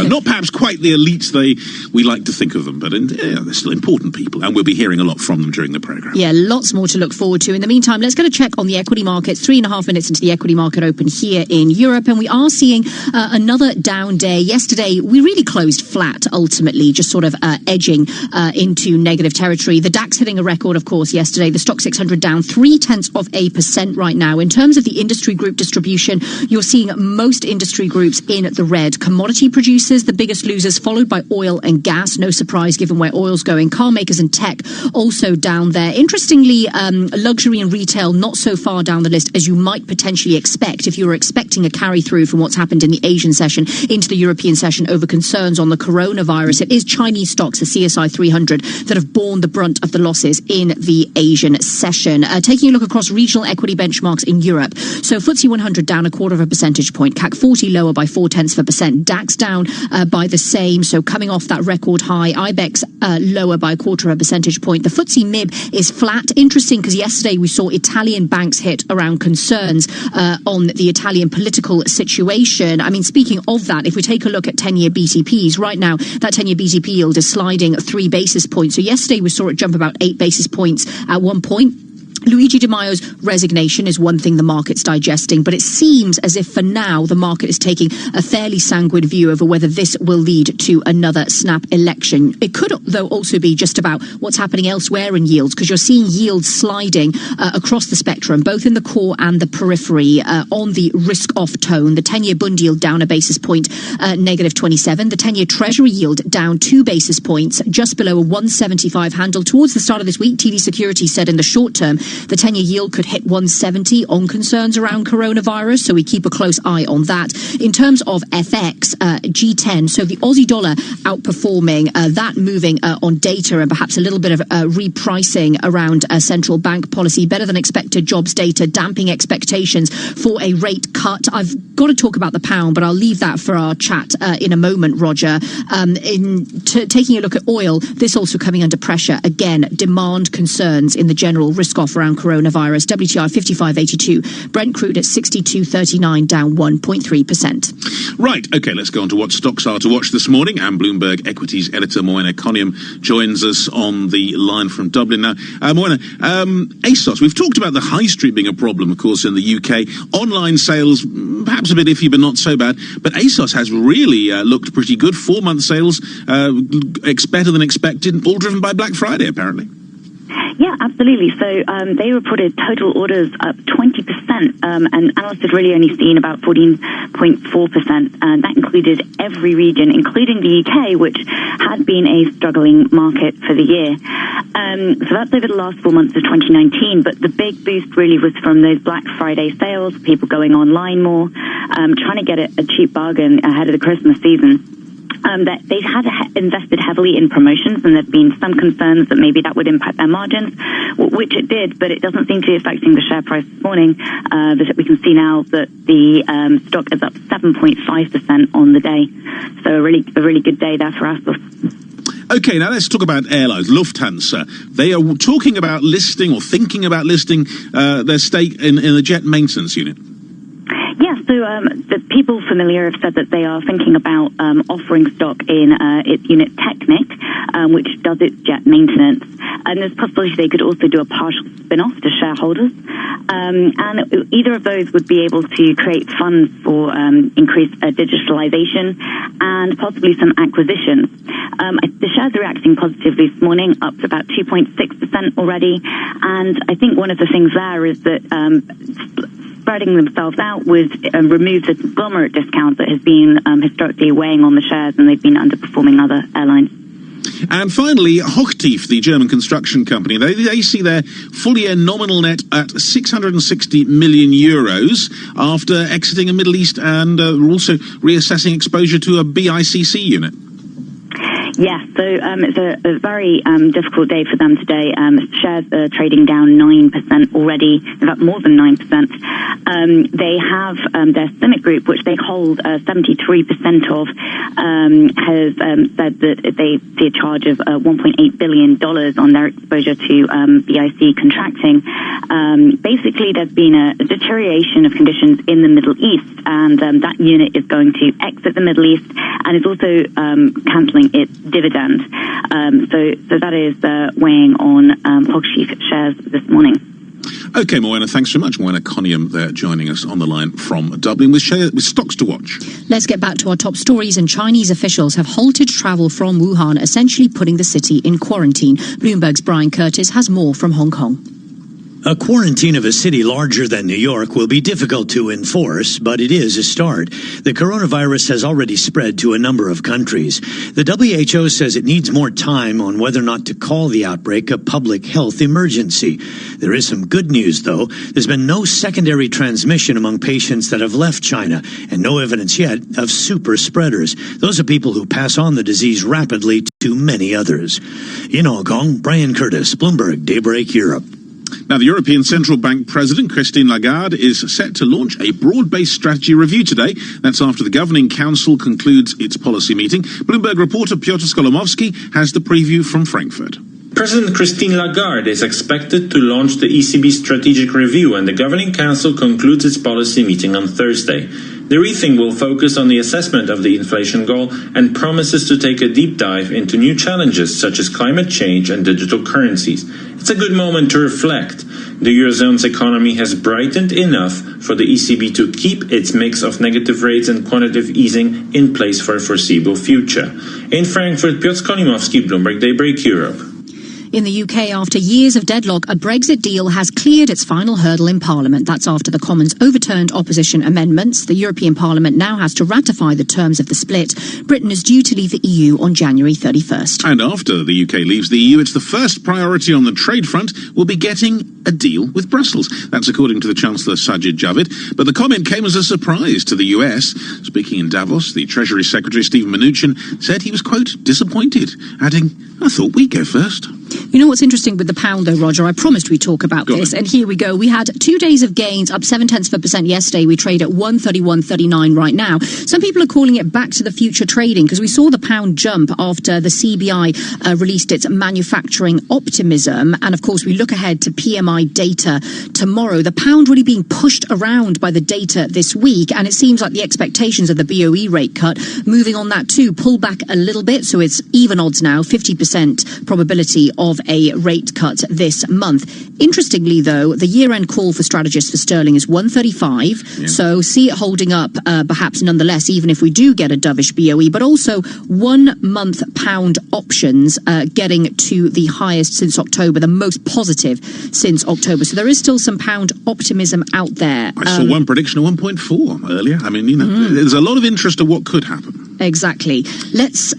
Not perhaps quite the elites we like to think of them, but they're still important people, and we'll be hearing a lot from them during the programme. Yeah, lots more to look forward to. In the meantime, let's get a check on the equity markets. 3.5 minutes into the equity market open here in Europe, and we are seeing another down day. Yesterday, we really closed flat, ultimately, just sort of edging into negative territory. The DAX hitting a record, of course, yesterday. The Stock 600 down 0.3% right now. In terms of the industry group distribution, you're seeing most industry groups in the red. Commodity producers, the biggest losers, followed by oil and gas. No surprise given where oil's going. Car makers and tech also down there. Interestingly, luxury and retail not so far down the list as you might potentially expect if you were expecting a carry through from what's happened in the Asian session into the European session over concerns on the coronavirus. It is Chinese stocks, the CSI 300, that have borne the brunt of the losses in the Asian session. Taking a look across regional equity benchmarks in Europe. So FTSE 100 down 0.25 percentage point. CAC 40 lower by 0.4%. DAX down by the same, so coming off that record high. IBEX lower by 0.25 percentage point. The FTSE MIB is flat. Interesting, because yesterday we saw Italian banks hit around concerns on the Italian political situation. I mean, speaking of that, if we take a look at 10-year BTPs, right now that 10-year BTP yield is sliding 3 basis points. So yesterday we saw it jump about 8 basis points at one point. Luigi Di Maio's resignation is one thing the market's digesting, but it seems as if for now the market is taking a fairly sanguine view over whether this will lead to another snap election. It could, though, also be just about what's happening elsewhere in yields, because you're seeing yields sliding across the spectrum, both in the core and the periphery, on the risk-off tone. The 10-year Bund yield down a basis point, negative 27. The 10-year Treasury yield down 2 basis points, just below a 175 handle. Towards the start of this week, TD Securities said in the short term, the 10-year yield could hit 170 on concerns around coronavirus, so we keep a close eye on that. In terms of FX, G10, so the Aussie dollar outperforming, that moving on data and perhaps a little bit of repricing around central bank policy, better than expected jobs data, damping expectations for a rate cut. I've got to talk about the pound, but I'll leave that for our chat in a moment, Roger. Taking a look at oil, this also coming under pressure. Again, demand concerns in the general risk-off around coronavirus. WTI 55.82, Brent crude at 62.39, down 1.3%. Right, okay, let's go on to what stocks are to watch this morning. And Bloomberg Equities editor Moena Coniam joins us on the line from Dublin now. Moena, ASOS, we've talked about the high street being a problem, of course, in the UK. Online sales, perhaps a bit iffy, but not so bad. But ASOS has really looked pretty good. 4-month sales, better than expected, all driven by Black Friday, apparently. Yeah, absolutely. So they reported total orders up 20%, and analysts had really only seen about 14.4%. And that included every region, including the UK, which had been a struggling market for the year. So that's over the last 4 months of 2019. But the big boost really was from those Black Friday sales, people going online more, trying to get a cheap bargain ahead of the Christmas season. That they had invested heavily in promotions, and there've been some concerns that maybe that would impact their margins, which it did, but it doesn't seem to be affecting the share price this morning. We can see now that the stock is up 7.5% on the day. So a really good day there for us. Okay, now let's talk about airlines. Lufthansa, they are talking about listing or thinking about listing their stake in the jet maintenance unit. Yeah, so the people familiar have said that they are thinking about offering stock in its unit Technic, which does its jet maintenance. And there's a possibility they could also do a partial spin-off to shareholders. And either of those would be able to create funds for increased digitalization and possibly some acquisitions. The shares are reacting positively this morning, up to about 2.6% already. And I think one of the things there is that spreading themselves out would remove the conglomerate discount that has been historically weighing on the shares, and they've been underperforming other airlines. And finally, Hochtief, the German construction company, they see their full-year nominal net at 660 million euros after exiting the Middle East and also reassessing exposure to a BICC unit. Yes, so it's a very difficult day for them today. Shares are trading down 9% already, in fact more than 9%. They have their CIMIC Group, which they hold 73% of, has said that they see a charge of $1.8 billion on their exposure to BIC contracting. Basically, there's been a deterioration of conditions in the Middle East, and that unit is going to exit the Middle East and is also cancelling its dividend. So that is weighing on Hochschild shares this morning. Okay, Moena, thanks so much. Moena Coniam there joining us on the line from Dublin with stocks to watch. Let's get back to our top stories. And Chinese officials have halted travel from Wuhan, essentially putting the city in quarantine. Bloomberg's Brian Curtis has more from Hong Kong. A quarantine of a city larger than New York will be difficult to enforce, but it is a start. The coronavirus has already spread to a number of countries. The WHO says it needs more time on whether or not to call the outbreak a public health emergency. There is some good news, though. There's been no secondary transmission among patients that have left China, and no evidence yet of super spreaders. Those are people who pass on the disease rapidly to many others. In Hong Kong, Brian Curtis, Bloomberg, Daybreak Europe. Now, the European Central Bank President, Christine Lagarde, is set to launch a broad-based strategy review today. That's after the Governing Council concludes its policy meeting. Bloomberg reporter Piotr Skolomovsky has the preview from Frankfurt. President Christine Lagarde is expected to launch the ECB strategic review, and the Governing Council concludes its policy meeting on Thursday. The briefing will focus on the assessment of the inflation goal and promises to take a deep dive into new challenges such as climate change and digital currencies. It's a good moment to reflect. The Eurozone's economy has brightened enough for the ECB to keep its mix of negative rates and quantitative easing in place for a foreseeable future. In Frankfurt, Piotr Skolimowski, Bloomberg Daybreak Europe. In the UK, after years of deadlock, a Brexit deal has cleared its final hurdle in Parliament. That's after the Commons overturned opposition amendments. The European Parliament now has to ratify the terms of the split. Britain is due to leave the EU on January 31st. And after the UK leaves the EU, it's the first priority on the trade front will be getting a deal with Brussels. That's according to the Chancellor Sajid Javid. But the comment came as a surprise to the US. Speaking in Davos, the Treasury Secretary Stephen Mnuchin said he was, quote, disappointed, adding, I thought we'd go first. You know what's interesting with the pound, though, Roger? I promised we'd talk about this, and here we go. We had 2 days of gains, up 0.7% yesterday. We trade at 131.39 right now. Some people are calling it back to the future trading because we saw the pound jump after the CBI released its manufacturing optimism. And, of course, we look ahead to PMI data tomorrow. The pound really being pushed around by the data this week, and it seems like the expectations of the BOE rate cut moving on that too. Pull back a little bit, so it's even odds now, 50% probability of a rate cut this month. Interestingly, though, the year-end call for strategists for sterling is 135, so see it holding up perhaps nonetheless, even if we do get a dovish BOE, but also 1 month pound options getting to the highest since October, the most positive since October. So there is still some pound optimism out there. I saw one prediction of 1.4 earlier. I mean, there's a lot of interest of what could happen. Exactly. Let's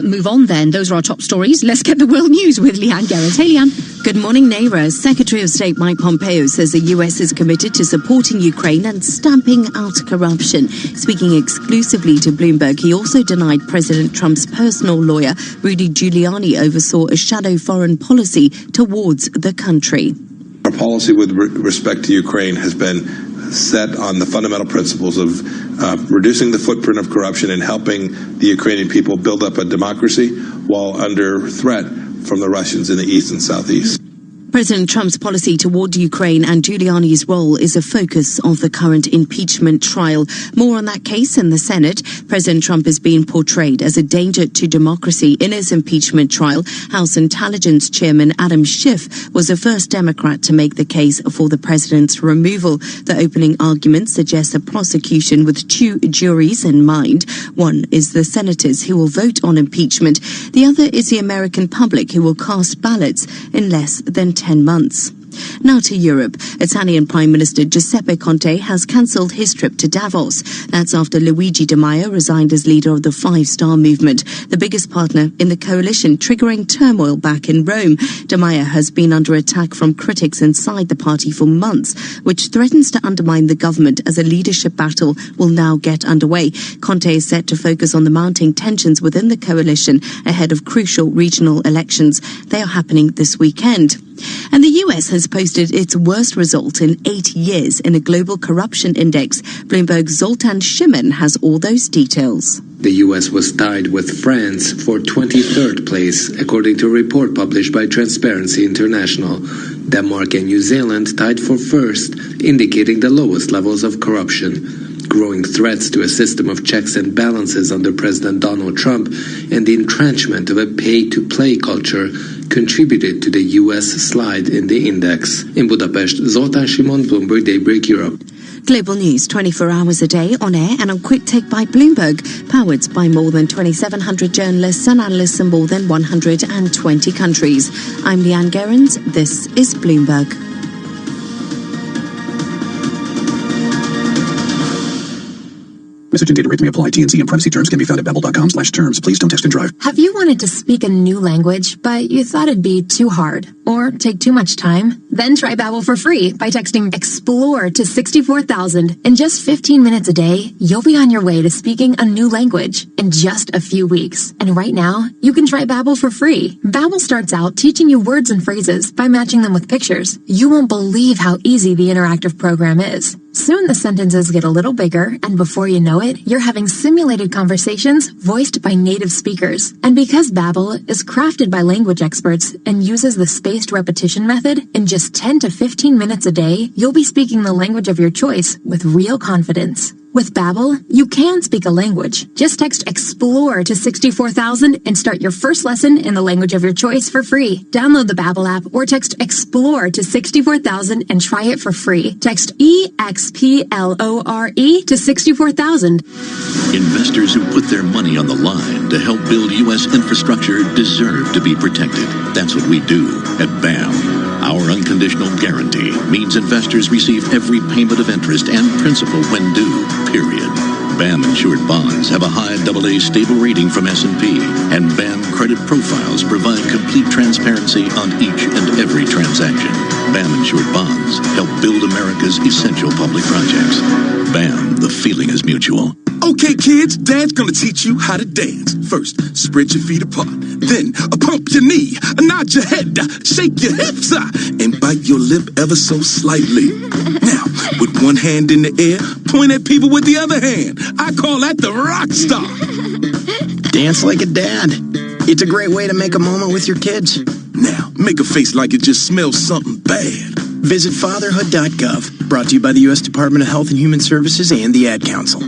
move on then. Those are our top stories. Let's get the world news with Leanne Gerrans. Hey, Leanne. Good morning, Naira. Secretary of State Mike Pompeo says the US is committed to supporting Ukraine and stamping out corruption. Speaking exclusively to Bloomberg, he also denied President Trump's personal lawyer, Rudy Giuliani, oversaw a shadow foreign policy towards the country. Our policy with respect to Ukraine has been set on the fundamental principles of reducing the footprint of corruption and helping the Ukrainian people build up a democracy while under threat from the Russians in the east and southeast. President Trump's policy toward Ukraine and Giuliani's role is a focus of the current impeachment trial. More on that case in the Senate. President Trump is being portrayed as a danger to democracy in his impeachment trial. House Intelligence Chairman Adam Schiff was the first Democrat to make the case for the president's removal. The opening argument suggests a prosecution with two juries in mind. One is the senators who will vote on impeachment. The other is the American public who will cast ballots in less than 10 months. Now to Europe. Italian Prime Minister Giuseppe Conte has cancelled his trip to Davos. That's after Luigi Di Maio resigned as leader of the Five Star Movement, the biggest partner in the coalition, triggering turmoil back in Rome. Di Maio has been under attack from critics inside the party for months, which threatens to undermine the government as a leadership battle will now get underway. Conte is set to focus on the mounting tensions within the coalition ahead of crucial regional elections. They are happening this weekend. And the US has posted its worst result in 8 years in a global corruption index. Bloomberg's Zoltan Schimann has all those details. The US was tied with France for 23rd place, according to a report published by Transparency International. Denmark and New Zealand tied for first, indicating the lowest levels of corruption. Growing threats to a system of checks and balances under President Donald Trump and the entrenchment of a pay-to-play culture contributed to the U.S. slide in the index. In Budapest, Zoltán Simon, Bloomberg Daybreak Europe. Global news 24 hours a day on air and on Quick Take by Bloomberg, powered by more than 2,700 journalists and analysts in more than 120 countries. I'm Leanne Gerrans. This is Bloomberg. Message and data rates may apply. T&C and privacy terms can be found at babbel.com/terms. Please don't text and drive. Have you wanted to speak a new language, but you thought it'd be too hard or take too much time? Then try Babbel for free by texting EXPLORE to 64,000. In just 15 minutes a day, you'll be on your way to speaking a new language in just a few weeks. And right now, you can try Babbel for free. Babbel starts out teaching you words and phrases by matching them with pictures. You won't believe how easy the interactive program is. Soon the sentences get a little bigger, and before you know it, you're having simulated conversations voiced by native speakers. And because Babbel is crafted by language experts and uses the spaced repetition method, in just 10 to 15 minutes a day, you'll be speaking the language of your choice with real confidence. With Babbel, you can speak a language. Just text EXPLORE to 64,000 and start your first lesson in the language of your choice for free. Download the Babbel app or text EXPLORE to 64,000 and try it for free. Text EXPLORE to 64,000. Investors who put their money on the line to help build U.S. infrastructure deserve to be protected. That's what we do at BAM. Our unconditional guarantee means investors receive every payment of interest and principal when due, period. BAM insured bonds have a high AA stable rating from S&P, and BAM credit profiles provide complete transparency on each and every transaction. BAM insured bonds help build America's essential public projects. BAM, the feeling is mutual. Okay, kids, Dad's gonna teach you how to dance. First, spread your feet apart. Then, pump your knee, nod your head, shake your hips, and bite your lip ever so slightly. Now, with one hand in the air, point at people with the other hand. I call that the rock star. Dance like a dad. It's a great way to make a moment with your kids. Now, make a face like it just smells something bad. Visit fatherhood.gov. Brought to you by the U.S. Department of Health and Human Services and the Ad Council.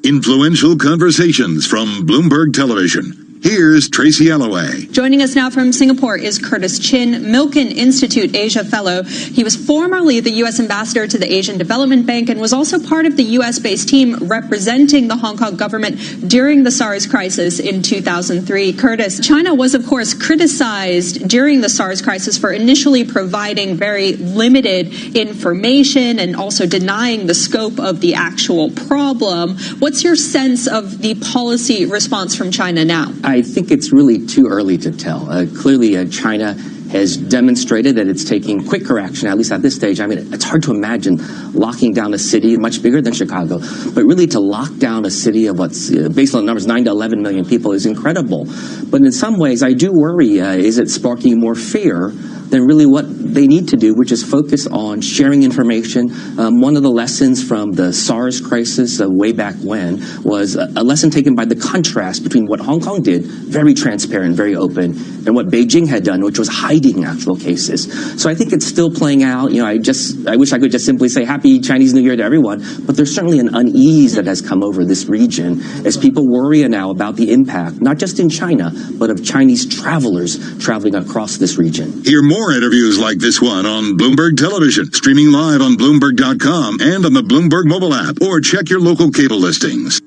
Influential conversations from Bloomberg Television. Here's Tracy Alloway. Joining us now from Singapore is Curtis Chin, Milken Institute Asia Fellow. He was formerly the U.S. ambassador to the Asian Development Bank and was also part of the U.S.-based team representing the Hong Kong government during the SARS crisis in 2003. Curtis, China was, of course, criticized during the SARS crisis for initially providing very limited information and also denying the scope of the actual problem. What's your sense of the policy response from China now? I think it's really too early to tell. Clearly, China has demonstrated that it's taking quicker action, at least at this stage. I mean, it's hard to imagine locking down a city much bigger than Chicago, but really to lock down a city of what's, based on the numbers, 9 to 11 million people is incredible. But in some ways, I do worry, is it sparking more fear than really what they need to do, which is focus on sharing information. One of the lessons from the SARS crisis way back when was a lesson taken by the contrast between what Hong Kong did, very transparent, very open, and what Beijing had done, which was hiding actual cases. So I think it's still playing out. You know, I wish I could just simply say Happy Chinese New Year to everyone, but there's certainly an unease that has come over this region as people worry now about the impact, not just in China, but of Chinese travelers traveling across this region. Hear more interviews like this one on Bloomberg Television, streaming live on Bloomberg.com and on the Bloomberg mobile app, or check your local cable listings.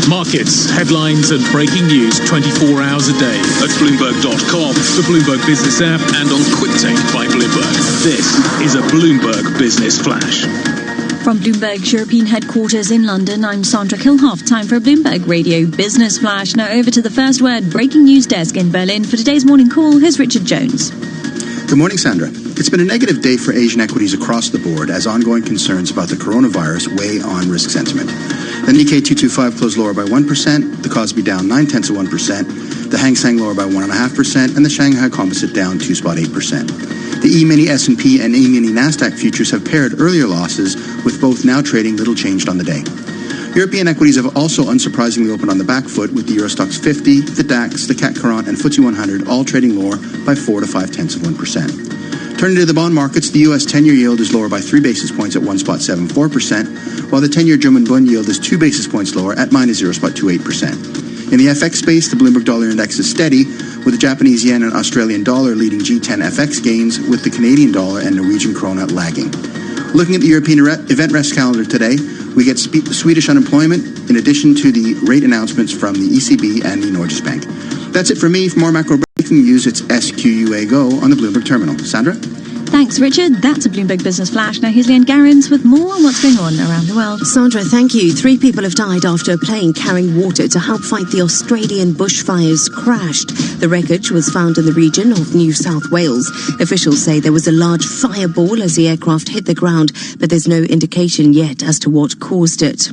Markets, headlines and breaking news 24 hours a day. At Bloomberg.com, the Bloomberg Business app, and on QuickTake by Bloomberg. This is a Bloomberg Business Flash. From Bloomberg's European headquarters in London, I'm Sandra Kilhoff. Time for a Bloomberg Radio Business Flash. Now over to the First Word breaking news desk in Berlin. For today's morning call, here's Richard Jones. Good morning, Sandra. It's been a negative day for Asian equities across the board as ongoing concerns about the coronavirus weigh on risk sentiment. The Nikkei 225 closed lower by 1%, the Kospi down 0.9%, the Hang Seng lower by 1.5%, and the Shanghai Composite down 2.8%. The E-mini S&P and E-mini Nasdaq futures have paired earlier losses, with both now trading little changed on the day. European equities have also unsurprisingly opened on the back foot, with the Euro Stoxx 50, the DAX, the CAC 40 and FTSE 100 all trading lower by 4 to 0.5%. Turning to the bond markets, the U.S. 10-year yield is lower by 3 basis points at 1.74%, while the 10-year German bond yield is 2 basis points lower at minus 0.28%. In the FX space, the Bloomberg Dollar Index is steady, with the Japanese yen and Australian dollar leading G10 FX gains, with the Canadian dollar and Norwegian krona lagging. Looking at the European event risk calendar today, we get Swedish unemployment in addition to the rate announcements from the ECB and the Norges Bank. That's it for me. For more macro breaking news, it's SQUA Go on the Bloomberg Terminal. Sandra? Thanks, Richard. That's a Bloomberg Business Flash. Now here's Leanne Garrins with more on what's going on around the world. Sandra, thank you. 3 people have died after a plane carrying water to help fight the Australian bushfires crashed. The wreckage was found in the region of New South Wales. Officials say there was a large fireball as the aircraft hit the ground, but there's no indication yet as to what caused it.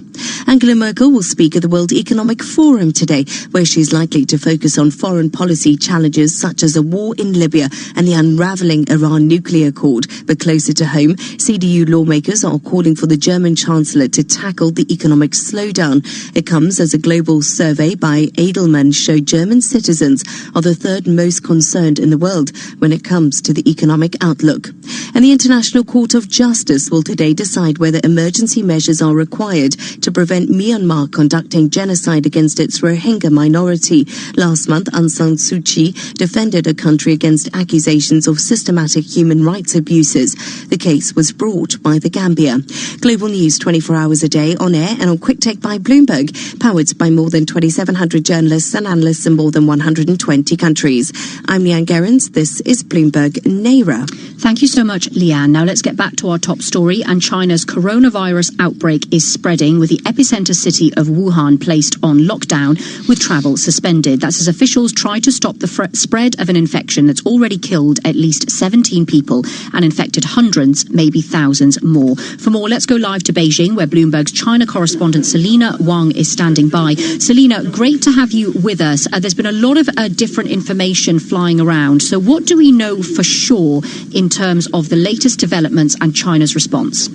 Angela Merkel will speak at the World Economic Forum today, where she's likely to focus on foreign policy challenges such as a war in Libya and the unravelling Iran nuclear accord. But closer to home, CDU lawmakers are calling for the German Chancellor to tackle the economic slowdown. It comes as a global survey by Edelman showed German citizens are the third most concerned in the world when it comes to the economic outlook. And the International Court of Justice will today decide whether emergency measures are required to prevent Myanmar conducting genocide against its Rohingya minority. Last month, Aung San Suu Kyi defended her country against accusations of systematic human rights abuses. The case was brought by the Gambia. Global news 24 hours a day on air and on QuickTake by Bloomberg, powered by more than 2,700 journalists and analysts in more than 120 countries. I'm Leanne Garrins. This is Bloomberg Naira. Thank you so much, Leanne. Now let's get back to our top story. And China's coronavirus outbreak is spreading, with the epicenter city of Wuhan placed on lockdown with travel suspended. That's as officials try to stop the spread of an infection that's already killed at least 17 people and infected hundreds, maybe thousands more. For more, let's go live to Beijing, where Bloomberg's China correspondent Selina Wang is standing by. Selina, great to have you with us. There's been a lot of different information flying around. So what do we know for sure in terms of the latest developments and China's response?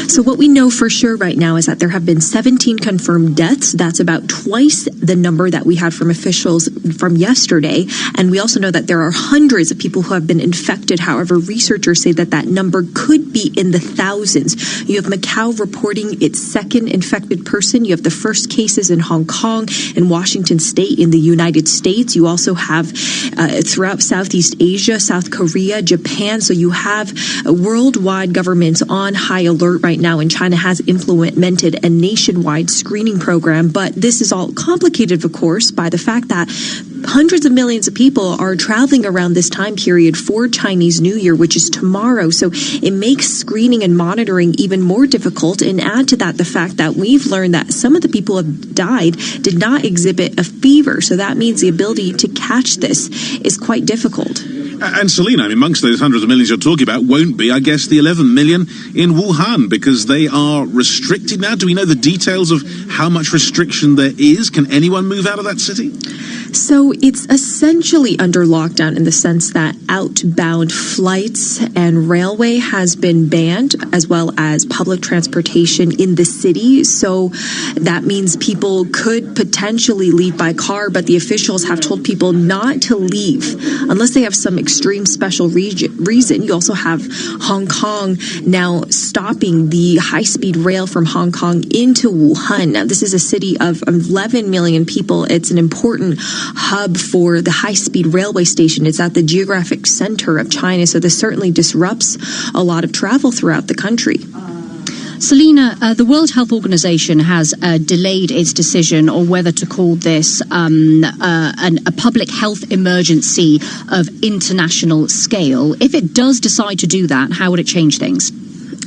So what we know for sure right now is that there have been 17 confirmed deaths. That's about twice the number that we had from officials from yesterday. And we also know that there are hundreds of people who have been infected. However, researchers say that that number could be in the thousands. You have Macau reporting its second infected person. You have the first cases in Hong Kong and Washington State in the United States. You also have throughout Southeast Asia, South Korea, Japan. So you have worldwide governments on high alert right now, and China has implemented a nationwide screening program. But this is all complicated, of course, by the fact that hundreds of millions of people are traveling around this time period for Chinese New Year, which is tomorrow. So it makes screening and monitoring even more difficult. And add to that the fact that we've learned that some of the people who have died did not exhibit a fever. So that means the ability to catch this is quite difficult. And Selina, I mean, amongst those hundreds of millions you're talking about won't be, I guess, the 11 million in Wuhan, because they are restricted now. Do we know the details of how much restriction there is? Can anyone move out of that city? So it's essentially under lockdown in the sense that outbound flights and railway has been banned, as well as public transportation in the city. So that means people could potentially leave by car, but the officials have told people not to leave unless they have some extreme special reason. You also have Hong Kong now stopping the high-speed rail from Hong Kong into Wuhan. Now, this is a city of 11 million people. It's an important hub for the high-speed railway station. It's at the geographic center of China, so this certainly disrupts a lot of travel throughout the country. Selena, the World Health Organization has delayed its decision on whether to call this a public health emergency of international scale. If it does decide to do that, how would it change things?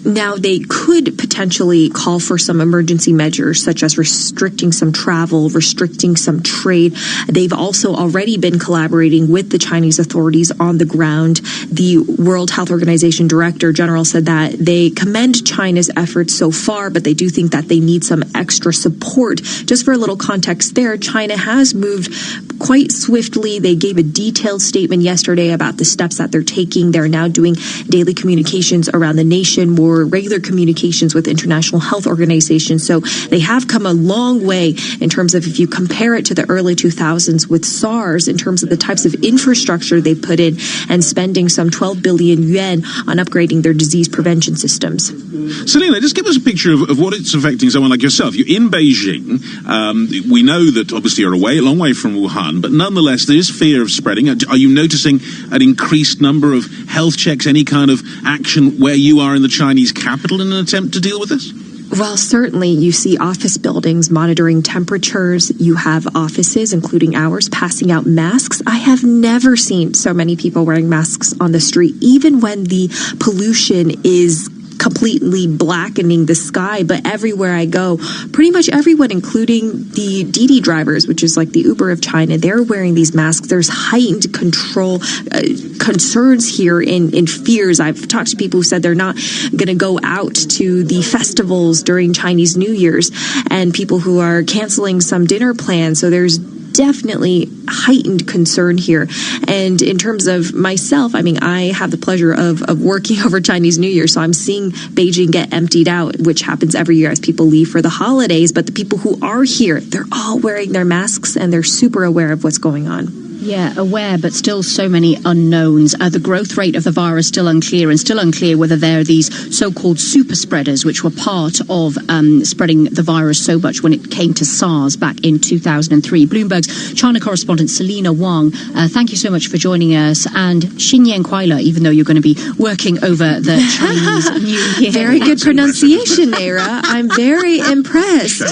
Now, they could potentially call for some emergency measures, such as restricting some travel, restricting some trade. They've also already been collaborating with the Chinese authorities on the ground. The World Health Organization Director General said that they commend China's efforts so far, but they do think that they need some extra support. Just for a little context there, China has moved quite swiftly. They gave a detailed statement yesterday about the steps that they're taking. They're now doing daily communications around the nation, more regular communications with international health organizations. So they have come a long way in terms of, if you compare it to the early 2000s with SARS, in terms of the types of infrastructure they put in and spending some 12 billion yuan on upgrading their disease prevention systems. Selena, just give us a picture of what it's affecting someone like yourself. You're in Beijing. We know that obviously you're away, a long way from Wuhan, but nonetheless there is fear of spreading. Are you noticing an increased number of health checks, any kind of action where you are in the Chinese capital in an attempt to deal with this? Well, certainly you see office buildings monitoring temperatures. You have offices, including ours, passing out masks. I have never seen so many people wearing masks on the street, even when the pollution is completely blackening the sky. But everywhere I go, pretty much everyone, including the Didi drivers, which is like the Uber of China, they're wearing these masks. There's heightened concerns here in fears. I've talked to people who said they're not going to go out to the festivals during Chinese New Year's, and people who are canceling some dinner plans. So there's definitely heightened concern here. And in terms of myself, I mean, I have the pleasure of working over Chinese New Year, so I'm seeing Beijing get emptied out, which happens every year as people leave for the holidays. But the people who are here, they're all wearing their masks and they're super aware of what's going on. Yeah, aware, but still so many unknowns. The growth rate of the virus still unclear, and still unclear whether there are these so-called super spreaders, which were part of spreading the virus so much when it came to SARS back in 2003. Bloomberg's China correspondent Selena Wang, thank you so much for joining us, and Xin Yan Kuai-le, even though you're going to be working over the Chinese New Year. Very good pronunciation, Naira. I'm very impressed.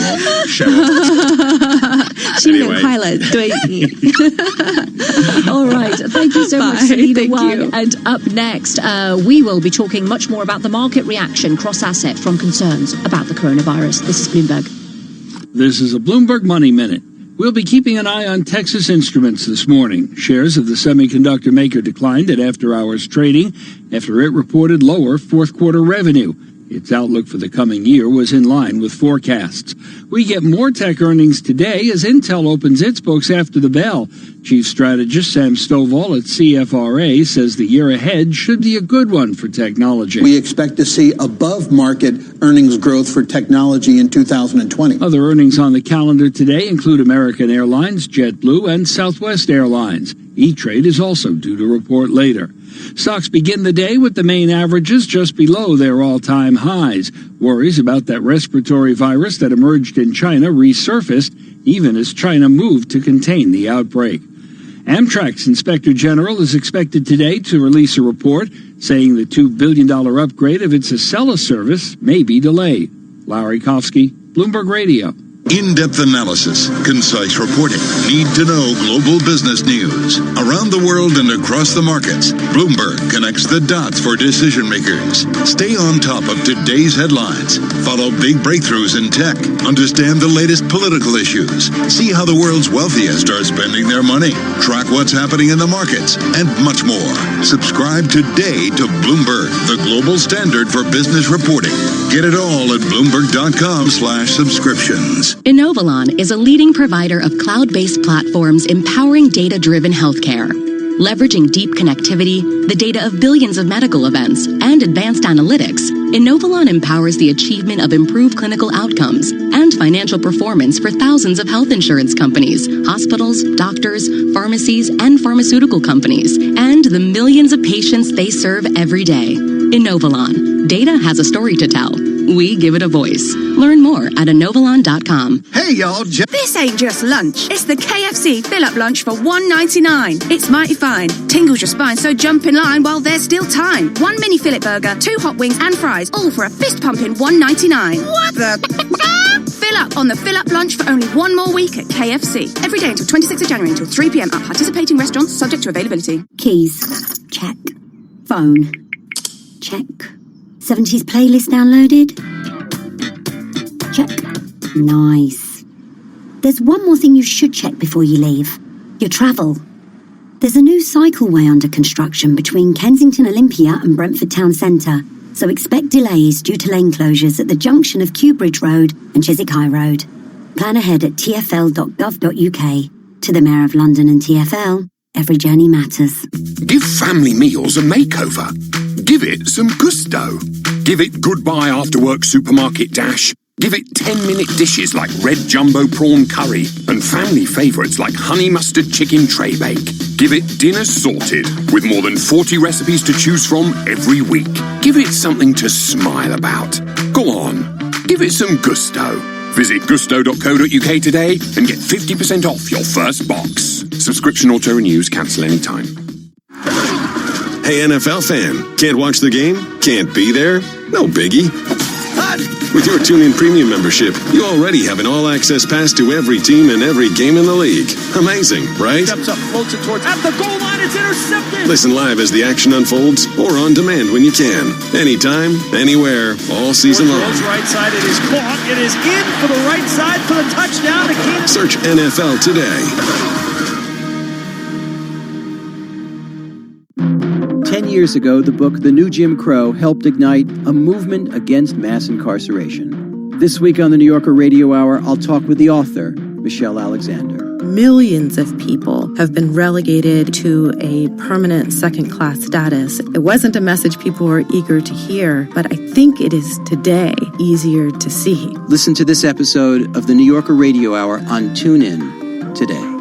Xin Yan Kuai-le, 对。 All right. Thank you so much, Selena Wang. And up next, we will be talking much more about the market reaction cross-asset from concerns about the coronavirus. This is Bloomberg. This is a Bloomberg Money Minute. We'll be keeping an eye on Texas Instruments this morning. Shares of the semiconductor maker declined at after-hours trading after it reported lower fourth-quarter revenue. Its outlook for the coming year was in line with forecasts. We get more tech earnings today as Intel opens its books after the bell. Chief strategist Sam Stovall at CFRA says the year ahead should be a good one for technology. We expect to see above-market earnings growth for technology in 2020. Other earnings on the calendar today include American Airlines, JetBlue, and Southwest Airlines. E-Trade is also due to report later. Stocks begin the day with the main averages just below their all-time highs. Worries about that respiratory virus that emerged in China resurfaced, even as China moved to contain the outbreak. Amtrak's Inspector General is expected today to release a report saying the $2 billion upgrade of its Acela service may be delayed. Larry Kofsky, Bloomberg Radio. In-depth analysis, concise reporting, need-to-know global business news. Around the world and across the markets, Bloomberg connects the dots for decision makers. Stay on top of today's headlines. Follow big breakthroughs in tech. Understand the latest political issues. See how the world's wealthiest are spending their money. Track what's happening in the markets, and much more. Subscribe today to Bloomberg, the global standard for business reporting. Get it all at Bloomberg.com/subscriptions. Inovalon is a leading provider of cloud-based platforms empowering data-driven healthcare. Leveraging deep connectivity, the data of billions of medical events, and advanced analytics, Inovalon empowers the achievement of improved clinical outcomes and financial performance for thousands of health insurance companies, hospitals, doctors, pharmacies, and pharmaceutical companies, and the millions of patients they serve every day. Inovalon. Data has a story to tell. We give it a voice. Learn more at inovalon.com. Hey, y'all. This ain't just lunch. It's the KFC fill-up lunch for $1.99. It's mighty fine. Tingles your spine, so jump in line while there's still time. 1 mini fillet burger, 2 hot wings and fries, all for a fist-pumping $1.99. What the... Fill up on the fill-up lunch for only 1 more week at KFC. Every day until 26th of January until 3 p.m. at participating restaurants, subject to availability. Keys. Check. Phone. Check. 70s playlist downloaded? Check. Nice. There's one more thing you should check before you leave. Your travel. There's a new cycleway under construction between Kensington Olympia and Brentford Town Centre, so expect delays due to lane closures at the junction of Kew Bridge Road and Chiswick High Road. Plan ahead at tfl.gov.uk. To the Mayor of London and TfL, every journey matters. Give family meals a makeover. Give it some gusto. Give it goodbye after work supermarket dash. Give it 10-minute dishes like red jumbo prawn curry and family favourites like honey mustard chicken tray bake. Give it dinner sorted with more than 40 recipes to choose from every week. Give it something to smile about. Go on, give it some gusto. Visit gusto.co.uk today and get 50% off your first box. Subscription auto-renews, cancel anytime. Hey, NFL fan, can't watch the game? Can't be there? No biggie. With your TuneIn Premium membership, you already have an all-access pass to every team and every game in the league. Amazing, right? Steps up, floats it towards at the goal line, it's intercepted! Listen live as the action unfolds or on demand when you can. Anytime, anywhere, all season long. Right side, it is caught, it is in for the right side for the touchdown to Keenan. Search NFL today. 10 years ago, the book The New Jim Crow helped ignite a movement against mass incarceration. This week on the New Yorker Radio Hour, I'll talk with the author, Michelle Alexander. Millions of people have been relegated to a permanent second-class status. It wasn't a message people were eager to hear, but I think it is today easier to see. Listen to this episode of the New Yorker Radio Hour on TuneIn today.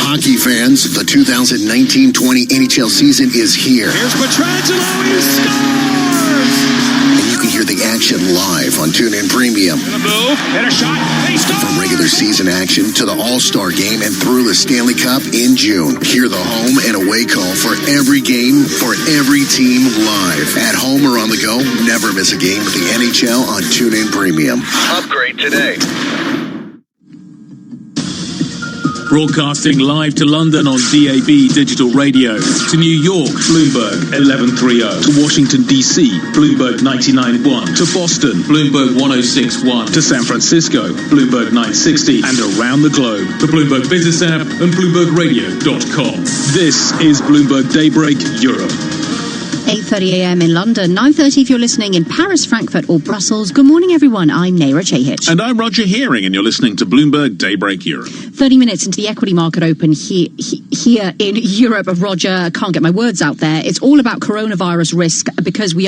Hockey fans, the 2019-20 NHL season is here. Here's Pietrangelo, he scores! And you can hear the action live on TuneIn Premium. Gonna move, hit a shot, he scores! From regular season action to the All-Star Game and through the Stanley Cup in June. Hear the home and away call for every game, for every team live. At home or on the go, never miss a game with the NHL on TuneIn Premium. Upgrade today. Broadcasting live to London on DAB digital radio, to New York, Bloomberg 1130, to Washington DC, Bloomberg 99.1, to Boston, Bloomberg 106.1, to San Francisco, Bloomberg 960, and around the globe, the Bloomberg Business app and BloombergRadio.com. This is Bloomberg Daybreak Europe. 8:30 a.m. in London, 9:30 if you're listening in Paris, Frankfurt or Brussels. Good morning, everyone. I'm Naira Chehich. And I'm Roger Hearing, and you're listening to Bloomberg Daybreak Europe. 30 minutes into the equity market open here in Europe. Roger, I can't get my words out there. It's all about coronavirus risk because we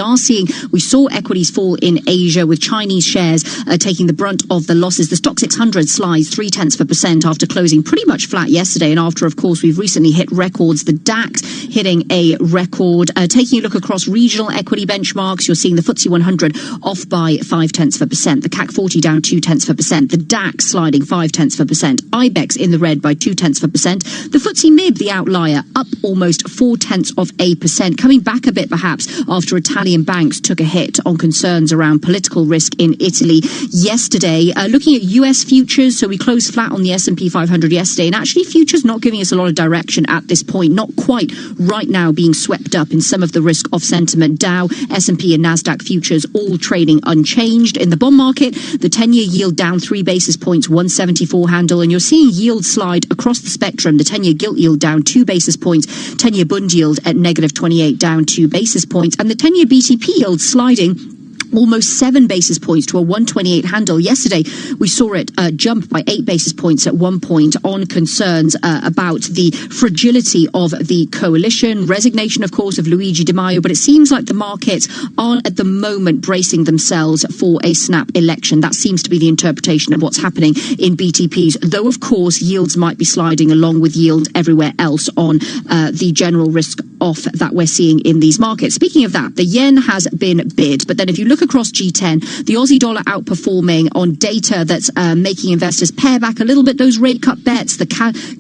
saw equities fall in Asia with Chinese shares taking the brunt of the losses. The Stock 600 slides 0.3% after closing pretty much flat yesterday. And after, of course, we've recently hit records. The DAX hitting a record. Taking a look across regional equity benchmarks, you're seeing the FTSE 100 off by 0.5%. The CAC 40 down 0.2%. The DAX sliding 0.5%. IBEX in the red by 0.2%. The FTSE MIB, the outlier, up almost 0.4%, coming back a bit perhaps after Italian banks took a hit on concerns around political risk in Italy yesterday. Looking at US futures, so we closed flat on the S&P 500 yesterday, and actually futures not giving us a lot of direction at this point, not quite right now being swept up in some of the risk of sentiment. Dow, S&P and Nasdaq futures all trading unchanged. In the bond market, the 10-year yield down 3 basis points, 174 handle, and you're seeing yield slide across the spectrum. The 10-year gilt yield down 2 basis points, 10-year bund yield at negative 28 down 2 basis points, and the 10-year BTP yield sliding almost 7 basis points to a 128 handle. Yesterday, we saw it jump by 8 basis points at one point on concerns about the fragility of the coalition, resignation, of course, of Luigi Di Maio. But it seems like the markets aren't at the moment bracing themselves for a snap election. That seems to be the interpretation of what's happening in BTPs, though, of course, yields might be sliding along with yields everywhere else on the general risk off that we're seeing in these markets. Speaking of that, the yen has been bid, but then if you look across G10, the Aussie dollar outperforming on data that's making investors pare back a little bit those rate cut bets. The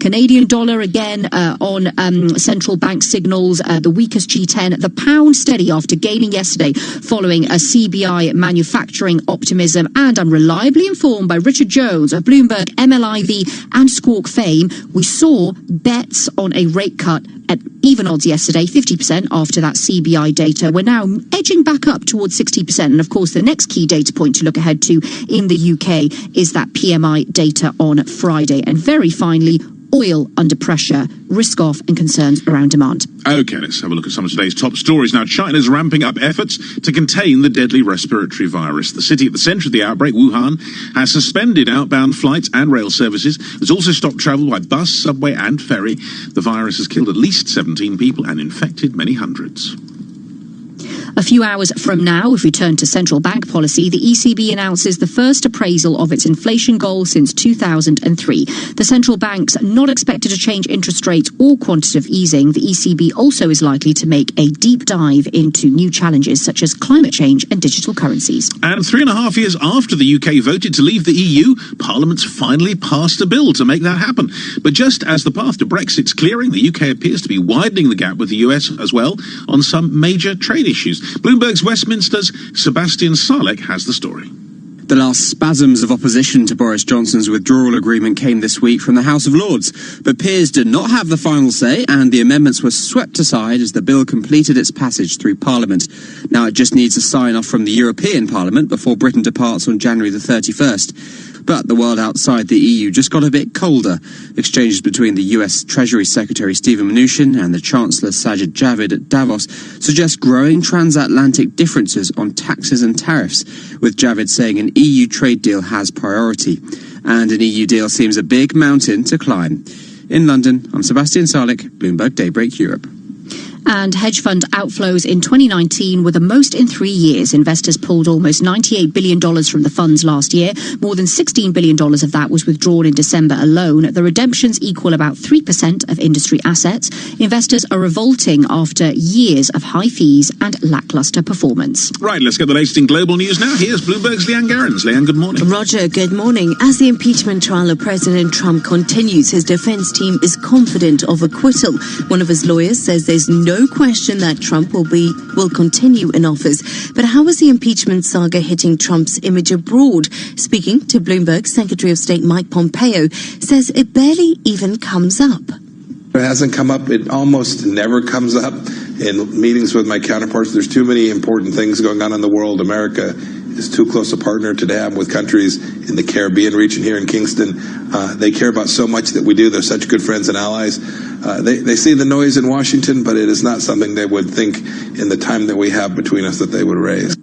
Canadian dollar again on central bank signals, the weakest G10. The pound steady after gaining yesterday following a CBI manufacturing optimism. And I'm reliably informed by Richard Jones of Bloomberg, MLIV and Squawk fame. We saw bets on a rate cut at even odds yesterday, 50% after that CBI data. We're now edging back up towards 60%. And of course, the next key data point to look ahead to in the UK is that PMI data on Friday. And very finally, oil under pressure, risk off and concerns around demand. Okay, let's have a look at some of today's top stories. Now, China's ramping up efforts to contain the deadly respiratory virus. The city at the centre of the outbreak, Wuhan, has suspended outbound flights and rail services. It's also stopped travel by bus, subway and ferry. The virus has killed at least 17 people and infected many hundreds. A few hours from now, if we turn to central bank policy, the ECB announces the first appraisal of its inflation goal since 2003. The central bank's not expected to change interest rates or quantitative easing. The ECB also is likely to make a deep dive into new challenges such as climate change and digital currencies. And 3.5 years after the UK voted to leave the EU, Parliament's finally passed a bill to make that happen. But just as the path to Brexit's clearing, the UK appears to be widening the gap with the US as well on some major trade issues. Bloomberg's Westminster's Sebastian Salek has the story. The last spasms of opposition to Boris Johnson's withdrawal agreement came this week from the House of Lords. But peers did not have the final say, and the amendments were swept aside as the bill completed its passage through Parliament. Now it just needs a sign-off from the European Parliament before Britain departs on January the 31st. But the world outside the EU just got a bit colder. Exchanges between the US Treasury Secretary Steven Mnuchin and the Chancellor Sajid Javid at Davos suggest growing transatlantic differences on taxes and tariffs, with Javid saying an EU trade deal has priority. And an EU deal seems a big mountain to climb. In London, I'm Sebastian Salek, Bloomberg Daybreak Europe. And hedge fund outflows in 2019 were the most in 3 years. Investors pulled almost $98 billion from the funds last year. More than $16 billion of that was withdrawn in December alone. The redemptions equal about 3% of industry assets. Investors are revolting after years of high fees and lackluster performance. Right, let's get the latest in global news now. Here's Bloomberg's Leanne Gerrans. Leanne, good morning. Roger, good morning. As the impeachment trial of President Trump continues, his defense team is confident of acquittal. One of his lawyers says there's no question that Trump will continue in office. But how is the impeachment saga hitting Trump's image abroad? Speaking to Bloomberg, Secretary of State Mike Pompeo says it barely even comes up. It hasn't come up. It almost never comes up in meetings with my counterparts. There's too many important things going on in the world. America is too close a partner to have with countries in the Caribbean region here in Kingston. They care about so much that we do. They're such good friends and allies. They see the noise in Washington, but it is not something they would think in the time that we have between us that they would raise.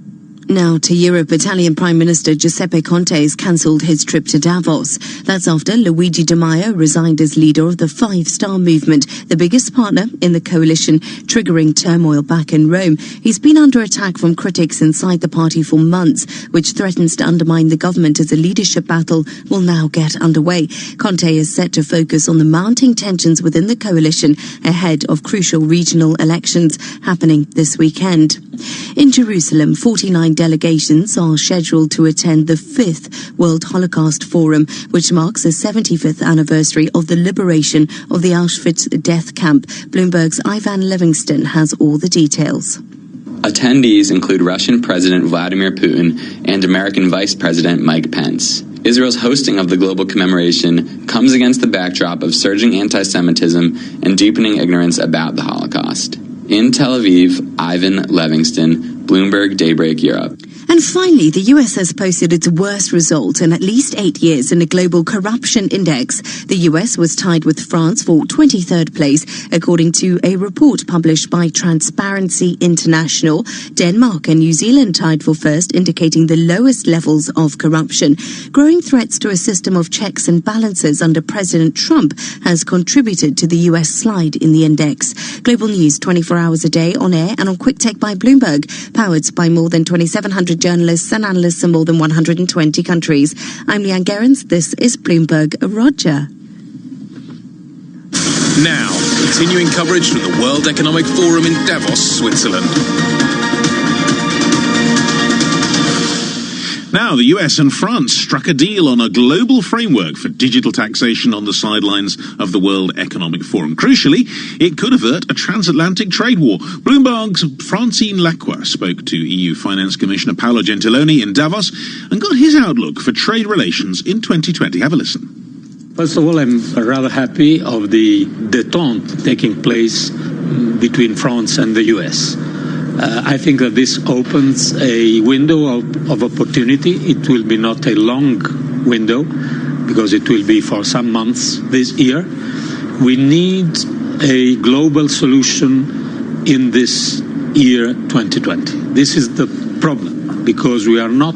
Now to Europe, Italian Prime Minister Giuseppe Conte has cancelled his trip to Davos. That's after Luigi Di Maio resigned as leader of the Five Star Movement, the biggest partner in the coalition, triggering turmoil back in Rome. He's been under attack from critics inside the party for months, which threatens to undermine the government as a leadership battle will now get underway. Conte is set to focus on the mounting tensions within the coalition ahead of crucial regional elections happening this weekend. In Jerusalem, 49 delegations are scheduled to attend the 5th World Holocaust Forum, which marks the 75th anniversary of the liberation of the Auschwitz death camp. Bloomberg's Ivan Livingston has all the details. Attendees include Russian President Vladimir Putin and American Vice President Mike Pence. Israel's hosting of the global commemoration comes against the backdrop of surging anti-Semitism and deepening ignorance about the Holocaust. In Tel Aviv, Ivan Livingston, Bloomberg Daybreak Europe. And And finally, the US has posted its worst result in at least 8 years in the Global Corruption Index. The US was tied with France for 23rd place, according to a report published by Transparency International. Denmark and New Zealand tied for first, indicating the lowest levels of corruption. Growing threats to a system of checks and balances under President Trump has contributed to the US slide in the index. Global news 24 hours a day on air and on Quick Take by Bloomberg, powered by more than 2,700 journalists and analysts in more than 120 countries. I'm Leanne Gerrans. This is Bloomberg Roger. Now, continuing coverage from the World Economic Forum in Davos, Switzerland. Now, the US and France struck a deal on a global framework for digital taxation on the sidelines of the World Economic Forum. Crucially, it could avert a transatlantic trade war. Bloomberg's Francine Lacqua spoke to EU Finance Commissioner Paolo Gentiloni in Davos and got his outlook for trade relations in 2020. Have a listen. First of all, I'm rather happy of the détente taking place between France and the US. I think that this opens a window of opportunity. It will be not a long window because it will be for some months this year. We need a global solution in this year 2020. This is the problem because we are not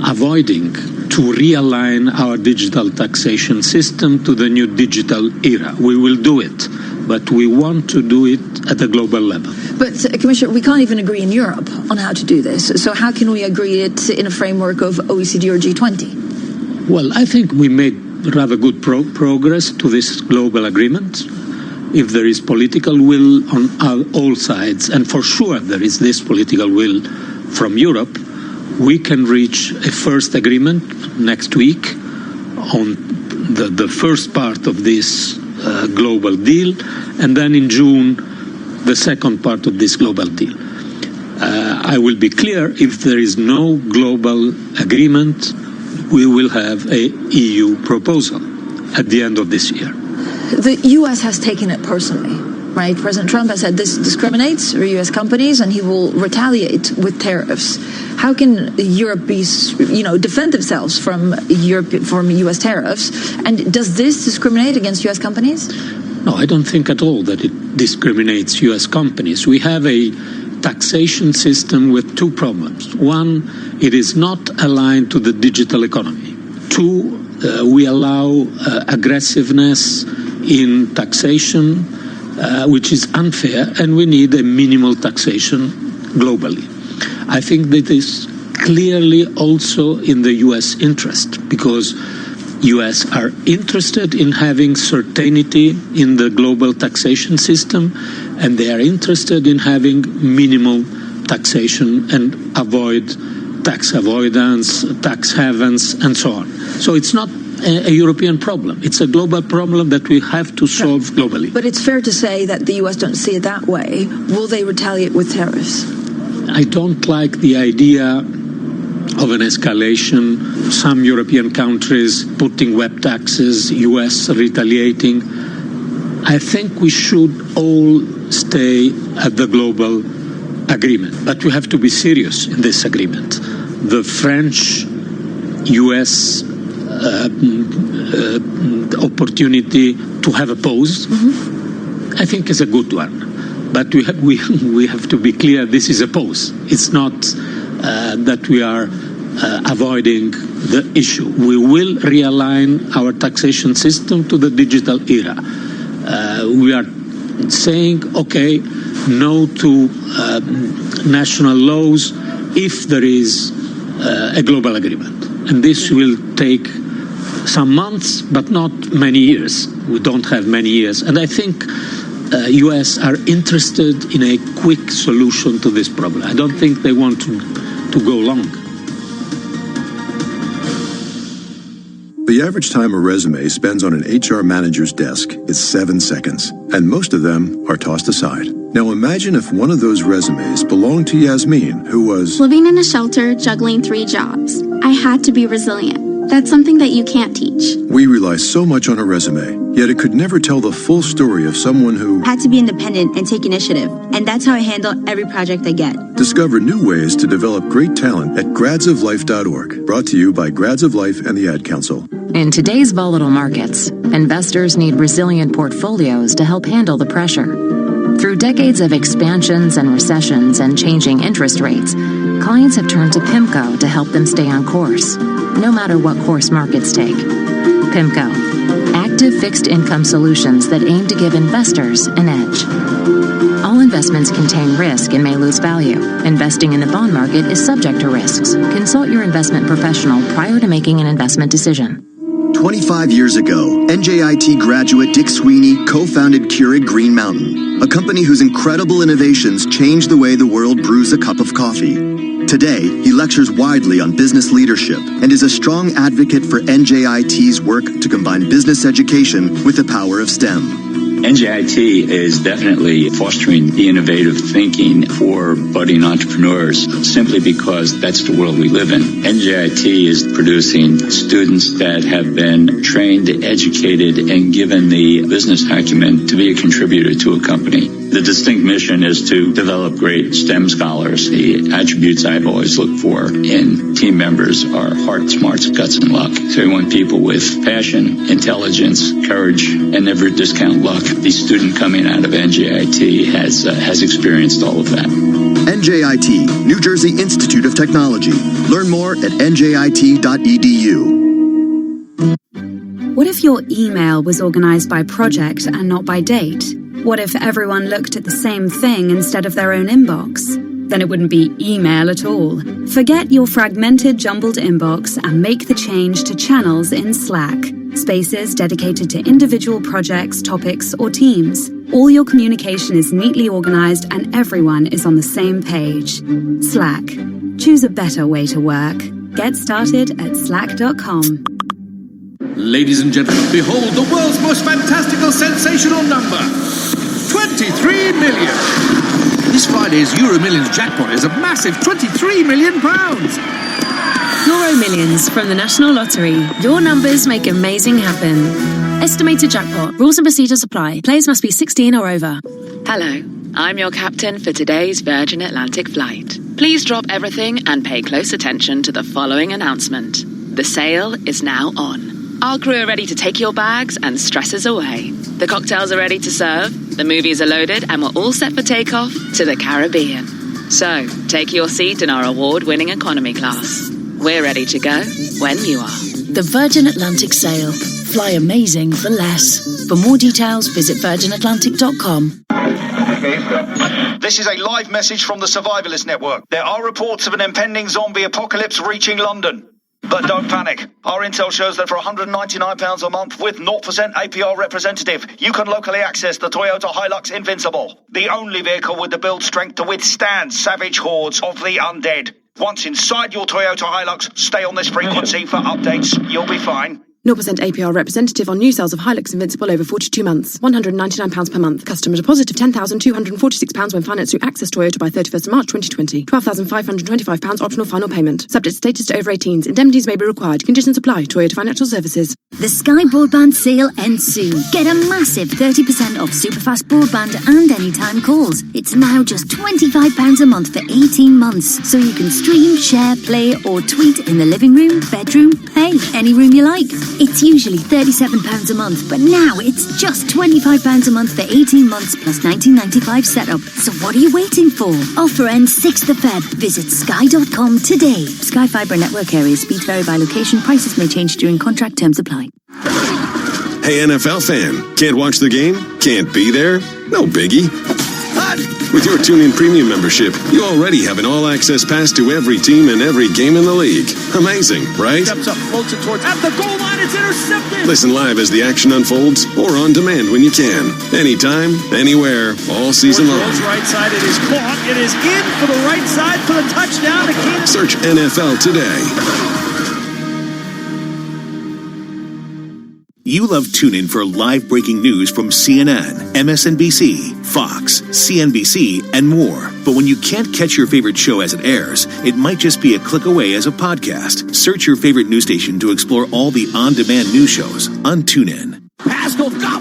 avoiding to realign our digital taxation system to the new digital era. We will do it, but we want to do it at a global level. But, Commissioner, we can't even agree in Europe on how to do this. So how can we agree it in a framework of OECD or G20? Well, I think we made rather good progress to this global agreement. If there is political will on all sides, and for sure there is this political will from Europe, we can reach a first agreement next week on the first part of this global deal, and then in June the second part of this global deal. I will be clear, if there is no global agreement, we will have a EU proposal at the end of this year. The US has taken it personally, right? President Trump has said this discriminates for US companies and he will retaliate with tariffs. How can Europe defend themselves from US tariffs? And does this discriminate against US companies? No, I don't think at all that it discriminates US companies. We have a taxation system with two problems. One, it is not aligned to the digital economy. Two, we allow aggressiveness in taxation, which is unfair, and we need a minimal taxation globally. I think that is clearly also in the US interest, because US are interested in having certainty in the global taxation system, and they are interested in having minimal taxation and avoid tax avoidance, tax havens, and so on. So it's not a European problem. It's a global problem that we have to solve globally. But it's fair to say that the US don't see it that way. Will they retaliate with tariffs? I don't like the idea of an escalation, some European countries putting web taxes, US retaliating. I think we should all stay at the global agreement, but we have to be serious in this agreement. The French-US opportunity to have a pause, I think is a good one. But we have to be clear, this is a pause. It's not that we are avoiding the issue. We will realign our taxation system to the digital era. We are saying, okay, no to national laws if there is a global agreement. And this will take some months, but not many years. We don't have many years. And I think US are interested in a quick solution to this problem. I don't think they want to go long. The average time a resume spends on an HR manager's desk is 7 seconds, and most of them are tossed aside. Now imagine if one of those resumes belonged to Yasmin, who was living in a shelter, juggling 3 jobs. I had to be resilient. That's something that you can't teach. We rely so much on a resume. Yet it could never tell the full story of someone who had to be independent and take initiative. And that's how I handle every project I get. Discover new ways to develop great talent at gradsoflife.org. Brought to you by Grads of Life and the Ad Council. In today's volatile markets, investors need resilient portfolios to help handle the pressure. Through decades of expansions and recessions and changing interest rates, clients have turned to PIMCO to help them stay on course, no matter what course markets take. PIMCO, active fixed income solutions that aim to give investors an edge. All investments contain risk and may lose value. Investing in the bond market is subject to risks. Consult your investment professional prior to making an investment decision. 25 years ago, NJIT graduate Dick Sweeney co-founded Keurig Green Mountain, a company whose incredible innovations changed the way the world brews a cup of coffee. Today, he lectures widely on business leadership and is a strong advocate for NJIT's work to combine business education with the power of STEM. NJIT is definitely fostering the innovative thinking for budding entrepreneurs simply because that's the world we live in. NJIT is producing students that have been trained, educated, and given the business acumen to be a contributor to a company. The distinct mission is to develop great STEM scholars. The attributes I've always looked for in team members are heart, smarts, guts, and luck. So we want people with passion, intelligence, courage, and never discount luck. The student coming out of NJIT has experienced all of that. NJIT, New Jersey Institute of Technology. Learn more at njit.edu. What if your email was organized by project and not by date? What if everyone looked at the same thing instead of their own inbox? Then it wouldn't be email at all. Forget your fragmented, jumbled inbox and make the change to channels in Slack. Spaces dedicated to individual projects, topics, or teams. All your communication is neatly organized and everyone is on the same page. Slack. Choose a better way to work. Get started at slack.com. Ladies and gentlemen, behold the world's most fantastical, sensational number. 23 million. This Friday's Euro Millions jackpot is a massive £23 million. Euro Millions from the National Lottery. Your numbers make amazing happen. Estimated jackpot. Rules and procedures apply. Players must be 16 or over. Hello, I'm your captain for today's Virgin Atlantic flight. Please drop everything and pay close attention to the following announcement. The sail is now on. Our crew are ready to take your bags and stresses away. The cocktails are ready to serve, the movies are loaded, and we're all set for takeoff to the Caribbean. So, take your seat in our award-winning economy class. We're ready to go when you are. The Virgin Atlantic sail. Fly amazing for less. For more details, visit virginatlantic.com. This is a live message from the Survivalist Network. There are reports of an impending zombie apocalypse reaching London. But don't panic. Our intel shows that for £199 a month with 0% APR representative, you can locally access the Toyota Hilux Invincible, the only vehicle with the build strength to withstand savage hordes of the undead. Once inside your Toyota Hilux, stay on this frequency for updates. You'll be fine. 0% APR representative on new sales of Hilux Invincible over 42 months. £199 per month. Customer deposit of £10,246 when financed through Access Toyota by 31st March 2020. £12,525 optional final payment. Subject status to over 18s. Indemnities may be required. Conditions apply. Toyota Financial Services. The Sky Broadband sale ends soon. Get a massive 30% off superfast broadband and anytime calls. It's now just £25 a month for 18 months. So you can stream, share, play or tweet in the living room, bedroom, hey, any room you like. It's usually £37 a month, but now it's just £25 a month for 18 months plus $19.95 setup. So what are you waiting for? Offer ends 6th of Feb. Visit sky.com today. Sky Fibre network area. Speeds vary by location. Prices may change during contract. Terms apply. Hey, NFL fan, can't watch the game? Can't be there? No biggie. With your TuneIn Premium membership, you already have an all-access pass to every team and every game in the league. Amazing, right? Steps up, floats it towards, at the goal line, it's intercepted! Listen live as the action unfolds or on demand when you can. Anytime, anywhere, all season long. Right side, it is caught. It is in for the right side for the touchdown. Search NFL today. You love TuneIn for live breaking news from CNN, MSNBC, Fox, CNBC, and more. But when you can't catch your favorite show as it airs, it might just be a click away as a podcast. Search your favorite news station to explore all the on-demand news shows on TuneIn. Pascal got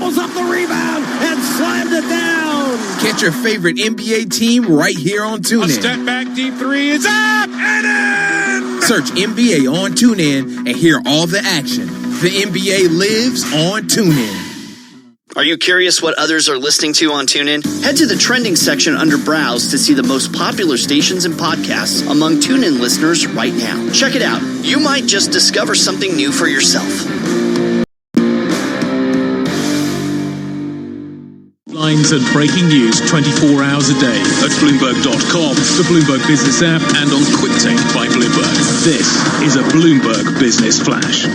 Get your favorite NBA team right here on TuneIn. A step back, deep three is up and in! Search NBA on TuneIn and hear all the action. The NBA lives on TuneIn. Are you curious what others are listening to on TuneIn? Head to the trending section under Browse to see the most popular stations and podcasts among TuneIn listeners right now. Check it out. You might just discover something new for yourself. Headlines and breaking news 24 hours a day at Bloomberg.com, the Bloomberg Business app, and on QuickTake by Bloomberg. This is a Bloomberg Business Flash.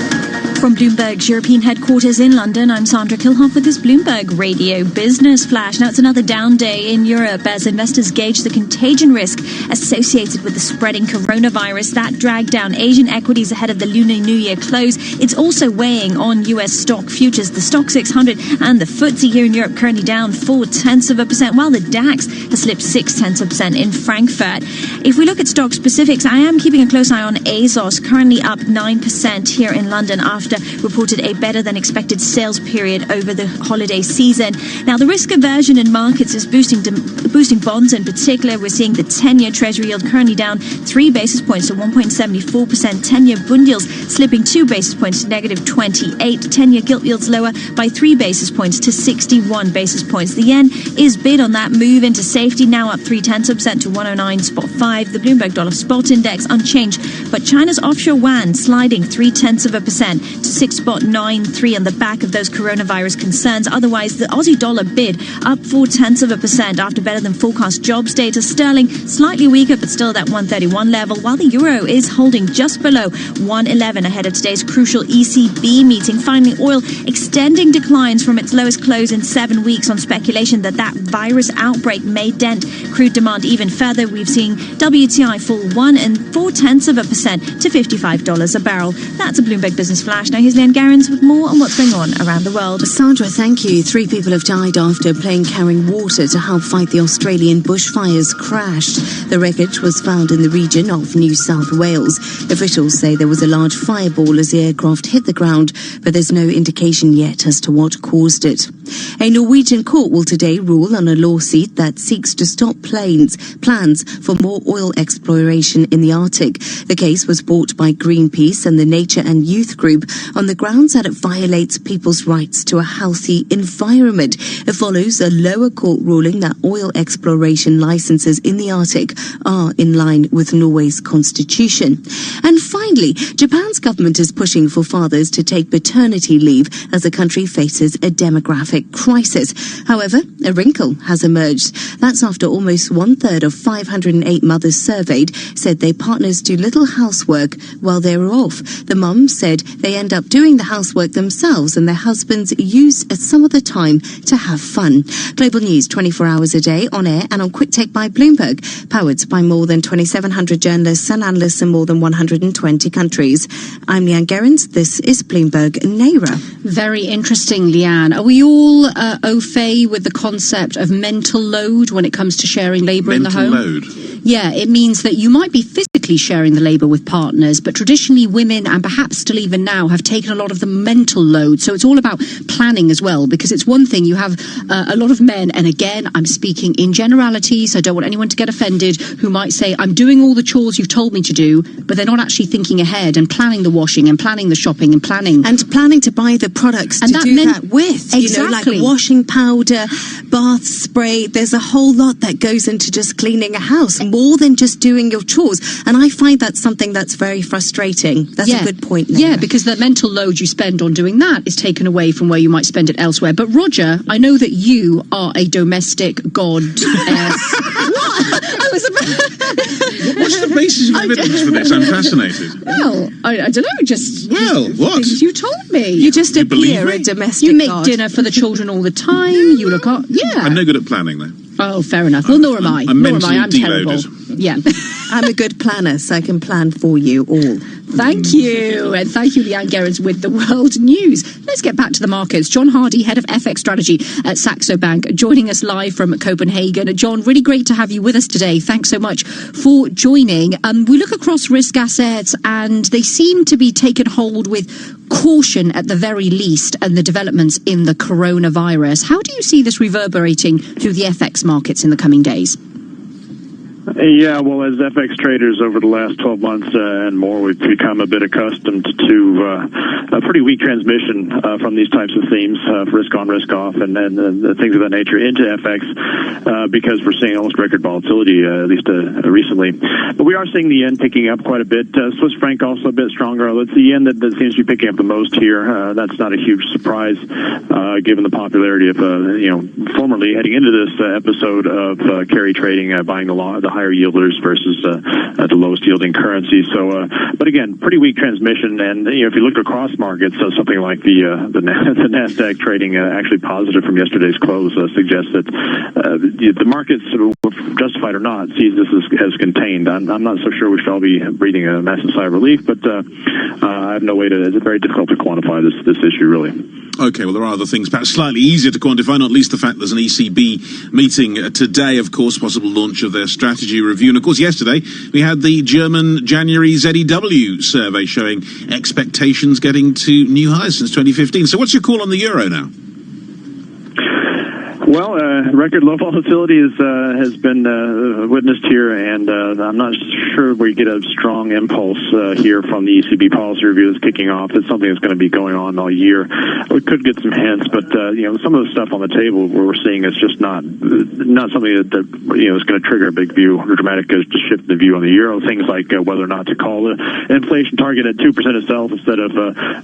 From Bloomberg's European headquarters in London, I'm Sandra Kilhoff with this Bloomberg Radio Business Flash. Now, it's another down day in Europe as investors gauge the contagion risk associated with the spreading coronavirus. That dragged down Asian equities ahead of the Lunar New Year close. It's also weighing on U.S. stock futures. The Stock 600 and the FTSE here in Europe currently down 0.4%, while the DAX has slipped 0.6% in Frankfurt. If we look at stock specifics, I am keeping a close eye on ASOS, currently up 9% here in London after reported a better than expected sales period over the holiday season. Now, the risk aversion in markets is boosting bonds in particular. We're seeing the 10-year Treasury yield currently down 3 basis points to 1.74%. 10-year Bund yields slipping 2 basis points to negative 28. 10-year gilt yields lower by 3 basis points to 61 basis points. The yen is bid on that move into safety, now up 0.3% to 109.5. The Bloomberg Dollar Spot Index unchanged, but China's offshore yuan sliding 0.3% to 6.93 on the back of those coronavirus concerns. Otherwise, the Aussie dollar bid up 0.4% after better than forecast jobs data. Sterling slightly weaker, but still at that 131 level, while the euro is holding just below 111 ahead of today's crucial ECB meeting. Finally, oil extending declines from its lowest close in 7 weeks on speculation that virus outbreak may dent crude demand even further. We've seen WTI fall 1.4% to $55 a barrel. That's a Bloomberg Business Flash. Now here's Leanne Garens with more on what's going on around the world. Sandra, thank you. 3 people have died after a plane carrying water to help fight the Australian bushfires crashed. The wreckage was found in the region of New South Wales. Officials say there was a large fireball as the aircraft hit the ground, but there's no indication yet as to what caused it. A Norwegian court will today rule on a lawsuit that seeks to stop plans for more oil exploration in the Arctic. The case was brought by Greenpeace and the Nature and Youth Group on the grounds that it violates people's rights to a healthy environment. It follows a lower court ruling that oil exploration licenses in the Arctic are in line with Norway's constitution. And finally, Japan's government is pushing for fathers to take paternity leave as the country faces a demographic crisis. However, a wrinkle has emerged. That's after almost 1/3 of 508 mothers surveyed said their partners do little housework while they're off. The mums said they end up doing the housework themselves and their husbands use some of the time to have fun. Global news 24 hours a day on air and on QuickTake by Bloomberg, powered by more than 2,700 journalists and analysts in more than 120 countries. I'm Leanne Gerrans. This is Bloomberg Naira. Very interesting, Leanne. Are we all au fait with the concept of mental load when it comes to sharing labour in the home? Mental load? Yeah, it means that you might be physically sharing the labour with partners, but traditionally women, and perhaps still even now, have taken a lot of the mental load. So it's all about planning as well, because it's one thing you have a lot of men, and again, I'm speaking in generalities, I don't want anyone to get offended, who might say, I'm doing all the chores you've told me to do, but they're not actually thinking ahead and planning the washing and planning the shopping and planning to buy the products to do that with. Exactly. You know, like washing powder, bath spray. There's a whole lot that goes into just cleaning a house, more than just doing your chores. And I find that's something that's very frustrating. That's a good point. Nora. Yeah, because the mental load you spend on doing that is taken away from where you might spend it elsewhere. But Roger, I know that you are a domestic god. What's the basis of evidence for this? I'm fascinated. Well, I don't know, just... Well, what? You told me. You just appear a domestic You make god. dinner for the children all the time. You look up... Yeah. I'm no good at planning, though. Oh, fair enough. Well, nor am I. I'm Nor am I. I'm mentally terrible. deloaded. Yeah. I'm a good planner, so I can plan for you all. Thank you. And thank you, Leanne Gerrans, with the world news. Let's get back to the markets. John Hardy, Head of FX Strategy at Saxo Bank, joining us live from Copenhagen. John, really great to have you with us today. Thanks so much for joining. We look across risk assets and they seem to be taken hold with caution at the very least, and the developments in the coronavirus. How do you see this reverberating through the FX markets in the coming days? Yeah, well, as FX traders over the last 12 months and more, we've become a bit accustomed to a pretty weak transmission from these types of themes, risk on, risk off, and then things of that nature into FX because we're seeing almost record volatility, at least recently. But we are seeing the yen picking up quite a bit. Swiss franc also a bit stronger. It's the yen that seems to be picking up the most here. That's not a huge surprise given the popularity of, formerly heading into this episode of carry trading, buying the higher yielders versus the lowest yielding currency. So, but again, pretty weak transmission. And if you look across markets, something like the Nasdaq trading actually positive from yesterday's close suggests that the markets, justified or not, sees this as contained. I'm not so sure we should all be breathing a massive sigh of relief, but I have no way to. It's very difficult to quantify this issue, really. Okay, well, there are other things perhaps slightly easier to quantify, not least the fact there's an ECB meeting today, of course, possible launch of their strategy review. And, of course, yesterday we had the German January ZEW survey showing expectations getting to new highs since 2015. So what's your call on the euro now? Well, record low volatility has been witnessed here, and I'm not sure we get a strong impulse here from the ECB policy review that's kicking off. It's something that's going to be going on all year. We could get some hints, but some of the stuff on the table where we're seeing is just not something that is going to trigger a big view or dramatic shift in the view on the euro. Things like whether or not to call the inflation target at 2% itself instead of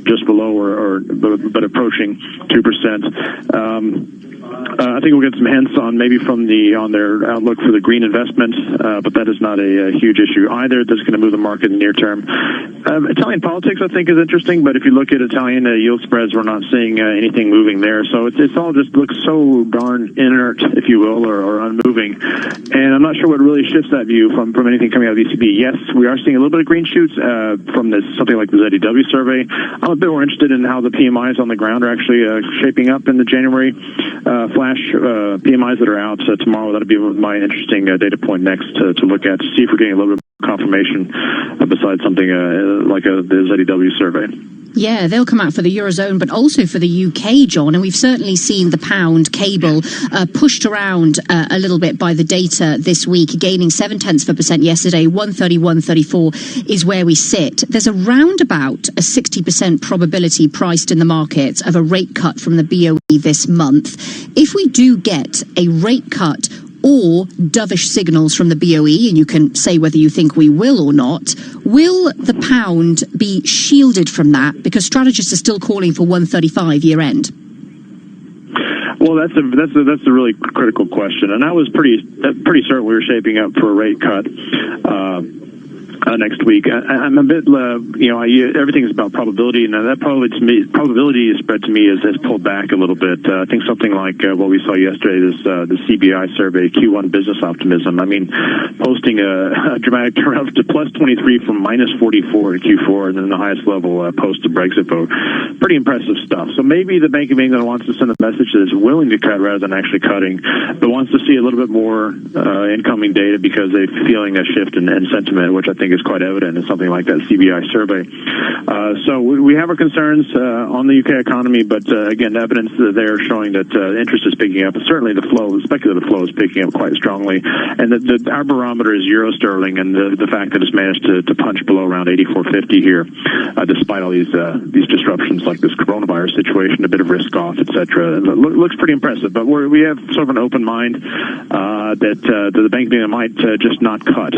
just below but approaching 2%. I think we'll get some hints on maybe on their outlook for the green investment, but that is not a huge issue either. That's going to move the market in the near term. Italian politics, I think, is interesting, but if you look at Italian yield spreads, we're not seeing anything moving there. So it's all just looks so darn inert, if you will, or unmoving. And I'm not sure what really shifts that view from anything coming out of ECB. Yes, we are seeing a little bit of green shoots from something like the ZEW survey. I'm a bit more interested in how the PMIs on the ground are actually shaping up in the January flash PMIs that are out tomorrow. That'll be my interesting data point next to look at, to see if we're getting a little bit of confirmation besides something like the ZEW survey. Yeah, they'll come out for the Eurozone, but also for the UK, John. And we've certainly seen the pound cable pushed around a little bit by the data this week, gaining 0.7% yesterday. 131.34 is where we sit. There's around about a 60% probability priced in the market of a rate cut from the BOE this month. If we do get a rate cut or dovish signals from the BOE, and you can say whether you think we will or not, will the pound be shielded from that? Because strategists are still calling for 135 year end. Well, that's a really critical question, and I was pretty certain we were shaping up for a rate cut next week. I'm a bit, everything is about probability, and that probability spread to me has pulled back a little bit. I think something like what we saw yesterday, the CBI survey, Q1 business optimism. I mean, posting a dramatic turnaround to plus 23 from minus 44 in Q4, and then the highest level post the Brexit vote. Pretty impressive stuff. So maybe the Bank of England wants to send a message that is willing to cut rather than actually cutting, but wants to see a little bit more incoming data because they're feeling a shift in sentiment, which I think is quite evident in something like that CBI survey. So we have our concerns on the UK economy, but again, evidence there showing that interest is picking up. Certainly the speculative flow is picking up quite strongly, and our barometer is euro sterling, and the fact that it's managed to punch below around 84.50 here, despite all these disruptions like this coronavirus situation, a bit of risk off, etc. Looks pretty impressive. But we have sort of an open mind that the Bank of England might just not cut.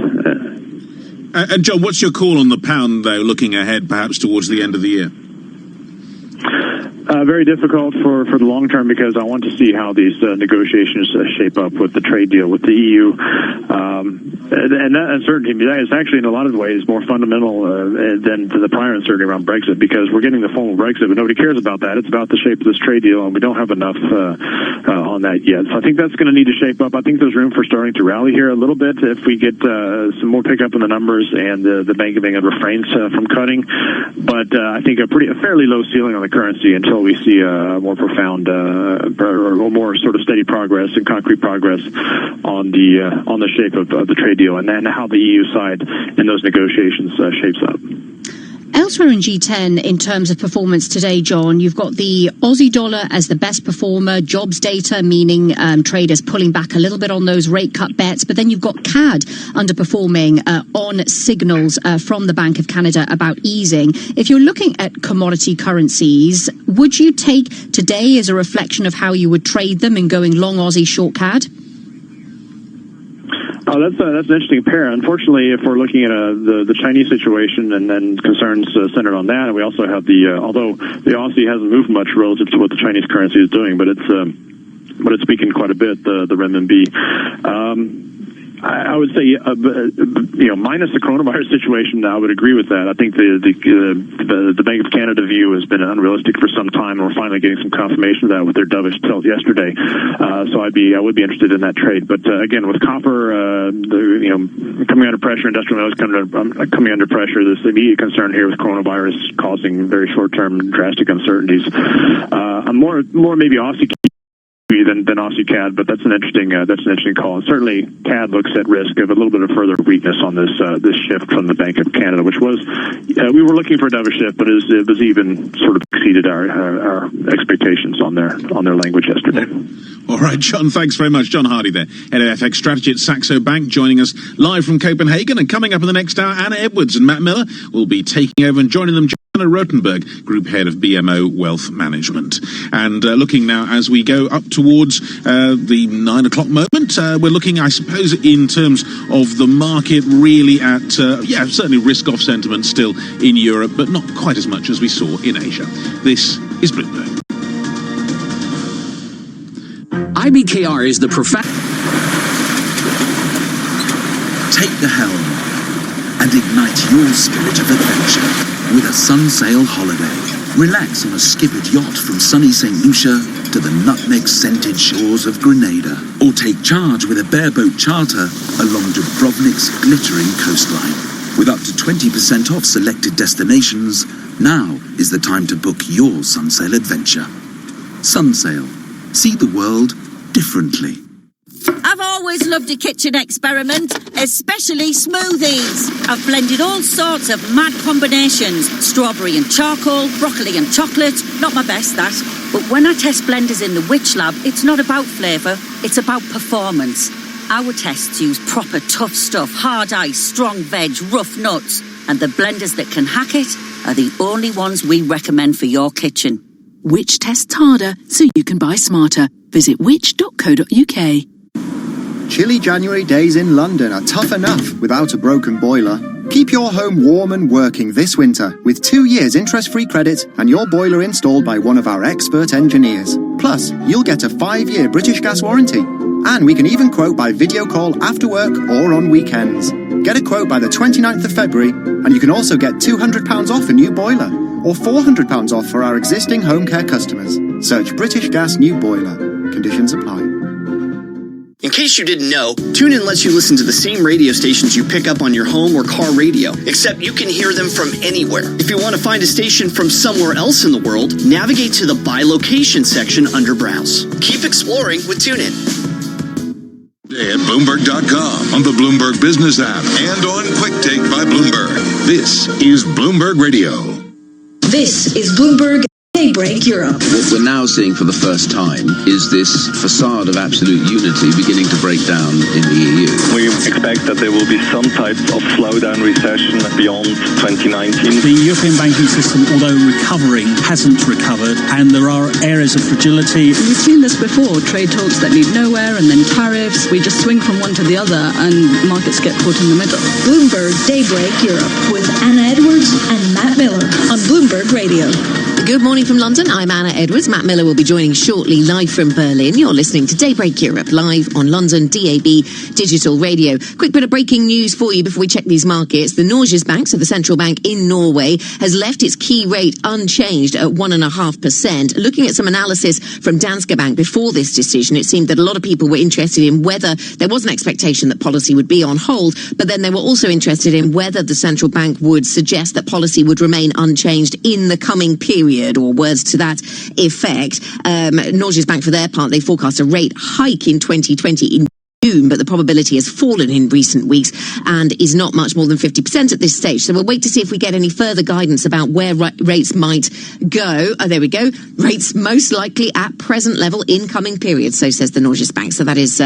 And John, what's your call on the pound, though, looking ahead perhaps towards the end of the year? Very difficult for the long term because I want to see how these negotiations shape up with the trade deal with the EU. And that uncertainty is actually in a lot of ways more fundamental than the prior uncertainty around Brexit, because we're getting the formal Brexit, but nobody cares about that. It's about the shape of this trade deal, and we don't have enough on that yet. So I think that's going to need to shape up. I think there's room for starting to rally here a little bit if we get some more pickup in the numbers and the Bank of England refrains from cutting. But I think a fairly low ceiling on the currency until we see a more profound or more sort of steady progress and concrete progress on the shape of the trade deal and then how the EU side in those negotiations shapes up. Elsewhere in G10, in terms of performance today, John, you've got the Aussie dollar as the best performer, jobs data, meaning traders pulling back a little bit on those rate cut bets, but then you've got CAD underperforming on signals from the Bank of Canada about easing. If you're looking at commodity currencies, would you take today as a reflection of how you would trade them in going long Aussie, short CAD? Oh, that's an interesting pair. Unfortunately, if we're looking at the Chinese situation and then concerns centered on that, and we also have although the Aussie hasn't moved much relative to what the Chinese currency is doing, but it's weakened quite a bit, the renminbi. I would say, minus the coronavirus situation, I would agree with that. I think the Bank of Canada view has been unrealistic for some time, and we're finally getting some confirmation of that with their dovish tilt yesterday. So I would be interested in that trade. But again, with copper, coming under pressure, industrial metals coming under pressure, this immediate concern here with coronavirus causing very short-term drastic uncertainties. I'm more maybe Aussie than Aussie CAD, but that's an interesting call. And certainly, CAD looks at risk of a little bit of further weakness on this shift from the Bank of Canada, which was we were looking for a dovish shift, but it was even sort of exceeded our expectations on their language yesterday. All right, John, thanks very much. John Hardy there, Head of FX Strategy at Saxo Bank, joining us live from Copenhagen. And coming up in the next hour, Anna Edwards and Matt Miller will be taking over and joining them. Joanna Rotenberg, Group Head of BMO Wealth Management. And looking now as we go up towards the 9 o'clock moment, we're looking, I suppose, in terms of the market really at, certainly risk-off sentiment still in Europe, but not quite as much as we saw in Asia. This is Bloomberg. IBKR is the Take the helm and ignite your spirit of adventure with a Sunsail holiday. Relax on a skippered yacht from sunny St. Lucia to the nutmeg-scented shores of Grenada. Or take charge with a bareboat charter along Dubrovnik's glittering coastline. With up to 20% off selected destinations, now is the time to book your Sunsail adventure. Sunsail. See the world differently. I've always loved a kitchen experiment, especially smoothies. I've blended all sorts of mad combinations. Strawberry and charcoal, broccoli and chocolate. Not my best, that. But when I test blenders in the Witch Lab, it's not about flavour, it's about performance. Our tests use proper tough stuff, hard ice, strong veg, rough nuts. And the blenders that can hack it are the only ones we recommend for your kitchen. Which tests harder so you can buy smarter. Visit which.co.uk. Chilly January days in London are tough enough without a broken boiler. Keep your home warm and working this winter with 2 years interest-free credit and your boiler installed by one of our expert engineers. Plus, you'll get a 5-year British Gas warranty. And we can even quote by video call after work or on weekends. Get a quote by the 29th of February, and you can also get £200 off a new boiler or £400 off for our existing home care customers. Search British Gas New Boiler. Conditions apply. In case you didn't know, TuneIn lets you listen to the same radio stations you pick up on your home or car radio, except you can hear them from anywhere. If you want to find a station from somewhere else in the world, navigate to the By Location section under Browse. Keep exploring with TuneIn. At Bloomberg.com, on the Bloomberg Business app, and on Quick Take by Bloomberg. This is Bloomberg Radio. This is Bloomberg Daybreak Europe. What we're now seeing for the first time is this facade of absolute unity beginning to break down in the EU. We expect that there will be some type of slowdown recession beyond 2019. The European banking system, although recovering, hasn't recovered, and there are areas of fragility. We've seen this before, trade talks that lead nowhere, and then tariffs. We just swing from one to the other, and markets get caught in the middle. Bloomberg Daybreak Europe with Anna Edwards and Matt Miller on Bloomberg Radio. Good morning from London. I'm Anna Edwards. Matt Miller will be joining shortly live from Berlin. You're listening to Daybreak Europe live on London DAB Digital Radio. Quick bit of breaking news for you before we check these markets. The Norges Bank, so the central bank in Norway, has left its key rate unchanged at 1.5%. Looking at some analysis from Danske Bank before this decision, it seemed that a lot of people were interested in whether there was an expectation that policy would be on hold, but then they were also interested in whether the central bank would suggest that policy would remain unchanged in the coming period, or words to that effect. Norges Bank, for their part, they forecast a rate hike in 2020 in June, but the probability has fallen in recent weeks and is not much more than 50% at this stage. So we'll wait to see if we get any further guidance about where rates might go. Oh, there we go. Rates most likely at present level in coming periods, so says the Norges Bank. So that is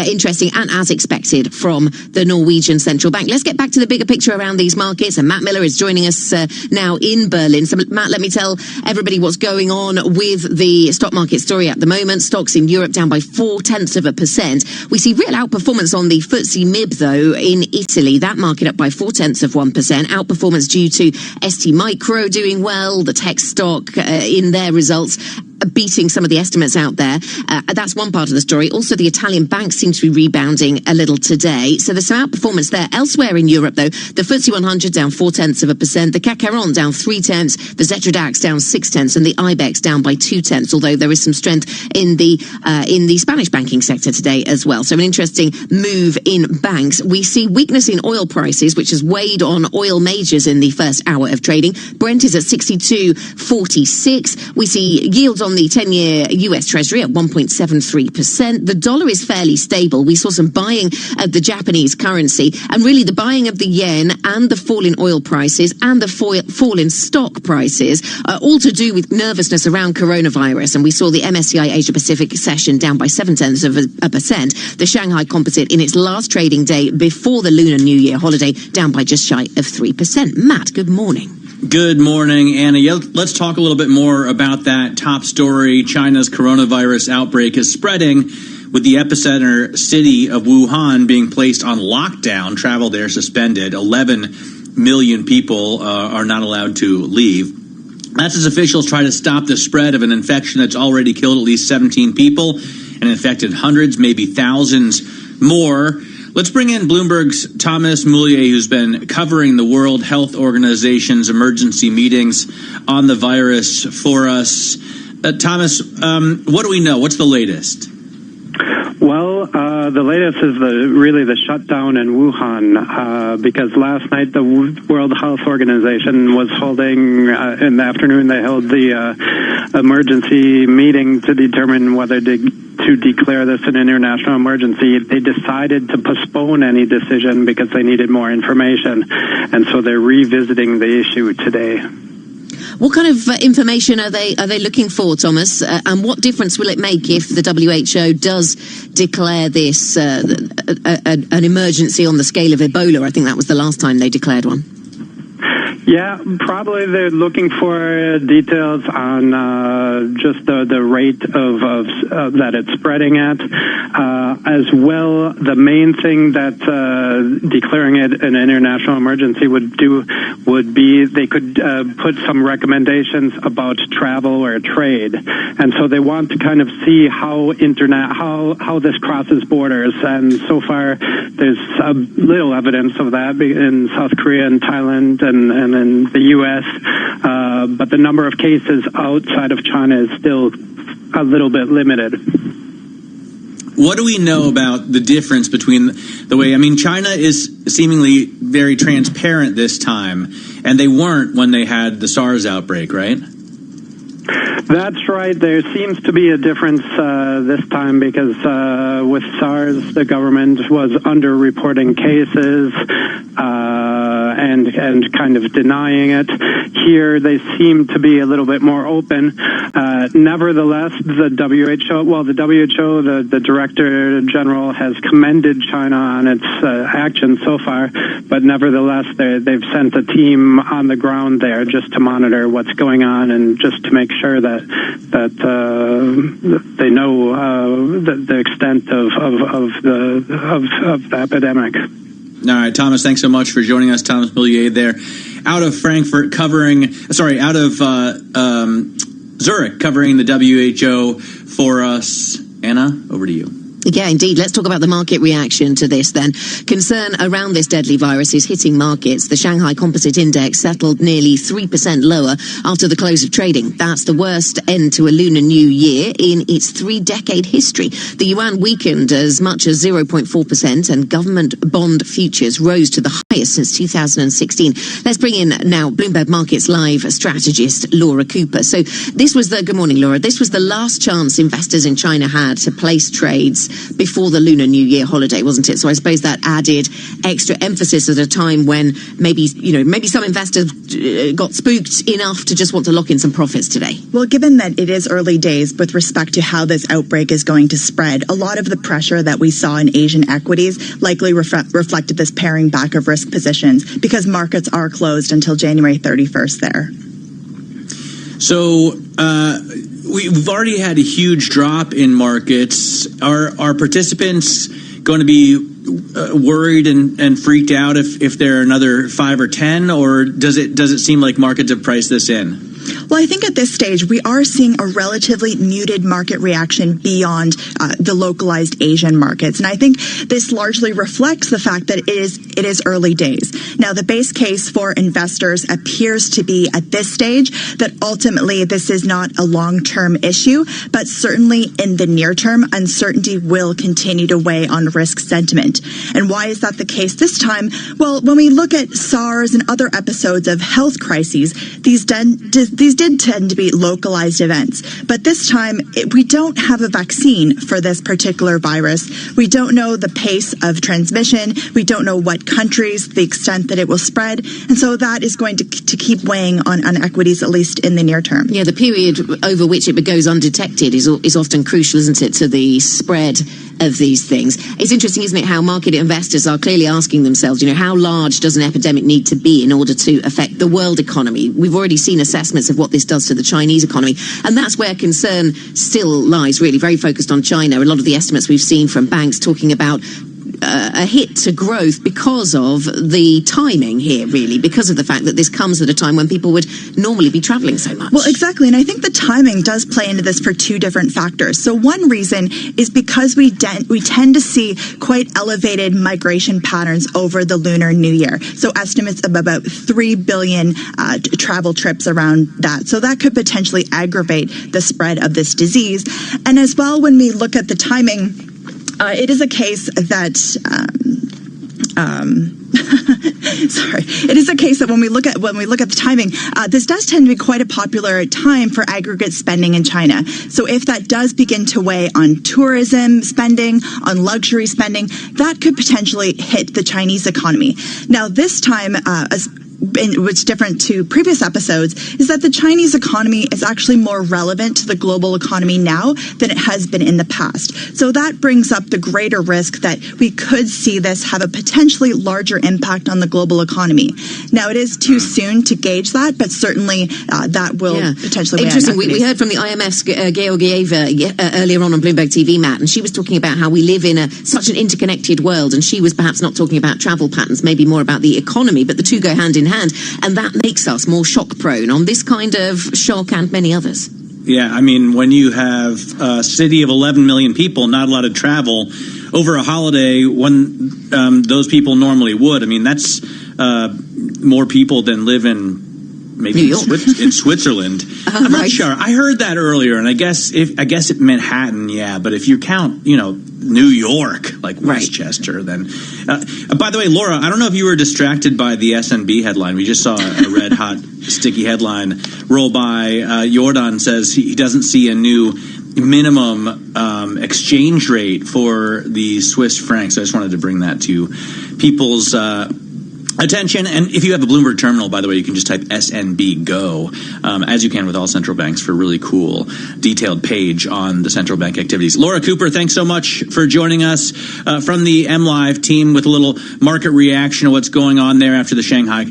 interesting and as expected from the Norwegian Central Bank. Let's get back to the bigger picture around these markets, and Matt Miller is joining us now in Berlin. So Matt, let me tell everybody what's going on with the stock market story at the moment. Stocks in Europe down by 0.4%. We see real outperformance on the FTSE MIB, though, in Italy. That market up by 0.4%. Outperformance due to ST Micro doing well, the tech stock in their results, beating some of the estimates out there. That's one part of the story. Also, the Italian banks seem to be rebounding a little today. So there's some outperformance there. Elsewhere in Europe, though, the FTSE 100 down 0.4%, the CAC 40 down 0.3%, the Xetra DAX down 0.6%, and the IBEX down by 0.2%, although there is some strength in the Spanish banking sector today as well. So an interesting move in banks. We see weakness in oil prices, which has weighed on oil majors in the first hour of trading. Brent is at 62.46. We see yields on the 10-year US Treasury at 1.73%. The dollar is fairly stable. We saw some buying of the Japanese currency, and really the buying of the yen and the fall in oil prices and the fall in stock prices are all to do with nervousness around coronavirus. And we saw the MSCI Asia Pacific session down by 0.7%. The Shanghai Composite in its last trading day before the Lunar New Year holiday down by just shy of 3%. Matt, good morning. Good morning, Anna. Let's talk a little bit more about that top story. China's coronavirus outbreak is spreading, with the epicenter city of Wuhan being placed on lockdown. Travel there suspended. 11 million people are not allowed to leave. That's as officials try to stop the spread of an infection that's already killed at least 17 people and infected hundreds, maybe thousands more. Let's bring in Bloomberg's Thomas Mullier, who's been covering the World Health Organization's emergency meetings on the virus for us. Thomas, what do we know? What's the latest? Well, the latest is really the shutdown in Wuhan, because last night the World Health Organization was holding, in the afternoon, they held the emergency meeting to determine whether to declare this an international emergency. They decided to postpone any decision because they needed more information, and so they're revisiting the issue today. What kind of information are they looking for, Thomas? And what difference will it make if the WHO does declare this an emergency on the scale of Ebola? I think that was the last time they declared one. Yeah, probably they're looking for details on just the rate of that it's spreading at. As well, the main thing that declaring it an international emergency would be they could put some recommendations about travel or trade, and so they want to kind of see how this crosses borders. And so far, there's little evidence of that in South Korea and Thailand and in the U.S., but the number of cases outside of China is still a little bit limited. What do we know about the difference between the way, China is seemingly very transparent this time, and they weren't when they had the SARS outbreak, right? That's right. There seems to be a difference this time because with SARS, the government was underreporting cases and kind of denying it. Here, they seem to be a little bit more open. Nevertheless, the WHO, the Director General, has commended China on its action so far, but nevertheless, they've sent a team on the ground there just to monitor what's going on and just to make sure that they know the extent of the epidemic. All right, Thomas, thanks so much for joining us. Thomas Millier there out of Frankfurt out of Zurich covering the WHO for us. Anna, over to you. Yeah, indeed. Let's talk about the market reaction to this then. Concern around this deadly virus is hitting markets. The Shanghai Composite Index settled nearly 3% lower after the close of trading. That's the worst end to a Lunar New Year in its 3-decade history. The yuan weakened as much as 0.4% and government bond futures rose to the highest since 2016. Let's bring in now Bloomberg Markets Live strategist Laura Cooper. So good morning, Laura. This was the last chance investors in China had to place trades before the Lunar New Year holiday, wasn't it? So I suppose that added extra emphasis at a time when maybe some investors got spooked enough to just want to lock in some profits today. Well, given that it is early days with respect to how this outbreak is going to spread, a lot of the pressure that we saw in Asian equities likely reflected this paring back of risk positions because markets are closed until January 31st there. So we've already had a huge drop in markets. Are participants going to be worried and freaked out if there are another 5 or 10, or does it seem like markets have priced this in? Well, I think at this stage, we are seeing a relatively muted market reaction beyond the localized Asian markets. And I think this largely reflects the fact that it is early days. Now, the base case for investors appears to be at this stage that ultimately this is not a long-term issue, but certainly in the near term, uncertainty will continue to weigh on risk sentiment. And why is that the case this time? Well, when we look at SARS and other episodes of health crises, these did tend to be localized events. But this time, we don't have a vaccine for this particular virus. We don't know the pace of transmission. We don't know what countries, the extent that it will spread. And so that is going to keep weighing on equities, at least in the near term. Yeah, the period over which it goes undetected is often crucial, isn't it, to the spread of these things. It's interesting, isn't it, how market investors are clearly asking themselves, how large does an epidemic need to be in order to affect the world economy? We've already seen assessments of what this does to the Chinese economy, and that's where concern still lies, really, very focused on China. A lot of the estimates we've seen from banks talking about a hit to growth because of the timing here, really, because of the fact that this comes at a time when people would normally be traveling so much. Well, exactly. And I think the timing does play into this for two different factors. So one reason is because we tend to see quite elevated migration patterns over the Lunar New Year. So estimates of about 3 billion travel trips around that. So that could potentially aggravate the spread of this disease. And as well, when we look at the timing, it is a case that it is a case that when we look at the timing, this does tend to be quite a popular time for aggregate spending in China. So if that does begin to weigh on tourism spending, on luxury spending, that could potentially hit the Chinese economy. Now, this time, what's different to previous episodes is that the Chinese economy is actually more relevant to the global economy now than it has been in the past. So that brings up the greater risk that we could see this have a potentially larger impact on the global economy. Now, it is too soon to gauge that, but certainly that will potentially weigh on Interesting. We heard from the IMF's Georgieva earlier on Bloomberg TV, Matt, and she was talking about how we live in such an interconnected world, and she was perhaps not talking about travel patterns, maybe more about the economy, but the two go hand in hand, and that makes us more shock prone on this kind of shock and many others. Yeah, I mean, when you have a city of 11 million people, not a lot of travel over a holiday when those people normally would, I mean, that's more people than live in maybe in Switzerland. I'm not sure. I heard that earlier, and I guess it Manhattan, yeah, but if you count, New York, like Westchester, then. By the way, Laura, I don't know if you were distracted by the SNB headline. We just saw a red hot, sticky headline roll by. Jordan says he doesn't see a new minimum exchange rate for the Swiss francs. I just wanted to bring that to people's Attention, and if you have a Bloomberg terminal, by the way, you can just type SNB Go, as you can with all central banks, for a really cool, detailed page on the central bank activities. Laura Cooper, thanks so much for joining us from the MLive team with a little market reaction of what's going on there after the Shanghai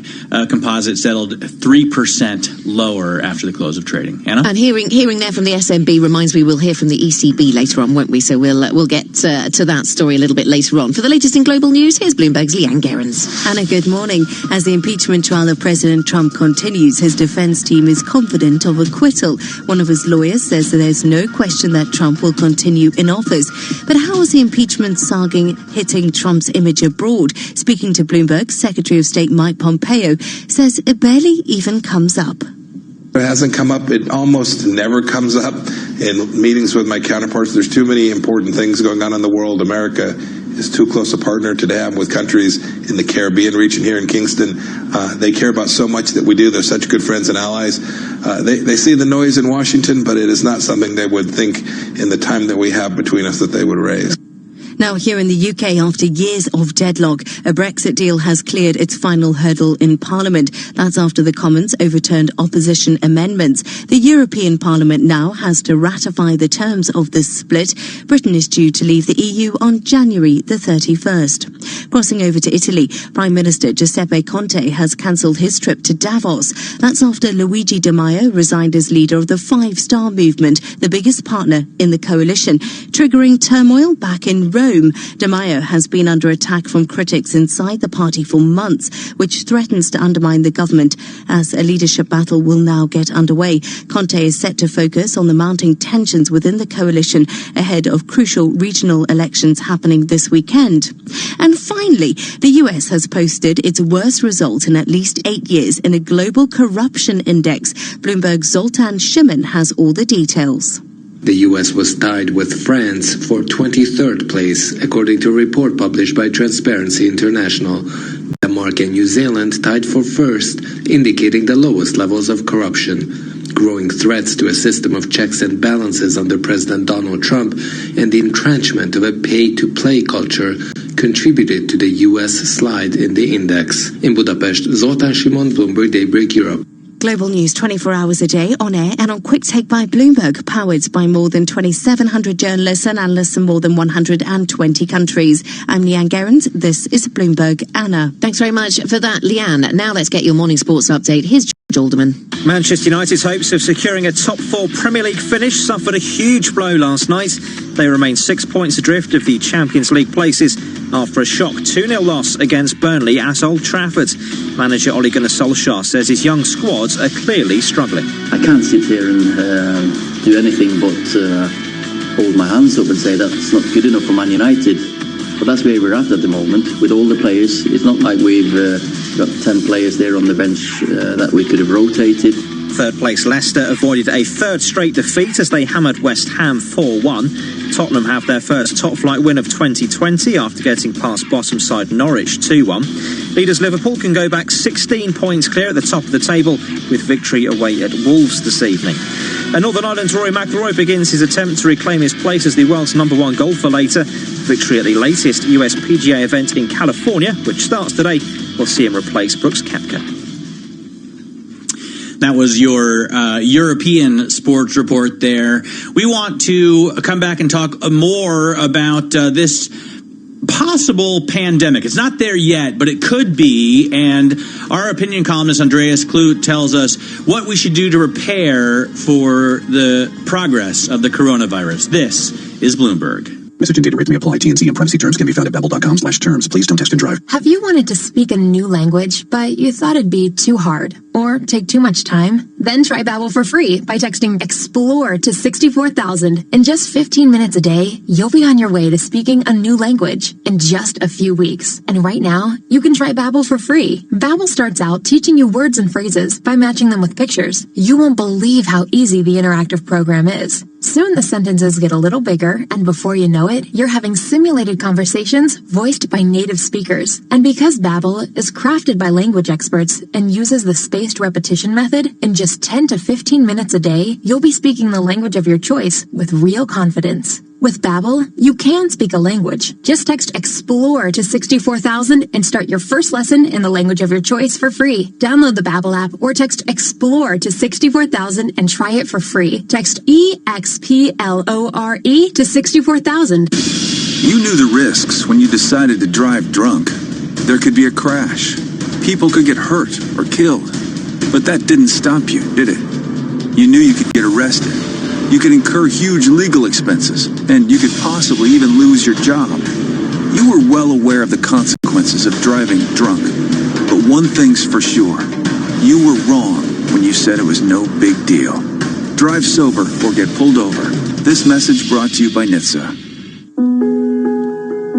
Composite settled 3% lower after the close of trading. Anna? And hearing there from the SNB reminds me we'll hear from the ECB later on, won't we? So we'll get to that story a little bit later on. For the latest in global news, here's Bloomberg's Leanne Gerrans. Anna, good morning. As the impeachment trial of President Trump continues, his defense team is confident of acquittal. One of his lawyers says that there's no question that Trump will continue in office. But how is the impeachment saga hitting Trump's image abroad? Speaking to Bloomberg, Secretary of State Mike Pompeo says it barely even comes up. It hasn't come up. It almost never comes up in meetings with my counterparts. There's too many important things going on in the world. America is too close a partner to have with countries in the Caribbean region here in Kingston. They care about so much that we do. They're such good friends and allies. They see the noise in Washington, but it is not something they would think in the time that we have between us that they would raise. Now, here in the UK, after years of deadlock, a Brexit deal has cleared its final hurdle in Parliament. That's after the Commons overturned opposition amendments. The European Parliament now has to ratify the terms of this split. Britain is due to leave the EU on January the 31st. Crossing over to Italy, Prime Minister Giuseppe Conte has cancelled his trip to Davos. That's after Luigi Di Maio resigned as leader of the Five Star Movement, the biggest partner in the coalition, triggering turmoil back in Rome. Di Maio has been under attack from critics inside the party for months, which threatens to undermine the government as a leadership battle will now get underway. Conte is set to focus on the mounting tensions within the coalition ahead of crucial regional elections happening this weekend. And finally, the US has posted its worst result in at least 8 years in a global corruption index. Bloomberg's Zoltan Shiman has all the details. The U.S. was tied with France for 23rd place, according to a report published by Transparency International. Denmark and New Zealand tied for first, indicating the lowest levels of corruption. Growing threats to a system of checks and balances under President Donald Trump and the entrenchment of a pay-to-play culture contributed to the U.S. slide in the index. In Budapest, Zoltán Simon, Bloomberg Daybreak Europe. Global news 24 hours a day, on air and on Quick Take by Bloomberg, powered by more than 2,700 journalists and analysts in more than 120 countries. I'm Leanne Gerrans. This is Bloomberg Anna. Thanks very much for that, Leanne. Now let's get your morning sports update. Here's George Alderman. Manchester United's hopes of securing a top 4 Premier League finish suffered a huge blow last night. They remain 6 points adrift of the Champions League places after a shock 2-0 loss against Burnley at Old Trafford. Manager Ole Gunnar Solskjaer says his young squads are clearly struggling. I can't sit here and do anything but hold my hands up and say that's not good enough for Man United. But that's where we're at the moment with all the players. It's not like we've got 10 players there on the bench that we could have rotated. Third place Leicester avoided a third straight defeat as they hammered West Ham 4-1. Tottenham have their first top-flight win of 2020 after getting past bottom side Norwich 2-1. Leaders Liverpool can go back 16 points clear at the top of the table with victory away at Wolves this evening. And Northern Ireland's Rory McIlroy begins his attempt to reclaim his place as the world's #1 golfer later. Victory at the latest US PGA event in California, which starts today, will see him replace Brooks Koepka. That was your European sports report there. We want to come back and talk more about this possible pandemic. It's not there yet, but it could be. And our opinion columnist Andreas Kluth tells us what we should do to prepare for the progress of the coronavirus. This is Bloomberg. Message and data rate may apply. T&C and privacy terms can be found at babbel.com/terms. Please don't text and drive. Have you wanted to speak a new language, but you thought it'd be too hard or take too much time? Then try Babbel for free by texting EXPLORE to 64,000. In just 15 minutes a day, you'll be on your way to speaking a new language in just a few weeks. And right now, you can try Babbel for free. Babbel starts out teaching you words and phrases by matching them with pictures. You won't believe how easy the interactive program is. Soon the sentences get a little bigger, and before you know it, you're having simulated conversations voiced by native speakers. And because Babbel is crafted by language experts and uses the spaced repetition method, in just 10 to 15 minutes a day, you'll be speaking the language of your choice with real confidence. With Babbel, you can speak a language. Just text EXPLORE to 64,000 and start your first lesson in the language of your choice for free. Download the Babbel app or text EXPLORE to 64,000 and try it for free. Text EXPLORE to 64,000. You knew the risks when you decided to drive drunk. There could be a crash. People could get hurt or killed. But that didn't stop you, did it? You knew you could get arrested. You could incur huge legal expenses, and you could possibly even lose your job. You were well aware of the consequences of driving drunk. But one thing's for sure. You were wrong when you said it was no big deal. Drive sober or get pulled over. This message brought to you by NHTSA.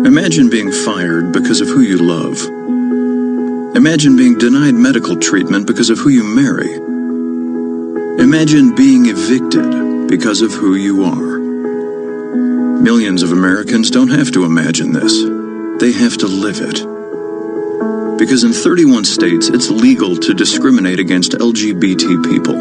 Imagine being fired because of who you love. Imagine being denied medical treatment because of who you marry. Imagine being evicted because of who you are. Millions of Americans don't have to imagine this. They have to live it. Because in 31 states, it's legal to discriminate against LGBT people.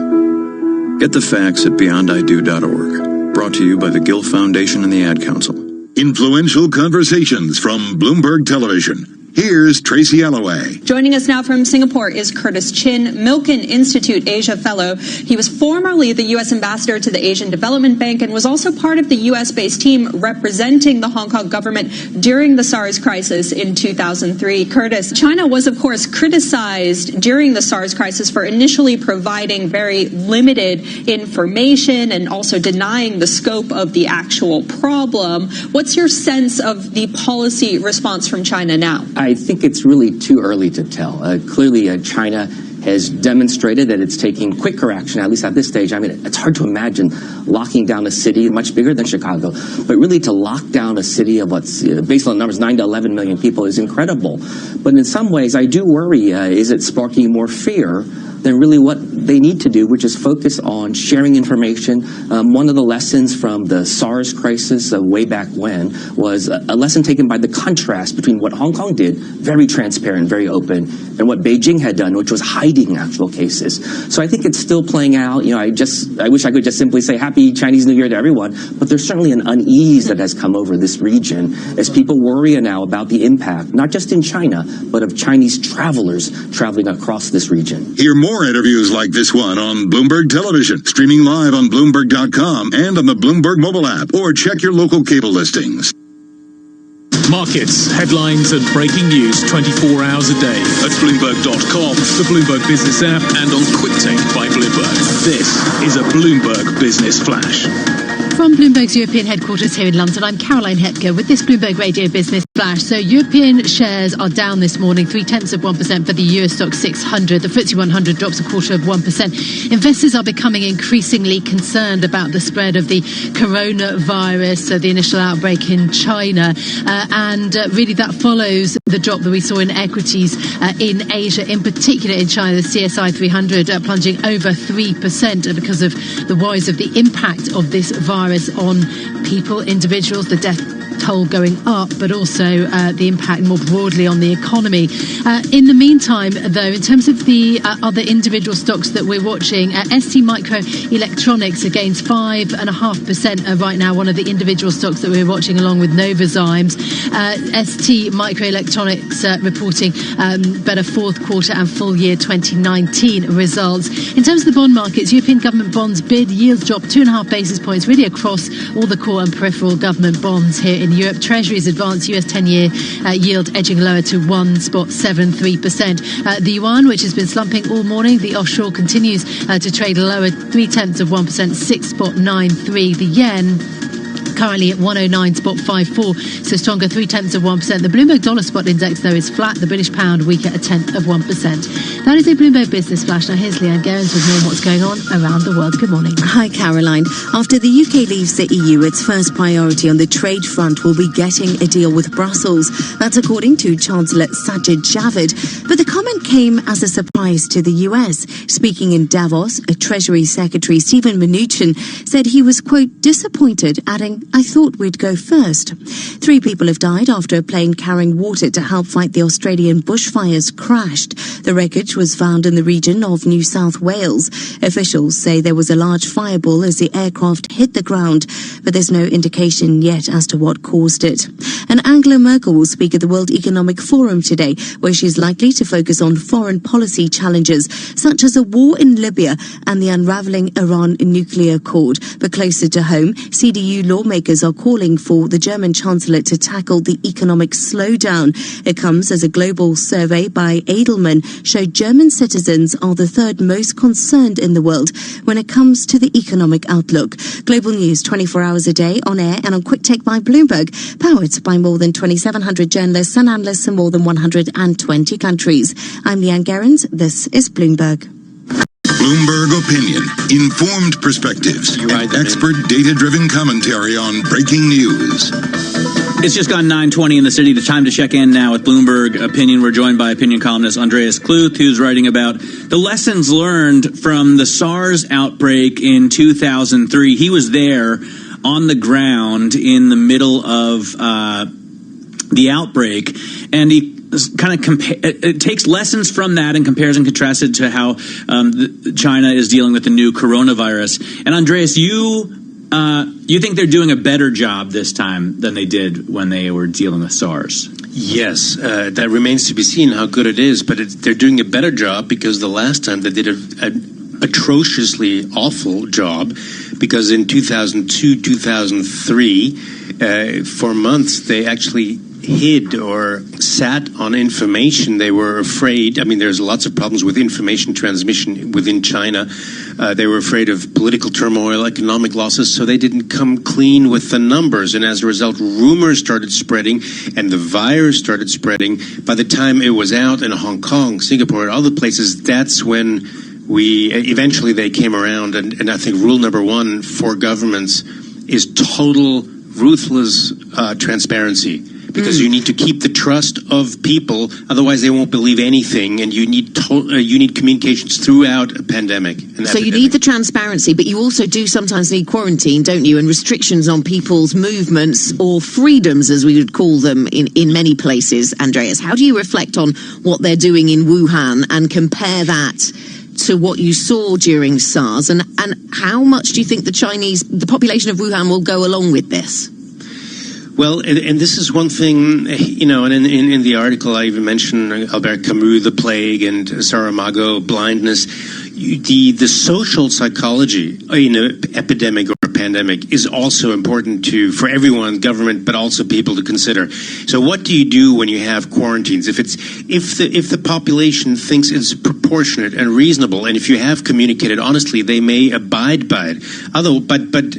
Get the facts at beyondido.org. Brought to you by the Gill Foundation and the Ad Council. Influential conversations from Bloomberg Television. Here's Tracy Alloway. Joining us now from Singapore is Curtis Chin, Milken Institute Asia Fellow. He was formerly the U.S. ambassador to the Asian Development Bank and was also part of the U.S.-based team representing the Hong Kong government during the SARS crisis in 2003. Curtis, China was, of course, criticized during the SARS crisis for initially providing very limited information and also denying the scope of the actual problem. What's your sense of the policy response from China now? I think it's really too early to tell. Clearly, China has demonstrated that it's taking quicker action, at least at this stage. I mean, it's hard to imagine locking down a city much bigger than Chicago, but really to lock down a city of what's, based on the numbers, 9 to 11 million people is incredible. But in some ways, I do worry, is it sparking more fear than really what they need to do, which is focus on sharing information. One of the lessons from the SARS crisis way back when was a lesson taken by the contrast between what Hong Kong did, very transparent, very open, and what Beijing had done, which was hiding actual cases. So I think it's still playing out. You know, I wish I could just simply say Happy Chinese New Year to everyone, but there's certainly an unease that has come over this region as people worry now about the impact, not just in China, but of Chinese travelers traveling across this region. Hear more interviews like this one on Bloomberg Television, streaming live on Bloomberg.com and on the Bloomberg mobile app, or check your local cable listings. Markets, headlines and breaking news 24 hours a day at Bloomberg.com, the Bloomberg Business app and on QuickTake by Bloomberg. This is a Bloomberg Business Flash. From Bloomberg's European headquarters here in London, I'm Caroline Hepker with this Bloomberg Radio Business Flash. So European shares are down this morning, 0.3% for the Euro Stoxx 600. The FTSE 100 drops 0.25%. Investors are becoming increasingly concerned about the spread of the coronavirus, so the initial outbreak in China. Really that follows the drop that we saw in equities in Asia, in particular in China, the CSI 300 plunging over 3% because of the worries of the impact of this virus on people, individuals, the death toll going up, but also the impact more broadly on the economy. In the meantime, though, in terms of the other individual stocks that we're watching, STMicroelectronics gains 5.5% right now, one of the individual stocks that we're watching along with Novozymes. STMicroelectronics reporting better fourth quarter and full year 2019 results. In terms of the bond markets, European government bonds bid yields dropped 2.5 basis points really across all the core and peripheral government bonds here in Europe. Treasuries advance US 10-year yield edging lower to 1.73%. The yuan, which has been slumping all morning, the offshore continues to trade lower, 0.3%, 6.93. The yen currently at 109.54, so stronger 0.3%. The Bloomberg Dollar Spot Index, though, is flat. The British pound weaker 0.1%. That is a Bloomberg Business Flash. Now here's Leanne Gerrans with more on what's going on around the world. Good morning. Hi, Caroline. After the UK leaves the EU, its first priority on the trade front will be getting a deal with Brussels. That's according to Chancellor Sajid Javid. But the comment came as a surprise to the US. Speaking in Davos, Treasury Secretary Steven Mnuchin said he was, quote, disappointed, adding, I thought we'd go first. 3 people have died after a plane carrying water to help fight the Australian bushfires crashed. The wreckage was found in the region of New South Wales. Officials say there was a large fireball as the aircraft hit the ground, but there's no indication yet as to what caused it. And Angela Merkel will speak at the World Economic Forum today, where she's likely to focus on foreign policy challenges, such as a war in Libya and the unravelling Iran nuclear accord. But closer to home, CDU lawmakers are calling for the German Chancellor to tackle the economic slowdown. It comes as a global survey by Edelman showed German citizens are the 3rd most concerned in the world when it comes to the economic outlook. Global news 24 hours a day on air and on Quick Take by Bloomberg, powered by more than 2,700 journalists and analysts in more than 120 countries. I'm Leanne Gerrans. This is Bloomberg. Bloomberg Opinion. Informed perspectives and expert data-driven commentary on breaking news. It's just gone 9:20 in the city. The time to check in now with Bloomberg Opinion. We're joined by opinion columnist Andreas Kluth, who's writing about the lessons learned from the SARS outbreak in 2003. He was there on the ground in the middle of the outbreak, and he kind of it takes lessons from that and compares and contrasts it to how China is dealing with the new coronavirus. And Andreas, you think they're doing a better job this time than they did when they were dealing with SARS? Yes, that remains to be seen how good it is, but they're doing a better job because the last time they did an atrociously awful job, because in 2002, 2003, for months they actually hid or sat on information. They were afraid. I mean, there's lots of problems with information transmission within China. They were afraid of political turmoil, economic losses, so they didn't come clean with the numbers. And as a result, rumors started spreading and the virus started spreading. By the time it was out in Hong Kong, Singapore, and other places, that's when eventually they came around. And I think rule number 1 for governments is total ruthless transparency. Because you need to keep the trust of people, otherwise they won't believe anything, and you need communications throughout a pandemic. So you need the transparency, but you also do sometimes need quarantine, don't you, and restrictions on people's movements or freedoms, as we would call them in many places. Andreas, how do you reflect on what they're doing in Wuhan and compare that to what you saw during SARS, and how much do you think the population of Wuhan will go along with this? Well, and this is one thing, you know, and in the article I even mentioned Albert Camus, the plague, and Saramago, blindness. The social psychology in an epidemic or a pandemic is also important for everyone, government, but also people to consider. So what do you do when you have quarantines? If the population thinks it's proportionate and reasonable, and if you have communicated honestly, they may abide by it.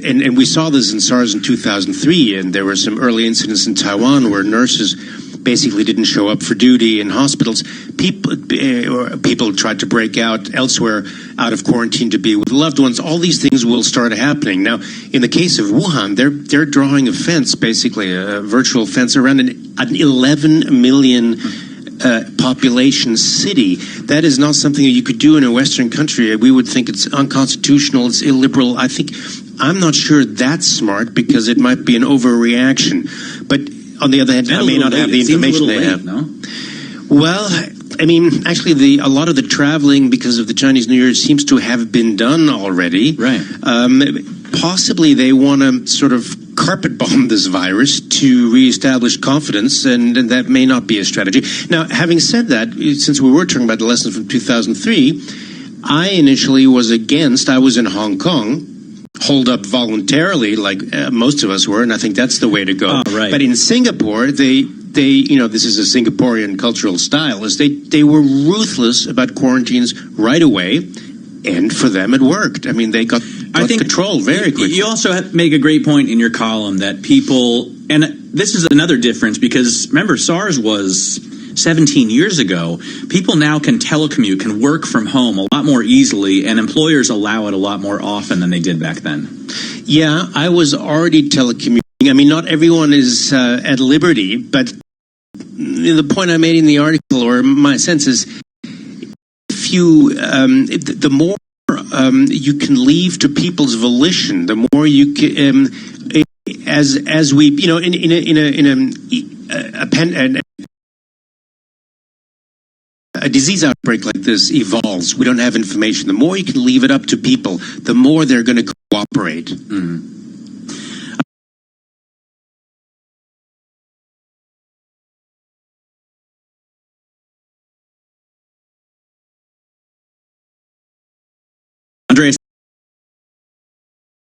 And we saw this in SARS in 2003, and there were some early incidents in Taiwan where nurses basically didn't show up for duty in hospitals. People tried to break out elsewhere out of quarantine to be with loved ones. All these things will start happening. Now, in the case of Wuhan, they're drawing a fence, basically a virtual fence around an 11 million population city. That is not something that you could do in a Western country. We would think it's unconstitutional, it's illiberal. I'm not sure that's smart because it might be an overreaction. But on the other hand, I may not have the information they have. No? Well, I mean, actually, a lot of the traveling because of the Chinese New Year seems to have been done already. Right. Possibly they want to sort of carpet bomb this virus to reestablish confidence, and that may not be a strategy. Now, having said that, since we were talking about the lessons from 2003, I initially was against. I was in Hong Kong, holed up voluntarily, like most of us were, and I think that's the way to go. Oh, right. But in Singapore, they this is a Singaporean cultural style, is they were ruthless about quarantines right away, and for them it worked. I mean, they got control very quickly. You also make a great point in your column that people, and this is another difference because remember, SARS was 17 years ago. People now can telecommute, can work from home a lot more easily, and employers allow it a lot more often than they did back then. Yeah, I was already telecommuting. I mean, not everyone is at liberty, but the point I made in the article, or my sense is, if you, the more you can leave to people's volition, the more you can, as we, a disease outbreak like this evolves. We don't have information. The more you can leave it up to people, the more they're going to cooperate. Mm-hmm. Andreas,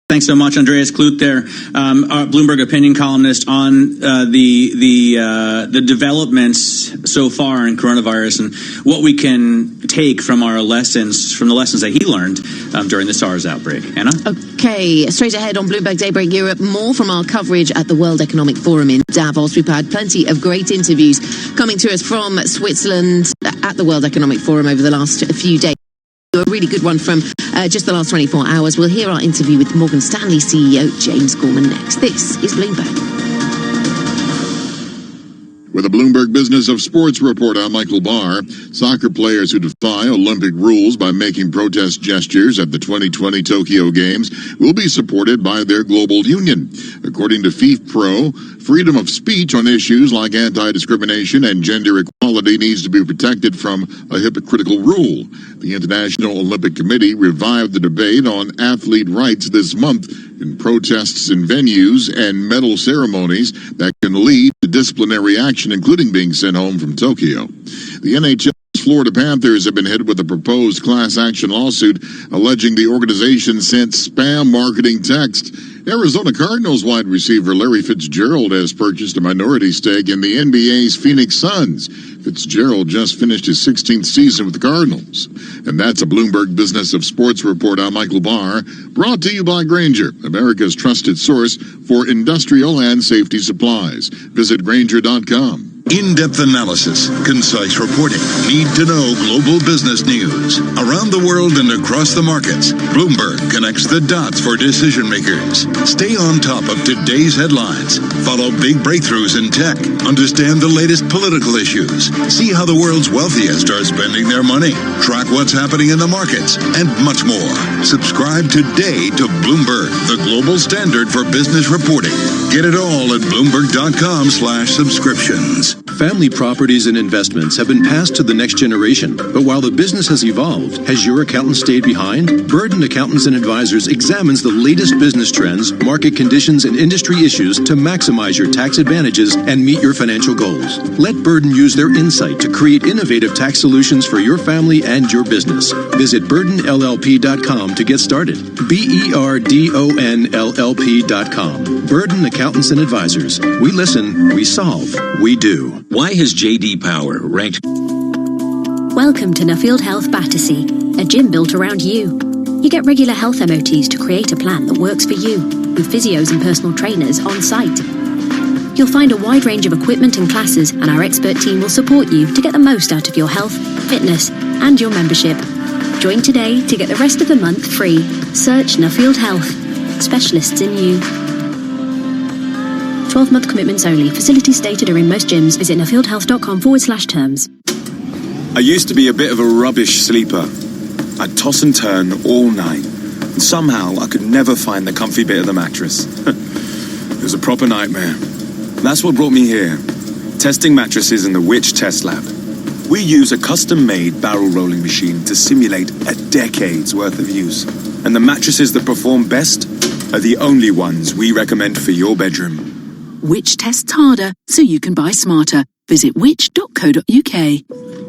thanks so much, Andreas Kluth there, our Bloomberg opinion columnist on the developments so far in coronavirus and what we can take from the lessons that he learned during the SARS outbreak. Anna? Okay, straight ahead on Bloomberg Daybreak Europe, more from our coverage at the World Economic Forum in Davos. We've had plenty of great interviews coming to us from Switzerland at the World Economic Forum over the last few days. A really good one from just the last 24 hours. We'll hear our interview with Morgan Stanley CEO James Gorman next. This is Bloomberg. With a Bloomberg Business of Sports report, I'm Michael Barr. Soccer players who defy Olympic rules by making protest gestures at the 2020 Tokyo Games will be supported by their global union. According to FIFPro, freedom of speech on issues like anti-discrimination and gender equality needs to be protected from a hypocritical rule. The International Olympic Committee revived the debate on athlete rights this month in protests in venues and medal ceremonies that can lead to disciplinary action, including being sent home from Tokyo. The NHL's Florida Panthers have been hit with a proposed class action lawsuit alleging the organization sent spam marketing text. Arizona Cardinals wide receiver Larry Fitzgerald has purchased a minority stake in the NBA's Phoenix Suns. Fitzgerald just finished his 16th season with the Cardinals. And that's a Bloomberg Business of Sports report. I'm Michael Barr, brought to you by Grainger, America's trusted source for industrial and safety supplies. Visit Grainger.com. In-depth analysis, concise reporting, need-to-know global business news. Around the world and across the markets, Bloomberg connects the dots for decision makers. Stay on top of today's headlines. Follow big breakthroughs in tech. Understand the latest political issues. See how the world's wealthiest are spending their money. Track what's happening in the markets, and much more. Subscribe today to Bloomberg, the global standard for business reporting. Get it all at Bloomberg.com/subscriptions. Family properties and investments have been passed to the next generation, but while the business has evolved, has your accountant stayed behind? Burden Accountants and Advisors examines the latest business trends, market conditions, and industry issues to maximize your tax advantages and meet your financial goals. Let Burden use their insight to create innovative tax solutions for your family and your business. Visit BurdenLLP.com to get started. BERDONLLP.com. Burden Accountants and Advisors. We listen, we solve, we do. Why has JD Power ranked? Welcome to Nuffield Health Battersea, a gym built around you. You get regular health MOTs to create a plan that works for you, with physios and personal trainers on site. You'll find a wide range of equipment and classes, and our expert team will support you to get the most out of your health, fitness, and your membership. Join today to get the rest of the month free. Search Nuffield Health. Specialists in you. 12-month commitments only. Facilities stated are in most gyms. Visit nuffieldhealth.com/terms. I used to be a bit of a rubbish sleeper. I'd toss and turn all night. And somehow I could never find the comfy bit of the mattress. It was a proper nightmare. That's what brought me here. Testing mattresses in the Which Test Lab. We use a custom-made barrel rolling machine to simulate a decade's worth of use. And the mattresses that perform best are the only ones we recommend for your bedroom. Which tests harder so you can buy smarter. Visit which.co.uk.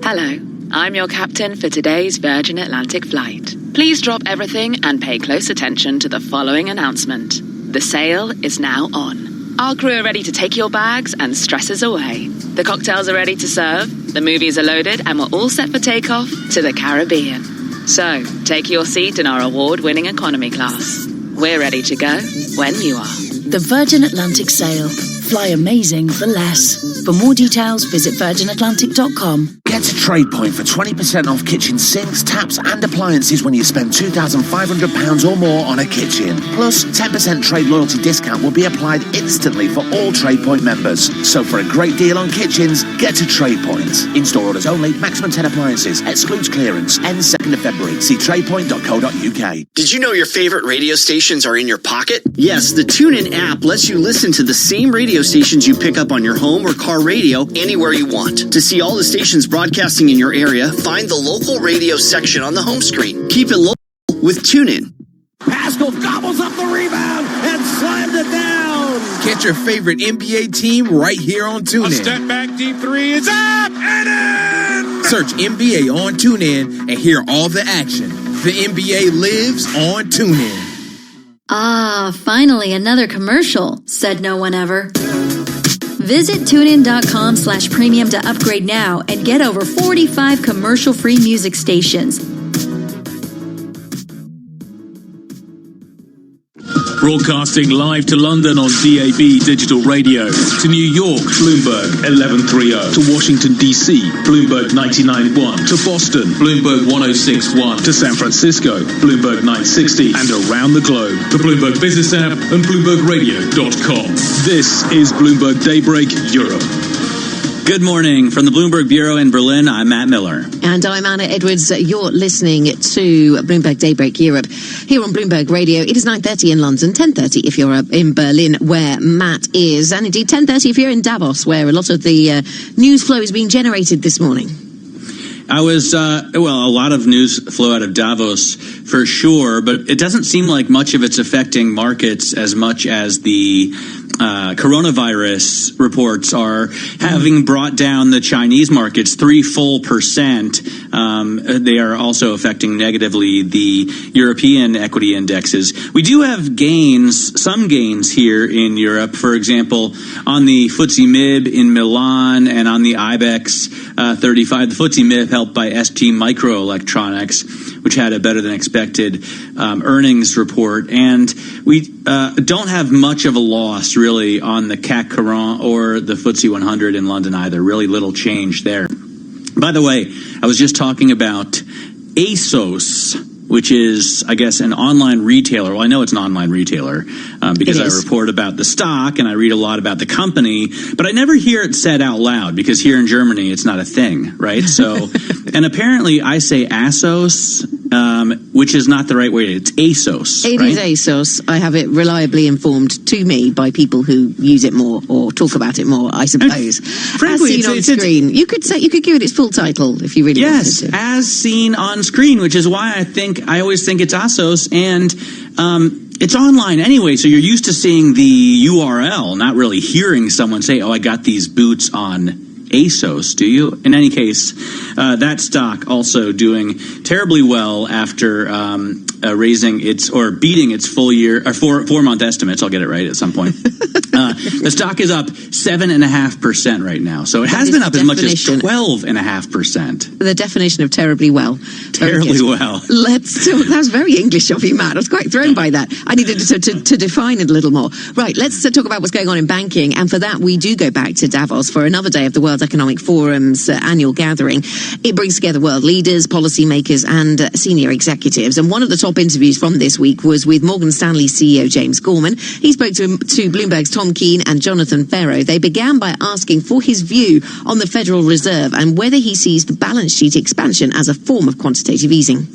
Hello, I'm your captain for today's Virgin Atlantic flight. Please drop everything and pay close attention to the following announcement. The sail is now on. Our crew are ready to take your bags and stresses away. The cocktails are ready to serve, the movies are loaded, and we're all set for takeoff to the Caribbean. So, take your seat in our award-winning economy class. We're ready to go when you are. The Virgin Atlantic sail. Fly amazing for less. For more details, visit virginatlantic.com. Get to TradePoint for 20% off kitchen sinks, taps and appliances when you spend £2,500 or more on a kitchen. Plus, 10% trade loyalty discount will be applied instantly for all TradePoint members. So for a great deal on kitchens, get to TradePoint. In-store orders only, maximum 10 appliances, excludes clearance, ends 2nd of February. See tradepoint.co.uk. Did you know your favorite radio stations are in your pocket? Yes, the TuneIn app lets you listen to the same radio stations you pick up on your home or car radio anywhere you want. To see all the stations broadcasting in your area, find the local radio section on the home screen. Keep it local with TuneIn. Pascal gobbles up the rebound and slams it down. Catch your favorite NBA team right here on TuneIn. A step back deep three is up and in. Search NBA on TuneIn and hear all the action. The NBA lives on TuneIn. Ah, finally another commercial, said no one ever. Visit TuneIn.com/premium to upgrade now and get over 45 commercial-free music stations. Broadcasting live to London on DAB digital radio, to New York, Bloomberg 1130, to Washington DC, Bloomberg 99.1, to Boston, Bloomberg 106.1, to San Francisco, Bloomberg 960, and around the globe, the Bloomberg Business app and BloombergRadio.com. This is Bloomberg Daybreak Europe. Good morning from the Bloomberg Bureau in Berlin. I'm Matt Miller. And I'm Anna Edwards. You're listening to Bloomberg Daybreak Europe here on Bloomberg Radio. It is 9:30 in London, 10:30 if you're in Berlin, where Matt is, and indeed 10:30 if you're in Davos, where a lot of the news flow is being generated this morning. I was, a lot of news flow out of Davos for sure, but it doesn't seem like much of it's affecting markets as much as the coronavirus reports are having brought down the Chinese markets 3 full percent. They are also affecting negatively the European equity indexes. We do have some gains here in Europe. For example, on the FTSE MIB in Milan and on the IBEX 35, the FTSE MIB helped by ST Microelectronics, which had a better than expected earnings report. And we don't have much of a loss really on the CAC 40 or the FTSE 100 in London either. Really little change there. By the way, I was just talking about ASOS, which is, I guess, an online retailer. Well, I know it's an online retailer because I report about the stock and I read a lot about the company, but I never hear it said out loud because here in Germany, it's not a thing, right? So, and apparently I say ASOS, which is not the right way. It's ASOS. It is ASOS. I have it reliably informed to me by people who use it more or talk about it more, I suppose. Frankly, as seen on screen. You could give it its full title if you really wanted to. Yes, as seen on screen, which is why I always think it's ASOS, and it's online anyway, so you're used to seeing the URL, not really hearing someone say, oh, I got these boots on ASOS, do you? In any case, that stock also doing terribly well after raising beating its full year or 4-month estimates. I'll get it right at some point. The stock is up 7.5% right now, so it has been up as much as 12.5%. The definition of terribly well. Terribly well. Let's talk. That was very English of you, Matt. I was quite thrown by that. I needed to define it a little more. Right, let's talk about what's going on in banking, and for that we do go back to Davos for another day of the World Economic Forum's annual gathering. It brings together world leaders, policymakers and senior executives, and one of the top interviews from this week was with Morgan Stanley CEO James Gorman. He spoke to Bloomberg's Tom Keene and Jonathan Ferro. They began by asking for his view on the Federal Reserve and whether he sees the balance sheet expansion as a form of quantitative easing.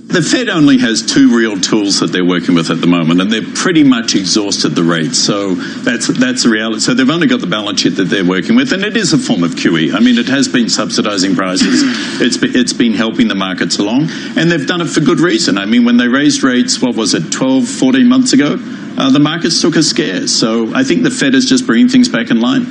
The Fed only has 2 real tools that they're working with at the moment, and they've pretty much exhausted the rates. So that's the reality. So they've only got the balance sheet that they're working with, and it is a form of QE. I mean, it has been subsidizing prices. It's been helping the markets along, and they've done it for good reason. I mean, when they raised rates, 12, 14 months ago, the markets took a scare. So I think the Fed is just bringing things back in line.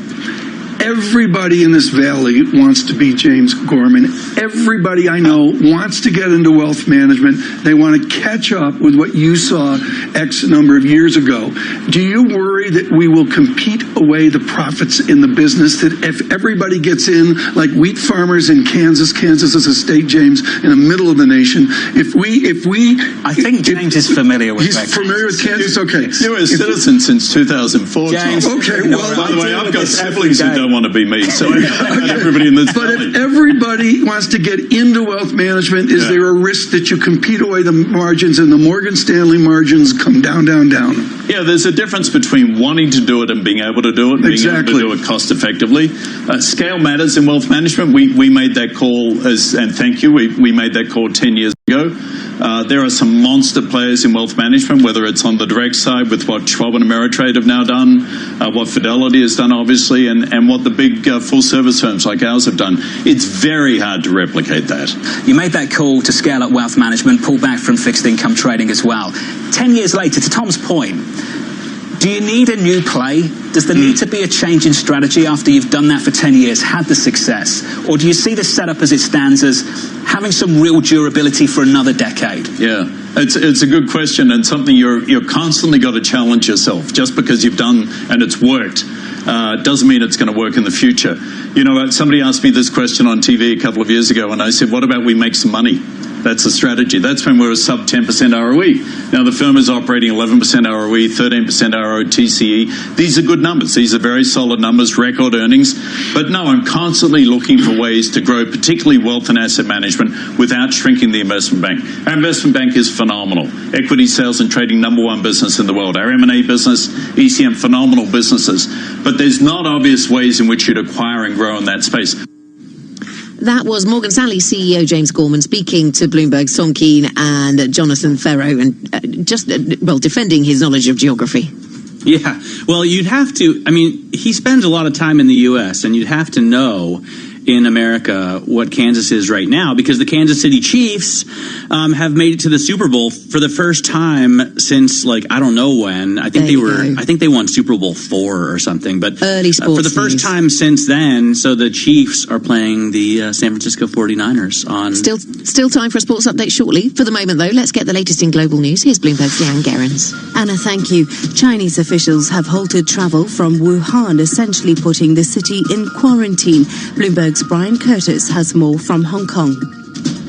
Everybody in this valley wants to be James Gorman. Everybody I know wants to get into wealth management. They want to catch up with what you saw X number of years ago. Do you worry that we will compete away the profits in the business? That if everybody gets in, like wheat farmers in Kansas is a state, James, in the middle of the nation. I think James is familiar with He's familiar with Kansas? Okay. You were a citizen since 2004. James, okay, well, by the way, I've got siblings who don't don't want to be me. So everybody in this. But if everybody wants to get into wealth management, is there a risk that you compete away the margins and the Morgan Stanley margins come down, down, down? Yeah, there's a difference between wanting to do it and being able to do it, being able to do it cost effectively. Scale matters in wealth management. We made that call and thank you, we made that call 10 years ago. There are some monster players in wealth management, whether it's on the direct side with what Schwab and Ameritrade have now done, what Fidelity has done, obviously, and what the big full-service firms like ours have done. It's very hard to replicate that. You made that call to scale up wealth management, pull back from fixed income trading as well. 10 years later, to Tom's point, do you need a new play? Does there need to be a change in strategy after you've done that for 10 years, had the success? Or do you see the setup as it stands as having some real durability for another decade? Yeah, it's a good question, and something you're constantly got to challenge yourself. Just because you've done and it's worked doesn't mean it's going to work in the future. You know, somebody asked me this question on TV a couple of years ago, and I said, what about we make some money? That's the strategy. That's when we're a sub 10% ROE. Now the firm is operating 11% ROE, 13% ROTCE. These are good numbers. These are very solid numbers, record earnings. But no, I'm constantly looking for ways to grow, particularly wealth and asset management, without shrinking the investment bank. Our investment bank is phenomenal. Equity sales and trading, #1 business in the world. Our M&A business, ECM, phenomenal businesses. But there's not obvious ways in which you'd acquire and grow in that space. That was Morgan Stanley CEO James Gorman speaking to Bloomberg's Tom Keene and Jonathan Ferro, and defending his knowledge of geography. Yeah, well, you'd have to, I mean, he spends a lot of time in the U.S., and you'd have to know in America what Kansas is right now, because the Kansas City Chiefs have made it to the Super Bowl for the first time since, like, I don't know when. I think they won Super Bowl 4 or something, but early sports for the first time since then. So the Chiefs are playing the San Francisco 49ers on. Still time for a sports update shortly. For the moment, though, let's get the latest in global news. Here's Bloomberg's Leanne Gerrans. Anna, thank you. Chinese officials have halted travel from Wuhan, essentially putting the city in quarantine. Bloomberg's Brian Curtis has more from Hong Kong.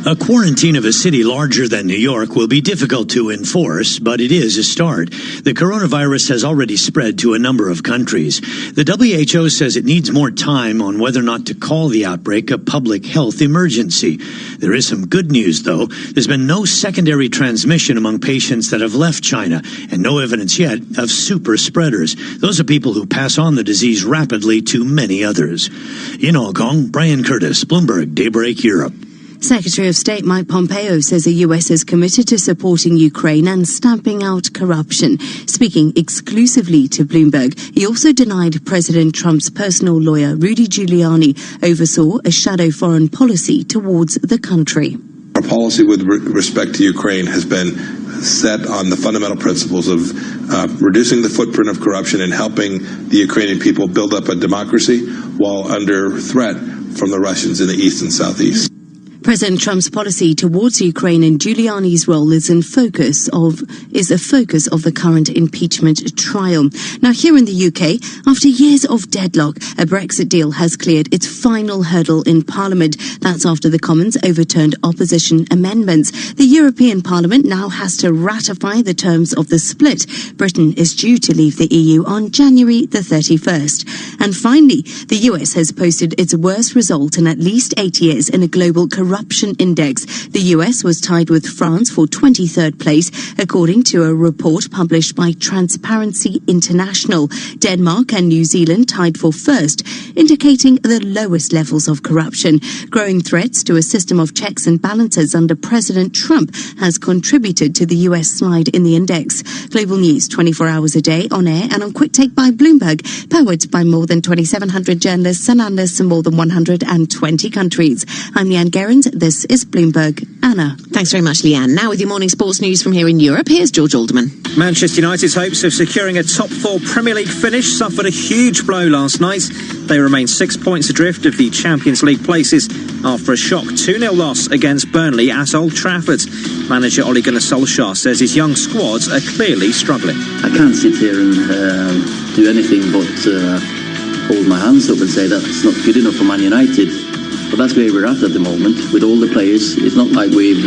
A quarantine of a city larger than New York will be difficult to enforce, but it is a start. The coronavirus has already spread to a number of countries. The WHO says it needs more time on whether or not to call the outbreak a public health emergency. There is some good news, though. There's been no secondary transmission among patients that have left China, and no evidence yet of super spreaders. Those are people who pass on the disease rapidly to many others. In Hong Kong, Brian Curtis, Bloomberg, Daybreak Europe. Secretary of State Mike Pompeo says the U.S. is committed to supporting Ukraine and stamping out corruption. Speaking exclusively to Bloomberg, he also denied President Trump's personal lawyer, Rudy Giuliani, oversaw a shadow foreign policy towards the country. Our policy with respect to Ukraine has been set on the fundamental principles of reducing the footprint of corruption and helping the Ukrainian people build up a democracy while under threat from the Russians in the east and southeast. President Trump's policy towards Ukraine and Giuliani's role is a focus of the current impeachment trial. Now, here in the UK, after years of deadlock, a Brexit deal has cleared its final hurdle in Parliament. That's after the Commons overturned opposition amendments. The European Parliament now has to ratify the terms of the split. Britain is due to leave the EU on January the 31st. And finally, the US has posted its worst result in at least 8 years in a global corruption index. The US was tied with France for 23rd place, according to a report published by Transparency International. Denmark and New Zealand tied for first, indicating the lowest levels of corruption. Growing threats to a system of checks and balances under President Trump has contributed to the US slide in the index. Global news 24 hours a day, on air and on Quick Take by Bloomberg, powered by more than 2,700 journalists and analysts in more than 120 countries. I'm Leanne Gerrans. This is Bloomberg. Anna. Thanks very much, Leanne. Now with your morning sports news from here in Europe, here's George Alderman. Manchester United's hopes of securing a top 4 Premier League finish suffered a huge blow last night. They remain 6 points adrift of the Champions League places after a shock 2-0 loss against Burnley at Old Trafford. Manager Ole Gunnar Solskjaer says his young squads are clearly struggling. I can't sit here and do anything but hold my hands up and say that's not good enough for Man United. But that's where we're at the moment with all the players. It's not like we've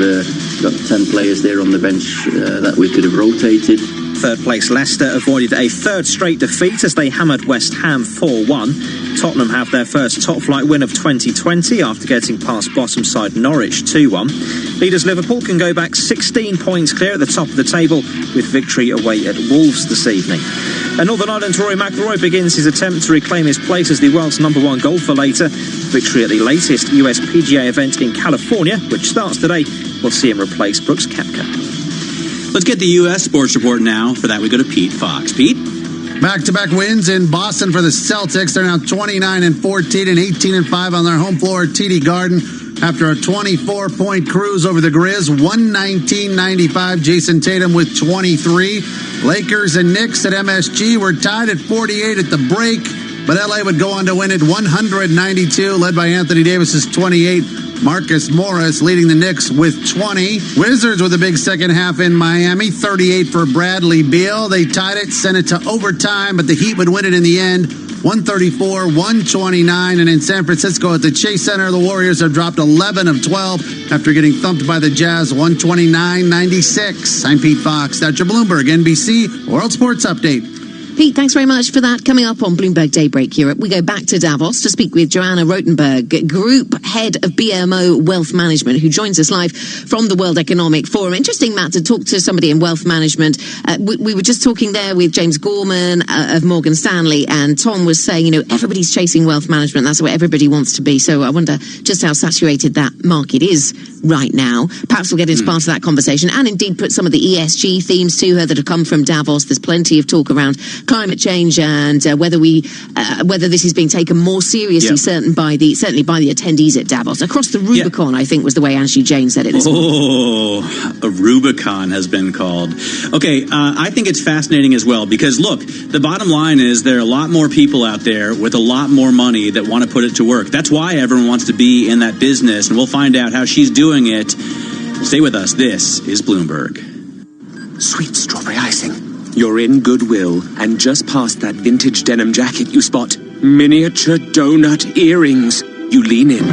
got 10 players there on the bench that we could have rotated. Third place Leicester avoided a third straight defeat as they hammered West Ham 4-1. Tottenham have their first top-flight win of 2020 after getting past bottom side Norwich 2-1. Leaders Liverpool can go back 16 points clear at the top of the table with victory away at Wolves this evening. And Northern Ireland's Rory McIlroy begins his attempt to reclaim his place as the world's #1 golfer later. Victory at the latest US PGA event in California, which starts today, will see him replace Brooks Koepka. Let's get the U.S. sports report now. For that, we go to Pete Fox. Pete? Back-to-back wins in Boston for the Celtics. They're now 29-14 and 18-5 on their home floor at TD Garden after a 24-point cruise over the Grizz. 119-95. Jason Tatum with 23. Lakers and Knicks at MSG were tied at 48 at the break, but LA would go on to win at 192, led by Anthony Davis's 28. Marcus Morris leading the Knicks with 20. Wizards with a big second half in Miami, 38 for Bradley Beal. They tied it, sent it to overtime, but the Heat would win it in the end, 134-129. And in San Francisco at the Chase Center, the Warriors have dropped 11 of 12 after getting thumped by the Jazz, 129-96. I'm Pete Fox. That's your Bloomberg NBC World Sports Update. Pete, thanks very much for that. Coming up on Bloomberg Daybreak Europe, we go back to Davos to speak with Joanna Rotenberg, Group Head of BMO Wealth Management, who joins us live from the World Economic Forum. Interesting, Matt, to talk to somebody in wealth management. We were just talking there with James Gorman of Morgan Stanley, and Tom was saying, everybody's chasing wealth management. That's where everybody wants to be. So I wonder just how saturated that market is right now. Perhaps we'll get into part of that conversation and indeed put some of the ESG themes to her that have come from Davos. There's plenty of talk around climate change and whether this is being taken more seriously, certainly by the attendees at Davos. Across the Rubicon, I think was the way Angie Jane said it this morning. A Rubicon has been called. Okay, I think it's fascinating as well because, look, the bottom line is there are a lot more people out there with a lot more money that want to put it to work. That's why everyone wants to be in that business, and we'll find out how she's doing it. Stay with us. This is Bloomberg. Sweet strawberry icing. You're in Goodwill, and just past that vintage denim jacket you spot miniature donut earrings. You lean in.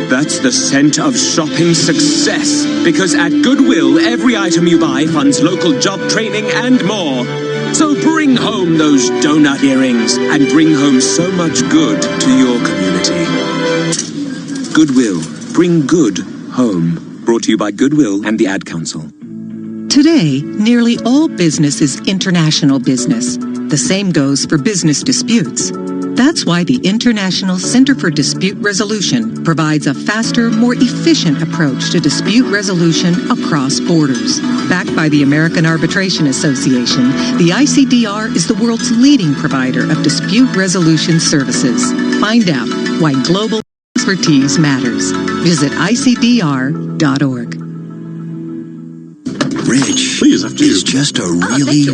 That's the scent of shopping success. Because at Goodwill, every item you buy funds local job training and more. So bring home those donut earrings and bring home so much good to your community. Goodwill. Bring good home. Brought to you by Goodwill and the Ad Council. Today, nearly all business is international business. The same goes for business disputes. That's why the International Center for Dispute Resolution provides a faster, more efficient approach to dispute resolution across borders. Backed by the American Arbitration Association, the ICDR is the world's leading provider of dispute resolution services. Find out why global expertise matters. Visit ICDR.org. Rich is just a really,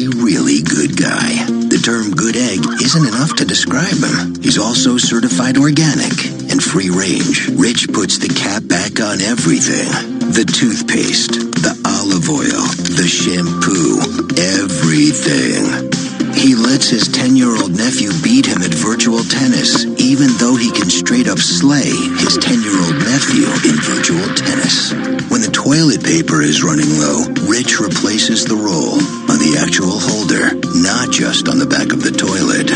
really good guy. The term good egg isn't enough to describe him. He's also certified organic and free range. Rich puts the cap back on everything. The toothpaste, the olive oil, the shampoo, everything. He lets his 10-year-old nephew beat him at virtual tennis, even though he can straight up slay his 10-year-old nephew in virtual tennis. When the toilet paper is running low, Rich replaces the roll on the actual holder, not just on the back of the toilet.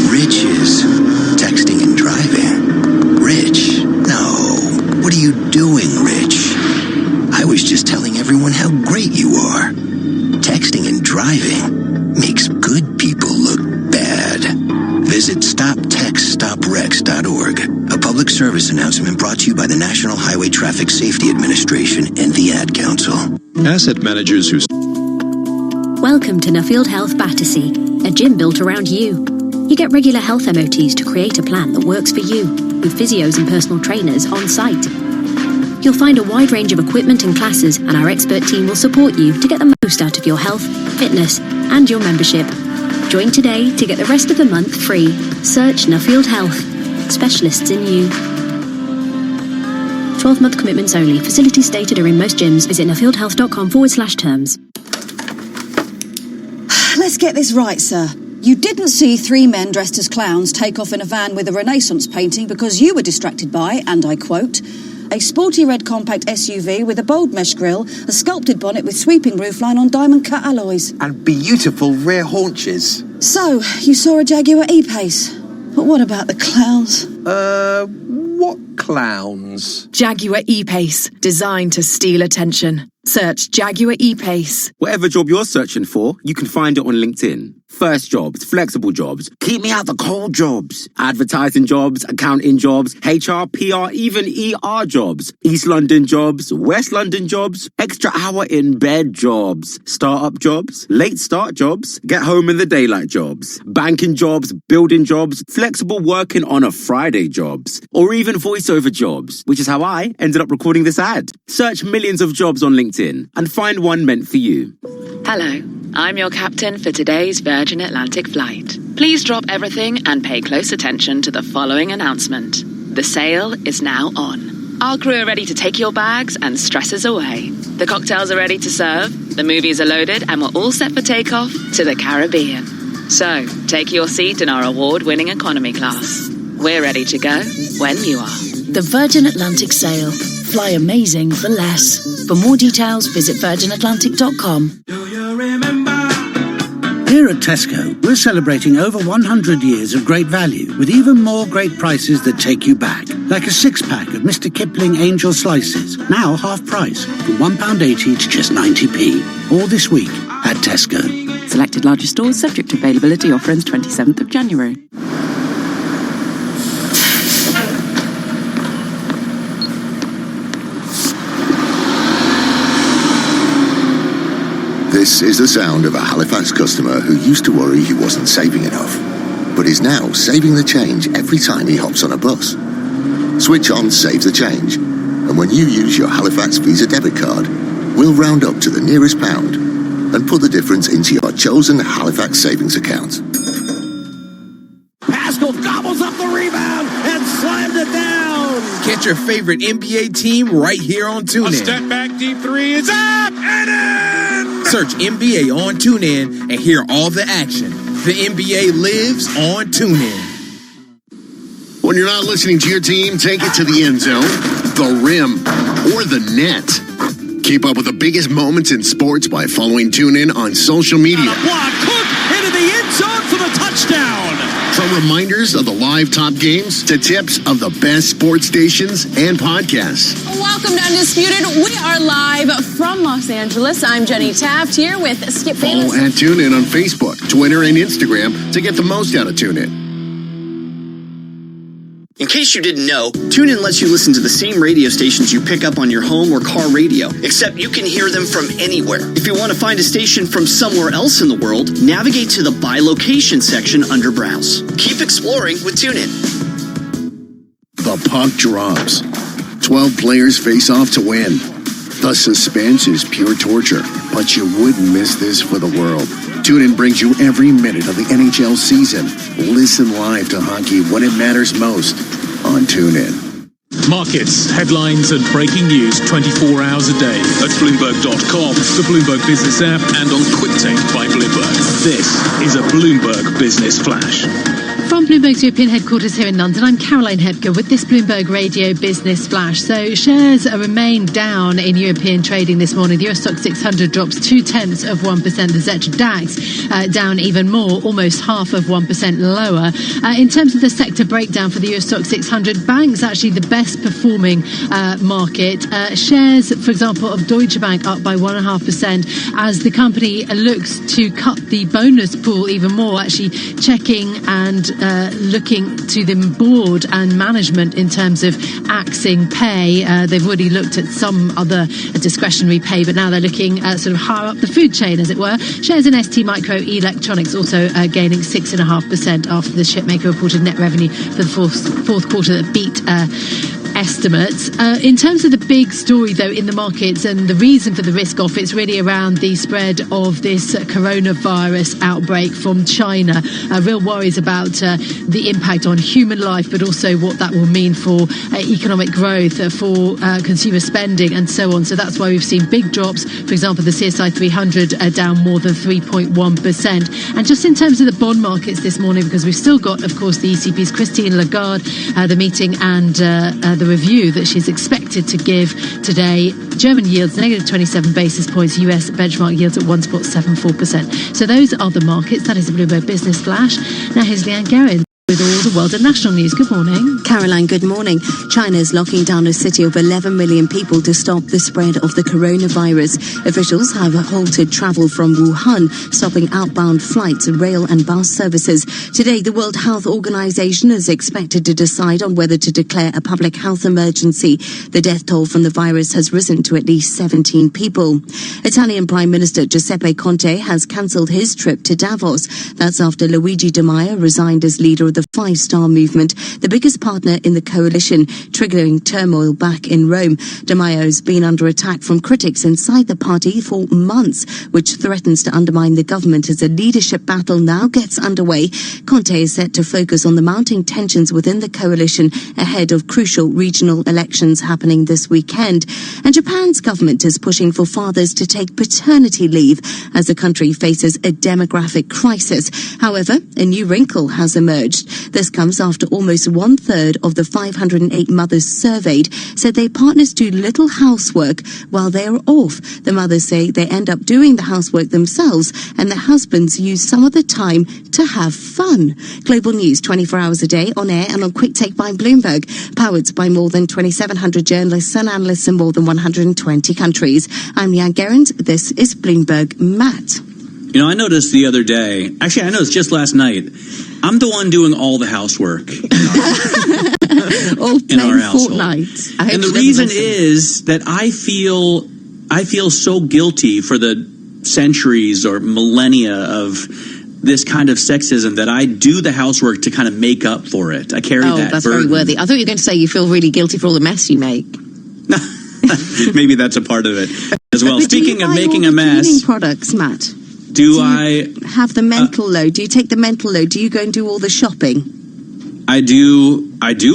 Rich is texting and driving. Rich, no. What are you doing, Rich? I was just telling everyone how great you are. Texting and driving makes good people look bad. Visit StopTextStopWrecks.org. A public service announcement brought to you by the National Highway Traffic Safety Administration and the Ad Council. Asset managers who... Welcome to Nuffield Health Battersea, a gym built around you. You get regular health MOTs to create a plan that works for you, with physios and personal trainers on site. You'll find a wide range of equipment and classes, and our expert team will support you to get the most out of your health, fitness, and your membership. Join today to get the rest of the month free. Search Nuffield Health. Specialists in you. 12-month commitments only. Facilities stated are in most gyms. Visit nuffieldhealth.com/terms. Let's get this right, sir. You didn't see three men dressed as clowns take off in a van with a Renaissance painting because you were distracted by, and I quote, A sporty red compact SUV with a bold mesh grille, a sculpted bonnet with sweeping roofline on diamond-cut alloys. And beautiful rear haunches. So, you saw a Jaguar E-Pace. But what about the clowns? What clowns? Jaguar E-Pace, designed to steal attention. Search Jaguar E-Pace. Whatever job you're searching for, you can find it on LinkedIn. First jobs, flexible jobs, keep me out the cold jobs, advertising jobs, accounting jobs, HR, PR, even ER jobs, East London jobs, West London jobs, extra hour in bed jobs, startup jobs, late start jobs, get home in the daylight jobs, banking jobs, building jobs, flexible working on a Friday jobs, or even voiceover jobs, which is how I ended up recording this ad. Search millions of jobs on LinkedIn and find one meant for you. Hello, I'm your captain for today's Virgin Atlantic flight. Please drop everything and pay close attention to the following announcement. The sail is now on. Our crew are ready to take your bags and stresses away. The cocktails are ready to serve, the movies are loaded, and we're all set for takeoff to the Caribbean. So, take your seat in our award-winning economy class. We're ready to go when you are. The Virgin Atlantic sail. Fly amazing for less. For more details, visit virginatlantic.com. Here at Tesco, we're celebrating over 100 years of great value, with even more great prices that take you back. Like a 6-pack of Mr. Kipling Angel Slices, now half price, from £1.80 to just 90p. All this week at Tesco. Selected larger stores, subject to availability, offer ends 27th of January. This is the sound of a Halifax customer who used to worry he wasn't saving enough, but is now saving the change every time he hops on a bus. Switch on Save the Change, and when you use your Halifax Visa debit card, we'll round up to the nearest pound and put the difference into your chosen Halifax savings account. Pascal gobbles up the rebound and slams it down. Get your favorite NBA team right here on TuneIn. A step back, deep three is up and in. Search NBA on TuneIn and hear all the action. The NBA lives on TuneIn. When you're not listening to your team, take it to the end zone, the rim, or the net. Keep up with the biggest moments in sports by following TuneIn on social media. Block, Cook into the end zone for the touchdown. From reminders of the live top games to tips of the best sports stations and podcasts. Welcome to Undisputed. We are live from Los Angeles. I'm Jenny Taft here with Skip Bayless. Follow and tune in on Facebook, Twitter, and Instagram to get the most out of TuneIn. In case you didn't know, TuneIn lets you listen to the same radio stations you pick up on your home or car radio, except you can hear them from anywhere. If you want to find a station from somewhere else in the world, navigate to the By Location section under Browse. Keep exploring with TuneIn. The puck drops. 12 players face off to win. The suspense is pure torture, but you wouldn't miss this for the world. TuneIn brings you every minute of the NHL season. Listen live to hockey when it matters most on TuneIn. Markets, headlines and breaking news 24 hours a day at Bloomberg.com, the Bloomberg Business app and on QuickTake by Bloomberg. This is a Bloomberg Business Flash. From Bloomberg's European headquarters here in London, I'm Caroline Hepker with this Bloomberg Radio Business Flash. So shares remain down in European trading this morning. The Euro Stoxx 600 drops 0.2%. The Xetra DAX down even more, almost 0.5% lower. In terms of the sector breakdown for the Euro Stoxx 600, banks actually the best performing market. Shares, for example, of Deutsche Bank up by 1.5% as the company looks to cut the bonus pool even more, actually checking and looking to the board and management in terms of axing pay. They've already looked at some other discretionary pay, but now they're looking sort of higher up the food chain, as it were. Shares in ST Microelectronics also gaining 6.5% after the chipmaker reported net revenue for the fourth quarter that beat estimates. In terms of the big story, though, in the markets and the reason for the risk off, it's really around the spread of this coronavirus outbreak from China. Real worries about the impact on human life, but also what that will mean for economic growth, for consumer spending and so on. So that's why we've seen big drops. For example, the CSI 300 down more than 3.1%. And just in terms of the bond markets this morning, because we've still got, of course, the ECB's Christine Lagarde, the meeting and the review that she's expected to give today. German yields negative 27 basis points, US benchmark yields at 1.74%. So those are the markets. That is a Bloomberg Business Flash. Now here's Leanne Guerin with all the world and national news. Good morning. Caroline, good morning. China is locking down a city of 11 million people to stop the spread of the coronavirus. Officials have halted travel from Wuhan, stopping outbound flights, rail and bus services. Today, the World Health Organization is expected to decide on whether to declare a public health emergency. The death toll from the virus has risen to at least 17 people. Italian Prime Minister Giuseppe Conte has cancelled his trip to Davos. That's after Luigi Di Maio resigned as leader of the Five Star Movement, the biggest partner in the coalition, triggering turmoil back in Rome. Di Maio's been under attack from critics inside the party for months, which threatens to undermine the government as a leadership battle now gets underway. Conte is set to focus on the mounting tensions within the coalition ahead of crucial regional elections happening this weekend. And Japan's government is pushing for fathers to take paternity leave as the country faces a demographic crisis. However, a new wrinkle has emerged. This comes after almost 1/3 of the 508 mothers surveyed said their partners do little housework while they are off. The mothers say they end up doing the housework themselves and their husbands use some of the time to have fun. Global news 24 hours a day on air and on Quick Take by Bloomberg, powered by more than 2,700 journalists and analysts in more than 120 countries. I'm Leanne Gerrans. This is Bloomberg Matt. You know, I noticed the other day, actually I noticed just last night, I'm the one doing all the housework in our household. And the reason is that I feel so guilty for the centuries or millennia of this kind of sexism that I do the housework to kind of make up for it. I carry that that's burden. very worthy. I thought you were going to say you feel really guilty for all the mess you make. Maybe that's a part of it as well. Speaking of making a mess, cleaning products, Matt. Do I have the mental load? Do you take the mental load? Do you go and do all the shopping? I do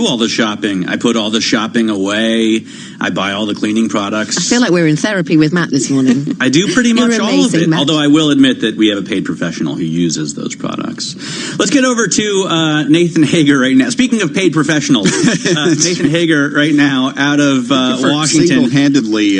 all the shopping. I put all the shopping away. I buy all the cleaning products. I feel like we're in therapy with Matt this morning. I do pretty much all of it, Matt. although I will admit that we have a paid professional who uses those products. Let's get over to Nathan Hager right now. Speaking of paid professionals, Nathan Hager right now out of Washington. Single-handedly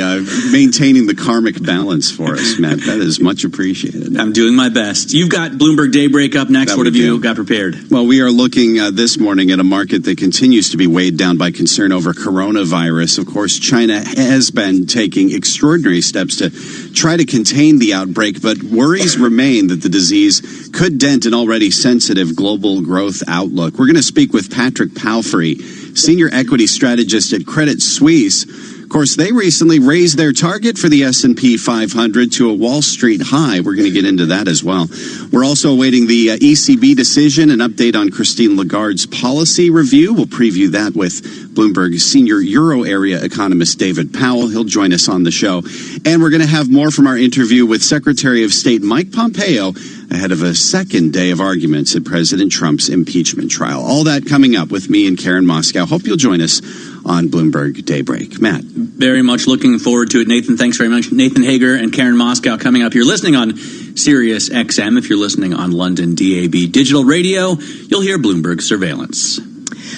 maintaining the karmic balance for us, Matt. That is much appreciated. I'm doing my best. You've got Bloomberg Daybreak up next. What have you got prepared? Well, we are looking this morning at a market that continues to be weighed down by concern over coronavirus. Of course, China has been taking extraordinary steps to try to contain the outbreak, but worries remain that the disease could dent an already sensitive global growth outlook. We're going to speak with Patrick Palfrey, senior equity strategist at Credit Suisse. Of course, they recently raised their target for the S&P 500 to a Wall Street high. We're going to get into that as well. We're also awaiting the ECB decision, an update on Christine Lagarde's policy review. We'll preview that with Bloomberg's senior Euro area economist David Powell. He'll join us on the show. And we're going to have more from our interview with Secretary of State Mike Pompeo ahead of a second day of arguments at President Trump's impeachment trial. All that coming up with me and Karen Moscow. Hope you'll join us on Bloomberg Daybreak. Matt. Very much looking forward to it. Nathan, thanks very much. Nathan Hager and Karen Moscow coming up. You're listening on Sirius XM. If you're listening on London DAB Digital Radio, you'll hear Bloomberg Surveillance.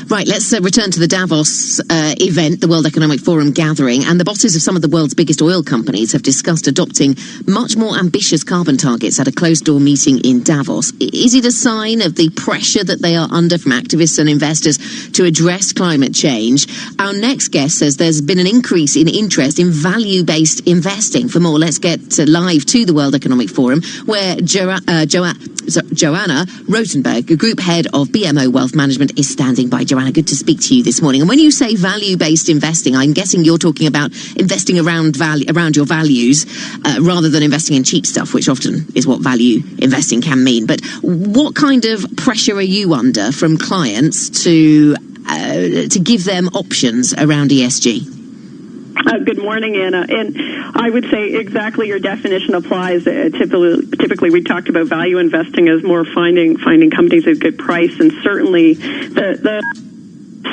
Right, let's return to the Davos event, the World Economic Forum gathering, and the bosses of some of the world's biggest oil companies have discussed adopting much more ambitious carbon targets at a closed-door meeting in Davos. Is it a sign of the pressure that they are under from activists and investors to address climate change? Our next guest says there's been an increase in interest in value-based investing. For more, let's get live to the World Economic Forum, where Joanna Rotenberg, a group head of BMO Wealth Management, is standing by. Joanna, good to speak to you this morning. And when you say value-based investing, I'm guessing you're talking about investing around your values rather than investing in cheap stuff, which often is what value investing can mean. But what kind of pressure are you under from clients to give them options around ESG? Good morning, Anna. And I would say exactly your definition applies. Typically, we talked about value investing as more finding companies at a good price, and certainly the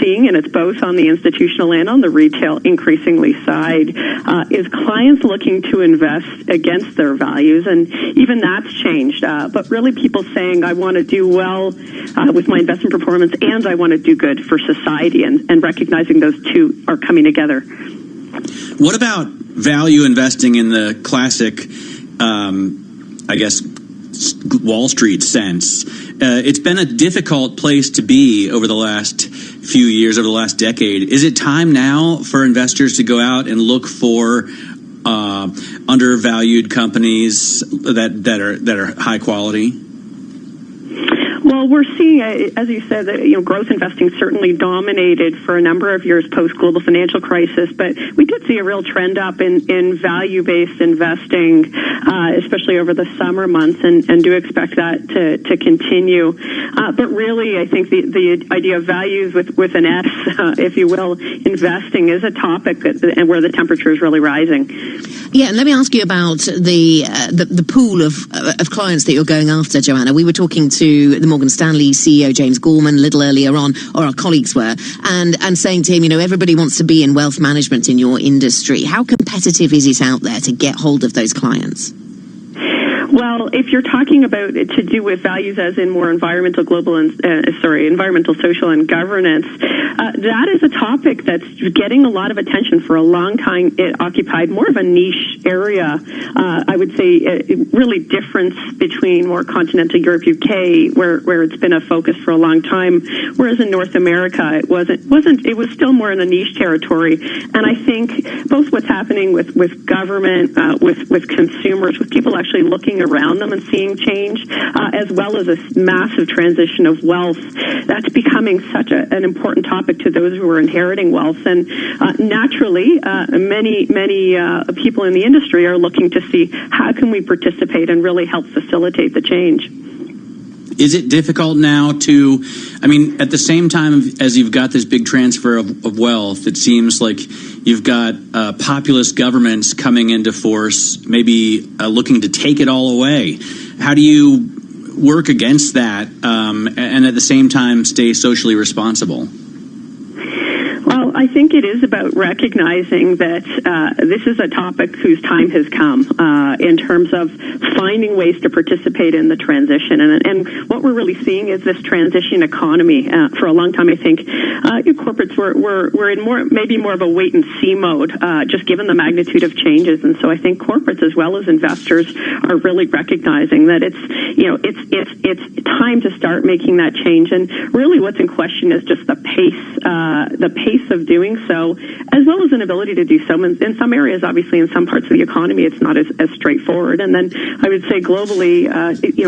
seeing, and it's both on the institutional and on the retail increasingly side, is clients looking to invest against their values, and even that's changed. But really people saying, I want to do well with my investment performance, and I want to do good for society, and recognizing those two are coming together. What about value investing in the classic, I guess, Wall Street sense? It's been a difficult place to be over the last few years, over the last decade. Is it time now for investors to go out and look for undervalued companies that are high quality? Well, we're seeing, as you said, that growth investing certainly dominated for a number of years post-global financial crisis, but we did see a real trend up in value-based investing, especially over the summer months, and do expect that to continue. But really, I think the idea of values with an S, if you will, investing is a topic and where the temperature is really rising. Yeah, and let me ask you about the pool of clients that you're going after, Joanna. We were talking to the Morgan Stanley CEO James Gorman a little earlier on, or our colleagues were, and saying to him, everybody wants to be in wealth management in your industry. How competitive is it out there to get hold of those clients? Well, if you're talking about it to do with values as in more environmental, social, and governance, that is a topic that's getting a lot of attention. For a long time, it occupied more of a niche area. I would say really difference between more continental Europe, UK, where it's been a focus for a long time, whereas in North America, it wasn't. It was still more in the niche territory. And I think both what's happening with government, with consumers, with people actually looking around them and seeing change, as well as a massive transition of wealth. That's becoming such an important topic to those who are inheriting wealth. And naturally, many people in the industry are looking to see how can we participate and really help facilitate the change. Is it difficult now at the same time as you've got this big transfer of wealth, it seems like you've got populist governments coming into force, maybe looking to take it all away. How do you work against that and at the same time stay socially responsible? Well, I think it is about recognizing that this is a topic whose time has come in terms of finding ways to participate in the transition. And what we're really seeing is this transition economy. For a long time, I think corporates were in maybe more of a wait-and-see mode, just given the magnitude of changes. And so I think corporates as well as investors are really recognizing that it's time to start making that change. And really what's in question is just the pace of doing so, as well as an ability to do so. In some areas, obviously, in some parts of the economy, it's not as straightforward. And then I would say globally,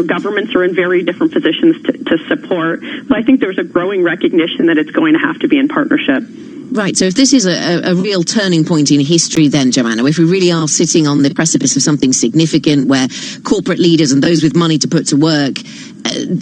governments are in very different positions to support. But I think there's a growing recognition that it's going to have to be in partnership. Right, so if this is a real turning point in history then, Joanna, if we really are sitting on the precipice of something significant where corporate leaders and those with money to put to work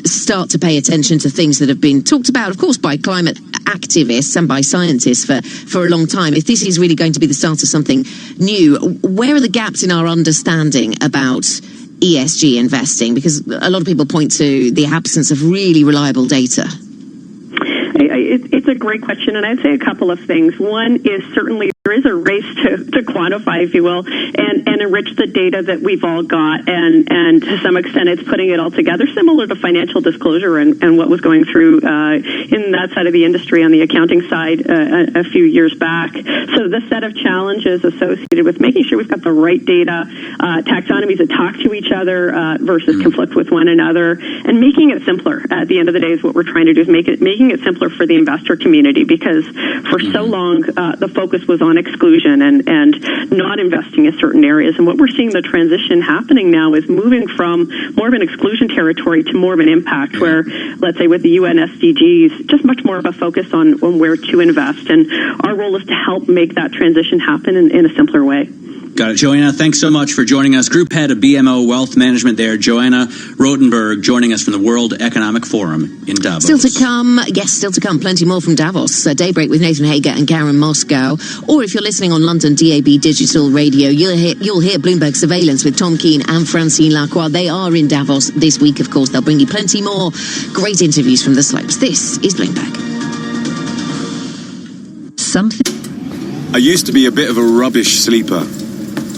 start to pay attention to things that have been talked about, of course, by climate activists and by scientists for a long time, if this is really going to be the start of something new, where are the gaps in our understanding about ESG investing? Because a lot of people point to the absence of really reliable data. It's a great question, and I'd say a couple of things. One is certainly there is a race to quantify, if you will, and enrich the data that we've all got, and to some extent it's putting it all together, similar to financial disclosure and what was going through in that side of the industry on the accounting side a few years back. So the set of challenges associated with making sure we've got the right data, taxonomies that talk to each other versus conflict with one another, and making it simpler. At the end of the day is what we're trying to do, is making it simpler for the investor community, because for so long the focus was on exclusion and not investing in certain areas. And what we're seeing the transition happening now is moving from more of an exclusion territory to more of an impact, where, let's say with the UN SDGs, just much more of a focus on where to invest. And our role is to help make that transition happen in a simpler way. Got it. Joanna, thanks so much for joining us. Group Head of BMO Wealth Management there, Joanna Rotenberg, joining us from the World Economic Forum in Davos. Still to come, plenty more from Davos. Daybreak with Nathan Hager and Karen Moscow. Or if you're listening on London DAB Digital Radio, you'll hear Bloomberg Surveillance with Tom Keane and Francine Lacroix. They are in Davos this week, of course. They'll bring you plenty more great interviews from the slopes. This is Bloomberg. something. I used to be a bit of a rubbish sleeper.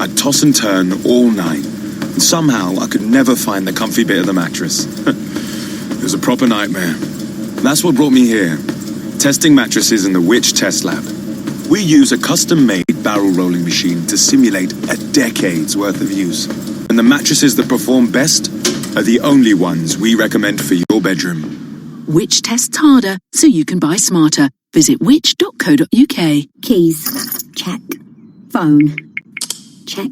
I'd toss and turn all night, and somehow I could never find the comfy bit of the mattress. It was a proper nightmare. That's what brought me here, testing mattresses in the Which Test Lab. We use a custom-made barrel rolling machine to simulate a decade's worth of use. And the mattresses that perform best are the only ones we recommend for your bedroom. Which tests harder so you can buy smarter. Visit which.co.uk. Keys. Check. Phone. Check.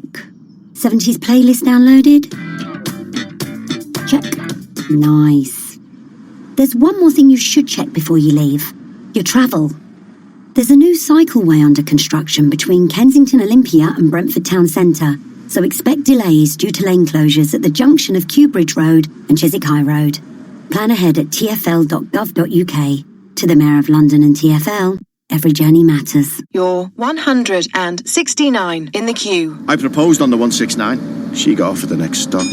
70s playlist downloaded. Check. Nice. There's one more thing you should check before you leave. Your travel. There's a new cycleway under construction between Kensington Olympia and Brentford Town Centre, so expect delays due to lane closures at the junction of Kew Bridge Road and Chiswick High Road. Plan ahead at tfl.gov.uk. To the Mayor of London and TfL, every journey matters. You're 169 in the queue. I proposed on the 169. She got offered the next stop.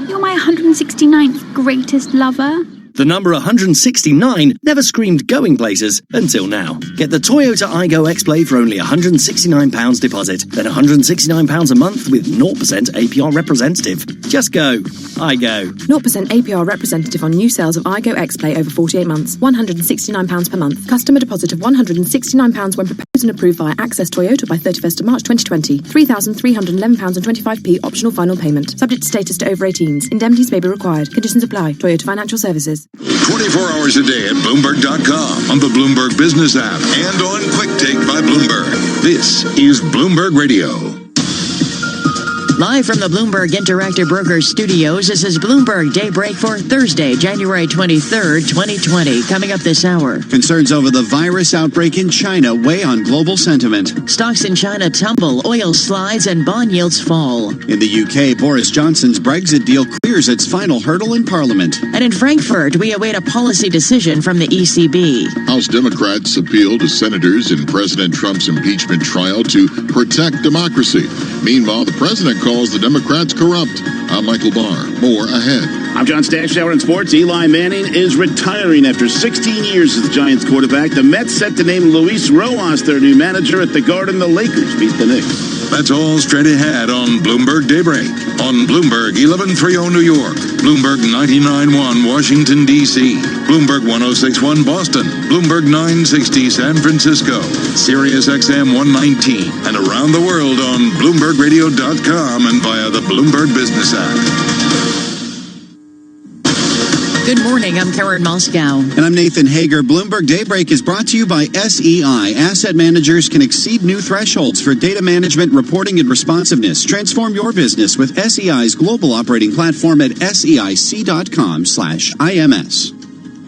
You're my 169th greatest lover. The number 169 never screamed going places until now. Get the Toyota Aygo X-Play for only £169 deposit, then £169 a month with 0% APR representative. Just go. Aygo. 0% APR representative on new sales of Aygo X-Play over 48 months. £169 per month. Customer deposit of £169 when proposed and approved via Access Toyota by 31st of March 2020. £3,311.25p optional final payment. Subject to status to over 18s. Indemnities may be required. Conditions apply. Toyota Financial Services. 24 hours a day at Bloomberg.com, on the Bloomberg Business app, and on Quick Take by Bloomberg. This is Bloomberg Radio. Live from the Bloomberg Interactive Brokers studios, this is Bloomberg Daybreak for Thursday, January 23rd, 2020. Coming up this hour. Concerns over the virus outbreak in China weigh on global sentiment. Stocks in China tumble, oil slides, and bond yields fall. In the UK, Boris Johnson's Brexit deal clears its final hurdle in Parliament. And in Frankfurt, we await a policy decision from the ECB. House Democrats appeal to senators in President Trump's impeachment trial to protect democracy. Meanwhile, the president calls the Democrats corrupt. I'm Michael Barr. More ahead. I'm John Stashower in sports. Eli Manning is retiring after 16 years as the Giants quarterback. The Mets set to name Luis Rojas their new manager at the Garden. The Lakers beat the Knicks. That's all straight ahead on Bloomberg Daybreak. On Bloomberg 1130 New York, Bloomberg 99.1 Washington, D.C., Bloomberg 106.1 Boston, Bloomberg 960 San Francisco, Sirius XM 119, and around the world on BloombergRadio.com and via the Bloomberg Business app. Good morning, I'm Karen Moscow. And I'm Nathan Hager. Bloomberg Daybreak is brought to you by SEI. Asset managers can exceed new thresholds for data management, reporting, and responsiveness. Transform your business with SEI's global operating platform at SEIC.com/IMS.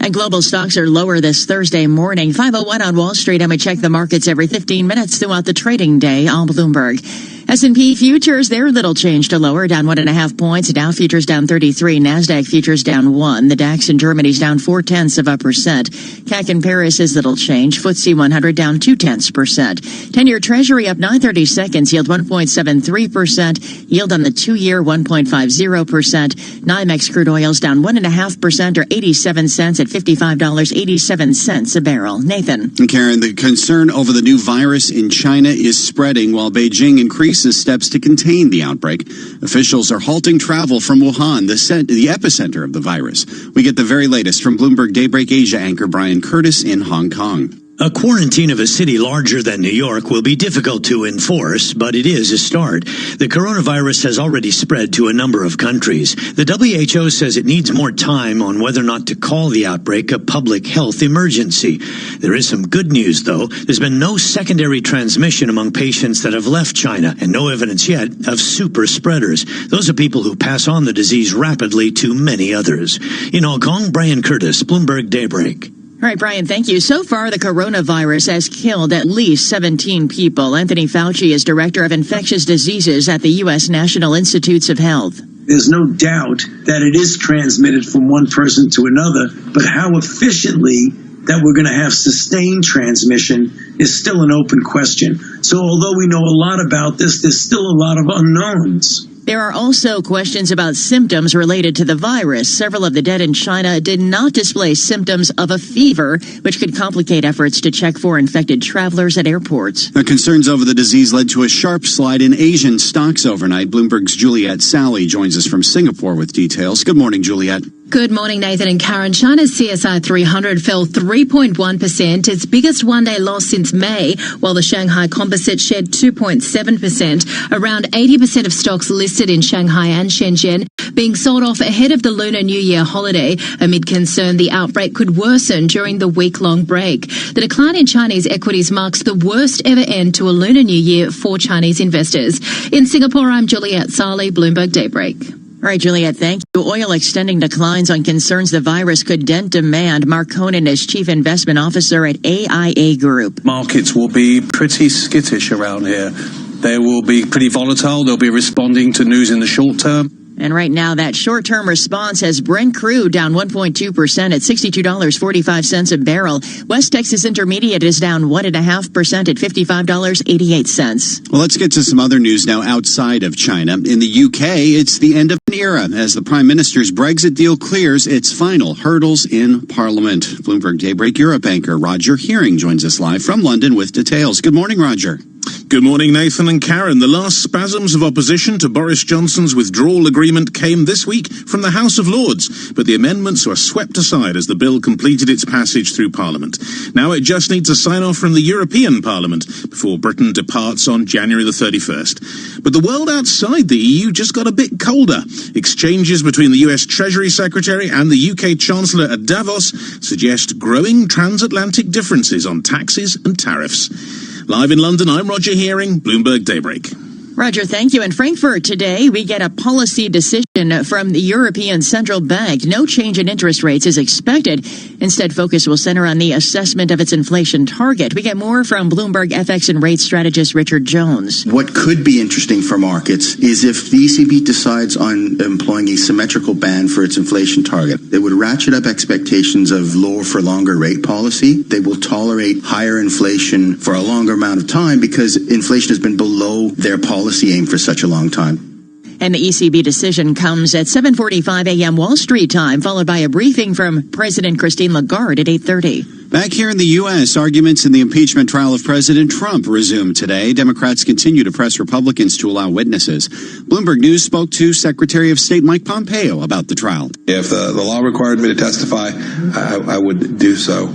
And global stocks are lower this Thursday morning. 5:01 on Wall Street, and we check the markets every 15 minutes throughout the trading day on Bloomberg. S&P futures, they're little change to lower, down 1.5 points. Dow futures down 33. NASDAQ futures down 1. The DAX in Germany's down 0.4%. CAC in Paris is little change. FTSE 100 down 0.2%. 10-year Treasury up 9/32, yield 1.73%. Yield on the 2-year 1.50%. NYMEX crude oil's down 1.5% or 87 cents at $55.87 a barrel. Nathan. And Karen, the concern over the new virus in China is spreading while Beijing increases steps to contain the outbreak. Officials are halting travel from Wuhan, the epicenter of the virus. We get the very latest from Bloomberg Daybreak Asia anchor Brian Curtis in Hong Kong. A quarantine of a city larger than New York will be difficult to enforce, but it is a start. The coronavirus has already spread to a number of countries. The WHO says it needs more time on whether or not to call the outbreak a public health emergency. There is some good news, though. There's been no secondary transmission among patients that have left China, and no evidence yet of super spreaders. Those are people who pass on the disease rapidly to many others. In Hong Kong, Brian Curtis, Bloomberg Daybreak. All right, Brian, thank you. So far, the coronavirus has killed at least 17 people. Anthony Fauci is director of infectious diseases at the U.S. National Institutes of Health. There's no doubt that it is transmitted from one person to another, but how efficiently that we're going to have sustained transmission is still an open question. So although we know a lot about this, there's still a lot of unknowns. There are also questions about symptoms related to the virus. Several of the dead in China did not display symptoms of a fever, which could complicate efforts to check for infected travelers at airports. The concerns over the disease led to a sharp slide in Asian stocks overnight. Bloomberg's Juliet Sally joins us from Singapore with details. Good morning, Juliet. Good morning, Nathan and Karen. China's CSI 300 fell 3.1%, its biggest one-day loss since May, while the Shanghai Composite shed 2.7%. Around 80% of stocks listed in Shanghai and Shenzhen being sold off ahead of the Lunar New Year holiday, amid concern the outbreak could worsen during the week-long break. The decline in Chinese equities marks the worst ever end to a Lunar New Year for Chinese investors. In Singapore, I'm Juliet Sarli, Bloomberg Daybreak. All right, Juliet, thank you. Oil extending declines on concerns the virus could dent demand. Mark Conan is Chief Investment Officer at AIA Group. Markets will be pretty skittish around here. They will be pretty volatile. They'll be responding to news in the short term. And right now, that short-term response has Brent crude down 1.2% at $62.45 a barrel. West Texas Intermediate is down 1.5% at $55.88. Well, let's get to some other news now outside of China. In the UK, it's the end of an era as the Prime Minister's Brexit deal clears its final hurdles in Parliament. Bloomberg Daybreak Europe anchor Roger Hearing joins us live from London with details. Good morning, Roger. Good morning, Nathan and Karen. The last spasms of opposition to Boris Johnson's withdrawal agreement came this week from the House of Lords, but the amendments were swept aside as the bill completed its passage through Parliament. Now it just needs a sign-off from the European Parliament before Britain departs on January the 31st. But the world outside the EU just got a bit colder. Exchanges between the US Treasury Secretary and the UK Chancellor at Davos suggest growing transatlantic differences on taxes and tariffs. Live in London, I'm Roger Hearing, Bloomberg Daybreak. Roger, thank you. In Frankfurt today, we get a policy decision from the European Central Bank. No change in interest rates is expected. Instead, focus will center on the assessment of its inflation target. We get more from Bloomberg FX and rate strategist Richard Jones. What could be interesting for markets is if the ECB decides on employing a symmetrical band for its inflation target. It would ratchet up expectations of lower for longer rate policy. They will tolerate higher inflation for a longer amount of time because inflation has been below their policy aim for such a long time. And the ECB decision comes at 7:45 a.m. Wall Street time, followed by a briefing from President Christine Lagarde at 8:30. Back here in the U.S., arguments in the impeachment trial of President Trump resumed today. Democrats continue to press Republicans to allow witnesses. Bloomberg News spoke to Secretary of State Mike Pompeo about the trial. If the law required me to testify, I would do so.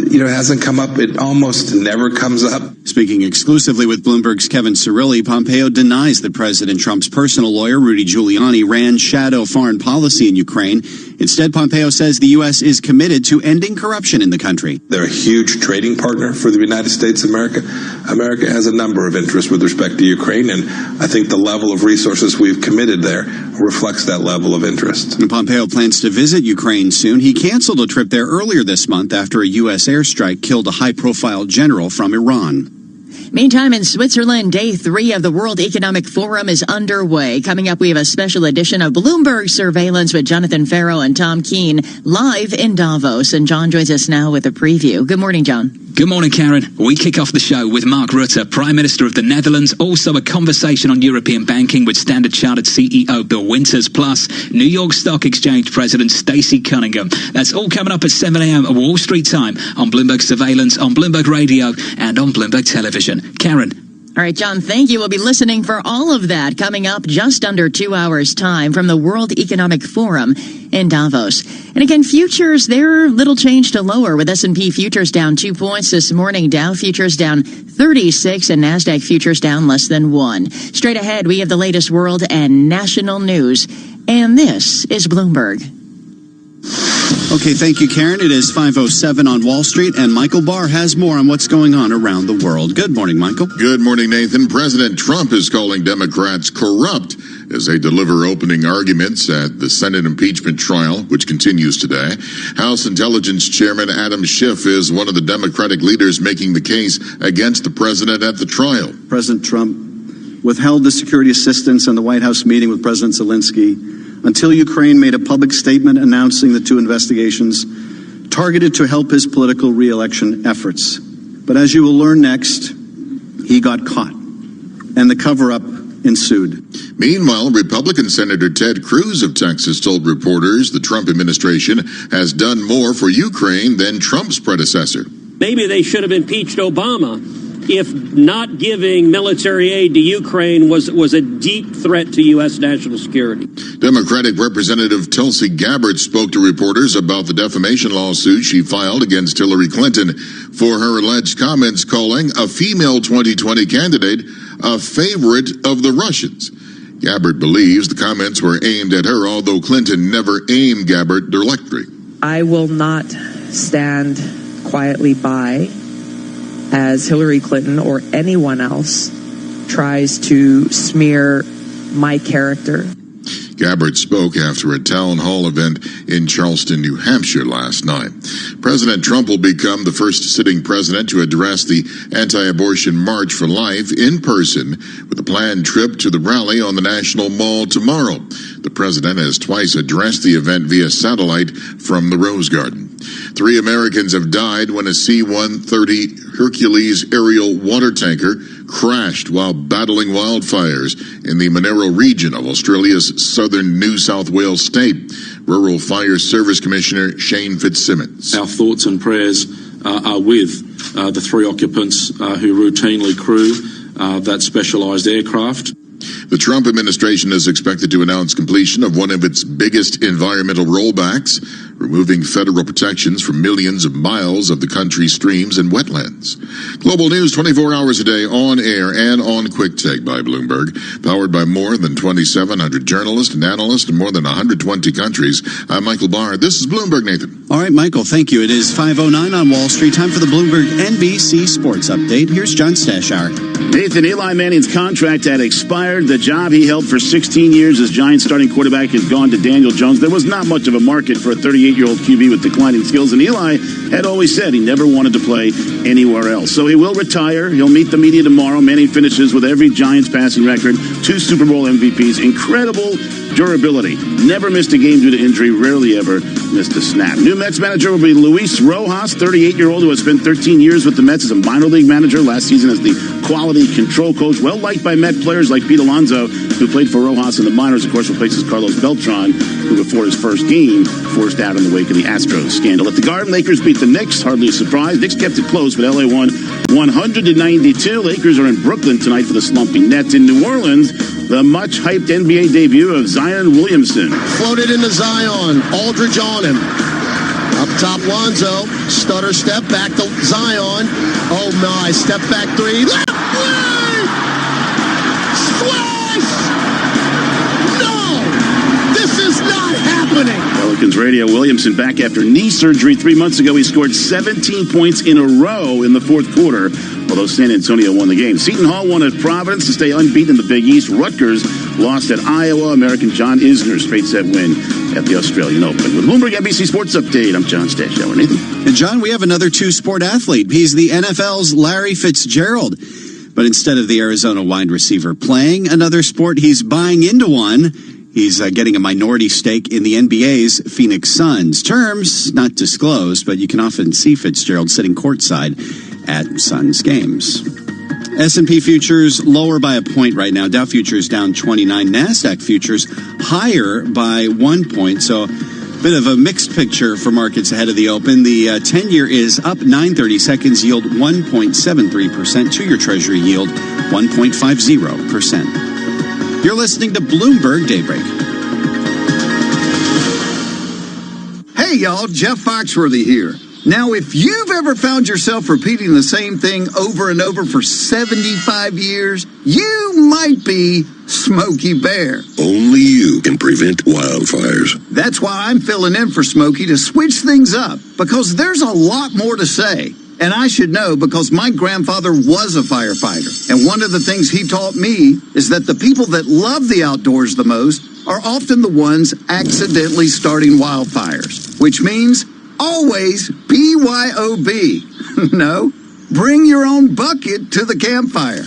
It hasn't come up. It almost never comes up. Speaking exclusively with Bloomberg's Kevin Cirilli, Pompeo denies that President Trump's personal lawyer, Rudy Giuliani, ran shadow foreign policy in Ukraine. Instead, Pompeo says the U.S. is committed to ending corruption in the country. They're a huge trading partner for the United States of America. America has a number of interests with respect to Ukraine, and I think the level of resources we've committed there reflects that level of interest. And Pompeo plans to visit Ukraine soon. He canceled a trip there earlier this month after a U.S. airstrike killed a high-profile general from Iran. Meantime, in Switzerland, day 3 of the World Economic Forum is underway. Coming up, we have a special edition of Bloomberg Surveillance with Jonathan Farrow and Tom Keene live in Davos. And John joins us now with a preview. Good morning, John. Good morning, Karen. We kick off the show with Mark Rutte, Prime Minister of the Netherlands. Also a conversation on European banking with Standard Chartered CEO Bill Winters, plus New York Stock Exchange President Stacey Cunningham. That's all coming up at 7 a.m. at Wall Street time on Bloomberg Surveillance, on Bloomberg Radio, and on Bloomberg Television. Karen. All right, John, thank you. We'll be listening for all of that coming up just under 2 hours' time from the World Economic Forum in Davos. And again, futures, they're little change to lower with S&P futures down 2 points this morning. Dow futures down 36 and NASDAQ futures down less than 1. Straight ahead, we have the latest world and national news. And this is Bloomberg. Okay, thank you, Karen. It is 5:07 on Wall Street, and Michael Barr has more on what's going on around the world. Good morning, Michael. Good morning, Nathan. President Trump is calling Democrats corrupt as they deliver opening arguments at the Senate impeachment trial, which continues today. House Intelligence Chairman Adam Schiff is one of the Democratic leaders making the case against the president at the trial. President Trump withheld the security assistance in the White House meeting with President Zelensky until Ukraine made a public statement announcing the 2 investigations targeted to help his political re-election efforts. But as you will learn next, he got caught, and the cover-up ensued. Meanwhile, Republican Senator Ted Cruz of Texas told reporters the Trump administration has done more for Ukraine than Trump's predecessor. Maybe they should have impeached Obama if not giving military aid to Ukraine was a deep threat to U.S. national security. Democratic Representative Tulsi Gabbard spoke to reporters about the defamation lawsuit she filed against Hillary Clinton for her alleged comments calling a female 2020 candidate a favorite of the Russians. Gabbard believes the comments were aimed at her, although Clinton never aimed Gabbard directly. I will not stand quietly by as Hillary Clinton or anyone else tries to smear my character. Gabbard spoke after a town hall event in Charleston, New Hampshire last night. President Trump will become the first sitting president to address the anti-abortion March for Life in person with a planned trip to the rally on the National Mall tomorrow. The president has twice addressed the event via satellite from the Rose Garden. 3 Americans have died when a C-130 Hercules aerial water tanker crashed while battling wildfires in the Monaro region of Australia's southern New South Wales state. Rural Fire Service Commissioner Shane Fitzsimmons. Our thoughts and prayers are with the 3 occupants who routinely crew that specialized aircraft. The Trump administration is expected to announce completion of one of its biggest environmental rollbacks, removing federal protections from millions of miles of the country's streams and wetlands. Global news 24 hours a day on air and on Quick Take by Bloomberg, powered by more than 2,700 journalists and analysts in more than 120 countries. I'm Michael Barr. This is Bloomberg, Nathan. All right, Michael, thank you. It is 5:09 on Wall Street. Time for the Bloomberg NBC Sports Update. Here's John Stashauer. Nathan, Eli Manning's contract had expired. The job he held for 16 years as Giants starting quarterback has gone to Daniel Jones. There was not much of a market for a 38-year-old QB with declining skills, and Eli had always said he never wanted to play anywhere else. So he will retire. He'll meet the media tomorrow. Manning finishes with every Giants passing record, 2 Super Bowl MVPs, incredible durability. Never missed a game due to injury, rarely ever missed a snap. New Mets manager will be Luis Rojas, 38-year-old who has spent 13 years with the Mets as a minor league manager, last season as the quality control coach, well liked by Met players like Pete Alonso, who played for Rojas in the minors, of course replaces Carlos Beltran, who before his first game forced out in the wake of the Astros scandal. At the Garden, Lakers beat the Knicks, hardly a surprise. Knicks kept it close, but LA won 100-92. Lakers are in Brooklyn tonight for the slumpy Nets. In New Orleans, the much-hyped NBA debut of Zion Williamson. Floated into Zion, Aldridge on him. Up top, Lonzo, stutter step, back to Zion. Oh my, step back 3, left wing! Splash! No! This is not happening! Pelicans radio, Williamson back after knee surgery 3 months ago. He scored 17 points in a row in the fourth quarter, although San Antonio won the game. Seton Hall won at Providence to stay unbeaten in the Big East. Rutgers lost at Iowa. American John Isner straight set win at the Australian Open. With Bloomberg NBC Sports Update, I'm John Stashauer. Nathan? And John, we have another 2-sport athlete. He's the NFL's Larry Fitzgerald. But instead of the Arizona wide receiver playing another sport, he's buying into one. He's getting a minority stake in the NBA's Phoenix Suns. Terms not disclosed, but you can often see Fitzgerald sitting courtside at Suns games. S&P futures lower by a point right now. Dow futures down 29. NASDAQ futures higher by 1 point. So a bit of a mixed picture for markets ahead of the open. The 10-year is up 9/30 seconds, yield 1.73%. 2-year Treasury yield 1.50%. You're listening to Bloomberg Daybreak. Hey, y'all, Jeff Foxworthy here. Now, if you've ever found yourself repeating the same thing over and over for 75 years, you might be Smokey Bear. Only you can prevent wildfires. That's why I'm filling in for Smokey to switch things up, because there's a lot more to say. And I should know because my grandfather was a firefighter. And one of the things he taught me is that the people that love the outdoors the most are often the ones accidentally starting wildfires, which means always BYOB. No, bring your own bucket to the campfire.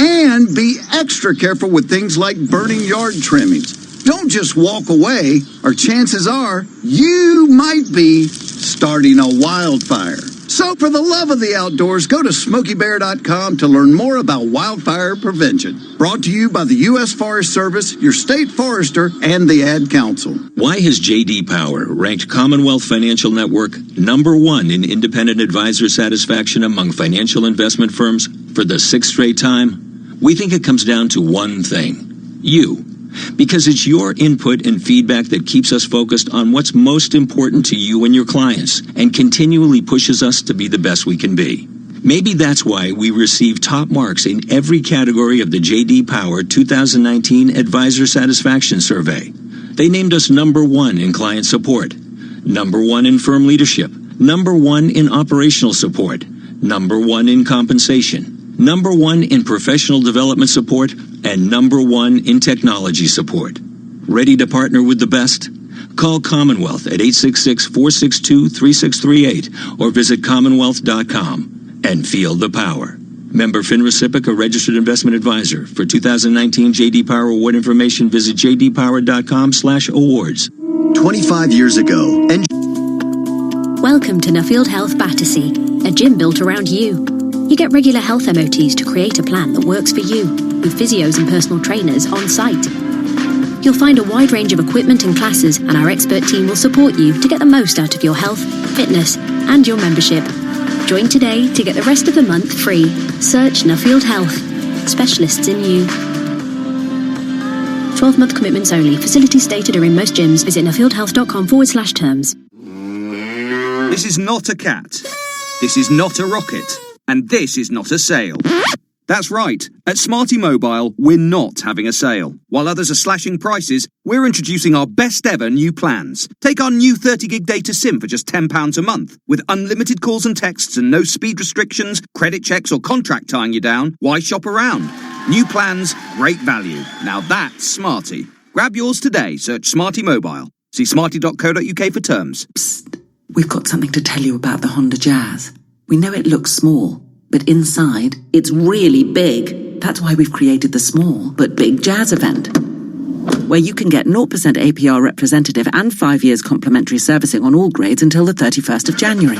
And be extra careful with things like burning yard trimmings. Don't just walk away, or chances are you might be starting a wildfire. So for the love of the outdoors, go to SmokeyBear.com to learn more about wildfire prevention. Brought to you by the U.S. Forest Service, your state forester, and the Ad Council. Why has J.D. Power ranked Commonwealth Financial Network #1 in independent advisor satisfaction among financial investment firms for the 6th straight time? We think it comes down to one thing: you. Because it's your input and feedback that keeps us focused on what's most important to you and your clients, and continually pushes us to be the best we can be. Maybe that's why we receive top marks in every category of the J.D. Power 2019 Advisor Satisfaction Survey. They named us #1 in client support, #1 in firm leadership, #1 in operational support, #1 in compensation, #1 in professional development support, and #1 in technology support. Ready to partner with the best? Call Commonwealth at 866-462-3638 or visit commonwealth.com and feel the power. Member FINRA/SIPC, a registered investment advisor. For 2019 J.D. Power award information, visit jdpower.com/awards. 25 years ago, Welcome to Nuffield Health Battersea, a gym built around you. You get regular health MOTs to create a plan that works for you, with physios and personal trainers on site. You'll find a wide range of equipment and classes, and our expert team will support you to get the most out of your health, fitness, and your membership. Join today to get the rest of the month free. Search Nuffield Health. Specialists in you. 12-month commitments only. Facilities stated are in most gyms. Visit nuffieldhealth.com/terms. This is not a cat. This is not a rocket. And this is not a sale. That's right. At Smarty Mobile, we're not having a sale. While others are slashing prices, we're introducing our best ever new plans. Take our new 30-gig data SIM for just £10 a month. With unlimited calls and texts and no speed restrictions, credit checks or contract tying you down, why shop around? New plans, great value. Now that's Smarty. Grab yours today. Search Smarty Mobile. See smarty.co.uk for terms. Psst. We've got something to tell you about the Honda Jazz. We know it looks small, but inside, it's really big. That's why we've created the small but big Jazz event, where you can get 0% APR representative and 5 years complimentary servicing on all grades until the 31st of January.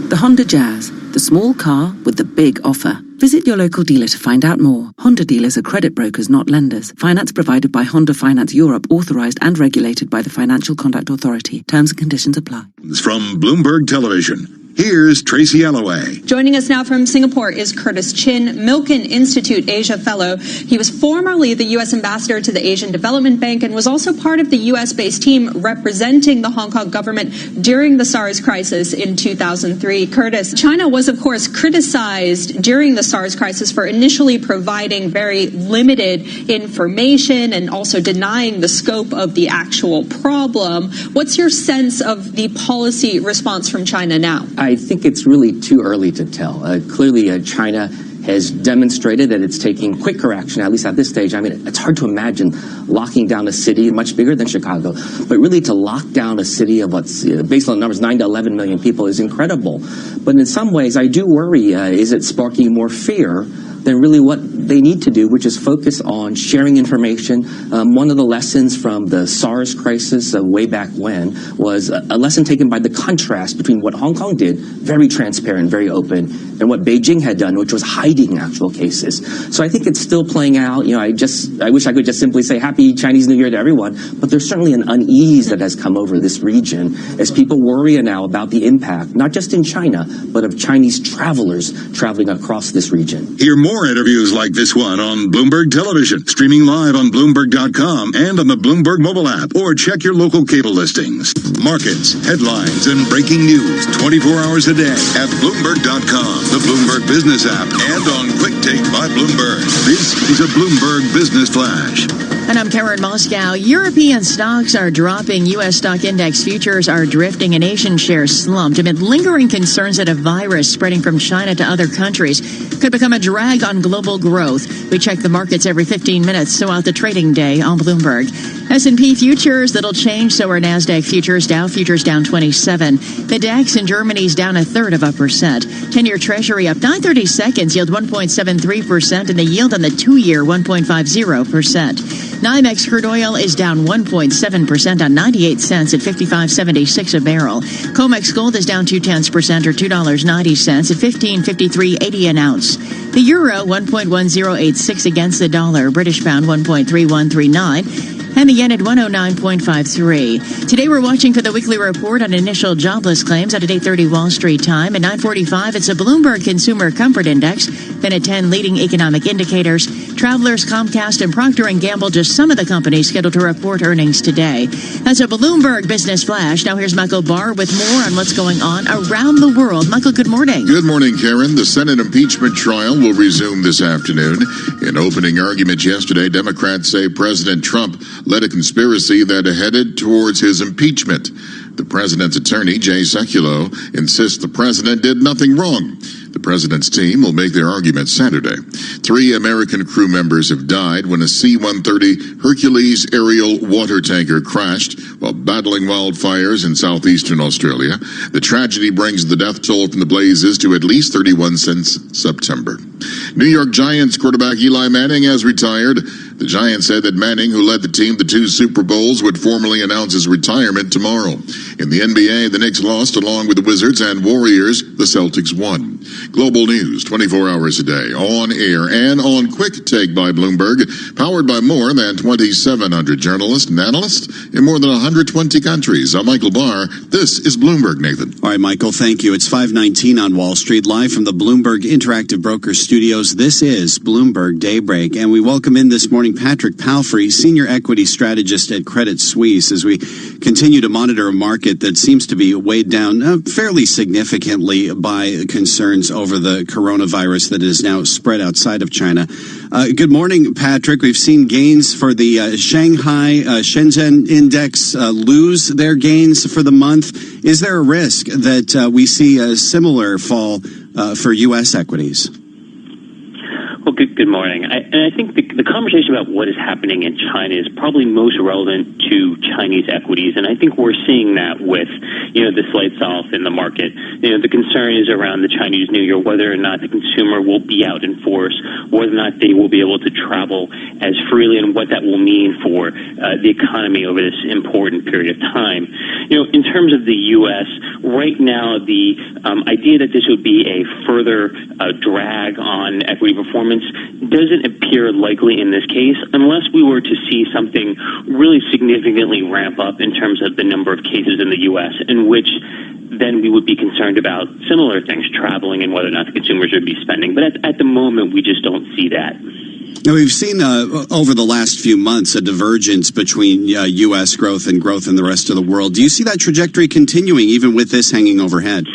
The Honda Jazz, the small car with the big offer. Visit your local dealer to find out more. Honda dealers are credit brokers, not lenders. Finance provided by Honda Finance Europe, authorized and regulated by the Financial Conduct Authority. Terms and conditions apply. From Bloomberg Television, here's Tracy Alloway. Joining us now from Singapore is Curtis Chin, Milken Institute Asia Fellow. He was formerly the U.S. ambassador to the Asian Development Bank and was also part of the U.S.-based team representing the Hong Kong government during the SARS crisis in 2003. Curtis, China was, of course, criticized during the SARS crisis for initially providing very limited information and also denying the scope of the actual problem. What's your sense of the policy response from China now? I think it's really too early to tell. Clearly, China has demonstrated that it's taking quicker action, at least at this stage. I mean, it's hard to imagine locking down a city much bigger than Chicago, but really to lock down a city of what's, based on the numbers, 9 to 11 million people is incredible. But in some ways, I do worry, is it sparking more fear than really what they need to do, which is focus on sharing information. One of the lessons from the SARS crisis way back when was a lesson taken by the contrast between what Hong Kong did, very transparent, very open, and what Beijing had done, which was hiding actual cases. So I think it's still playing out. You know, I wish I could just simply say Happy Chinese New Year to everyone, but there's certainly an unease that has come over this region as people worry now about the impact, not just in China, but of Chinese travelers traveling across this region. Hear more interviews like this one on Bloomberg Television, streaming live on Bloomberg.com and on the Bloomberg mobile app, or check your local cable listings. Markets, headlines, and breaking news 24 hours a day at Bloomberg.com, the Bloomberg Business app, and on Quick Take by Bloomberg. This is a Bloomberg Business Flash. And I'm Karen Moscow. European stocks are dropping. U.S. stock index futures are drifting, and Asian shares slumped amid lingering concerns that a virus spreading from China to other countries could become a drag on global growth. We check the markets every 15 minutes throughout the trading day on Bloomberg. S&P futures, little change, so are NASDAQ futures. Dow futures down 27. The DAX in Germany's down 0.33%. 10-year Treasury up 9/32, yield 1.73%, and the yield on the 2-year 1.50%. NYMEX crude oil is down 1.7% on 98 cents at $55.76 a barrel. COMEX gold is down 0.2% or $2.90 at $15.53.80 an ounce. The euro 1.1086 against the dollar. British pound 1.3139. And the yen at 109.53. Today we're watching for the weekly report on initial jobless claims at 8:30 Wall Street time. At 9:45, it's a Bloomberg Consumer Comfort Index. Then at 10, leading economic indicators. Travelers, Comcast, and Procter & Gamble, just some of the companies scheduled to report earnings today. That's a Bloomberg Business Flash. Now here's Michael Barr with more on what's going on around the world. Michael, good morning. Good morning, Karen. The Senate impeachment trial will resume this afternoon. In opening arguments yesterday, Democrats say President Trump led a conspiracy that headed towards his impeachment. The president's attorney, Jay Sekulow, insists the president did nothing wrong. The president's team will make their argument Saturday. 3 American crew members have died when a C-130 Hercules aerial water tanker crashed while battling wildfires in southeastern Australia. The tragedy brings the death toll from the blazes to at least 31 since September. New York Giants quarterback Eli Manning has retired. The Giants said that Manning, who led the team to 2 Super Bowls, would formally announce his retirement tomorrow. In the NBA, the Knicks lost along with the Wizards and Warriors. The Celtics won. Global news 24 hours a day, on air and on Quick Take by Bloomberg, powered by more than 2,700 journalists and analysts in more than 120 countries. I'm Michael Barr. This is Bloomberg, Nathan. All right, Michael, thank you. It's 5:19 on Wall Street, live from the Bloomberg Interactive Brokers Studios. This is Bloomberg Daybreak, and we welcome in this morning Patrick Palfrey, Senior Equity Strategist at Credit Suisse, as we continue to monitor a market that seems to be weighed down fairly significantly by concerns over the coronavirus that is now spread outside of China. Good morning, Patrick. We've seen gains for the Shanghai Shenzhen Index lose their gains for the month. Is there a risk that we see a similar fall for U.S. equities? Well, good morning. I think the conversation about what is happening in China is probably most relevant to Chinese equities, and I think we're seeing that with, the slight sell-off in the market. The concern is around the Chinese New Year, whether or not the consumer will be out in force, whether or not they will be able to travel as freely, and what that will mean for the economy over this important period of time. In terms of the U.S., right now, the idea that this would be a further drag on equity performance doesn't appear likely in this case, unless we were to see something really significantly ramp up in terms of the number of cases in the U.S., in which then we would be concerned about similar things, traveling and whether or not the consumers would be spending. But at the moment, we just don't see that. Now, we've seen over the last few months a divergence between U.S. growth and growth in the rest of the world. Do you see that trajectory continuing even with this hanging overhead?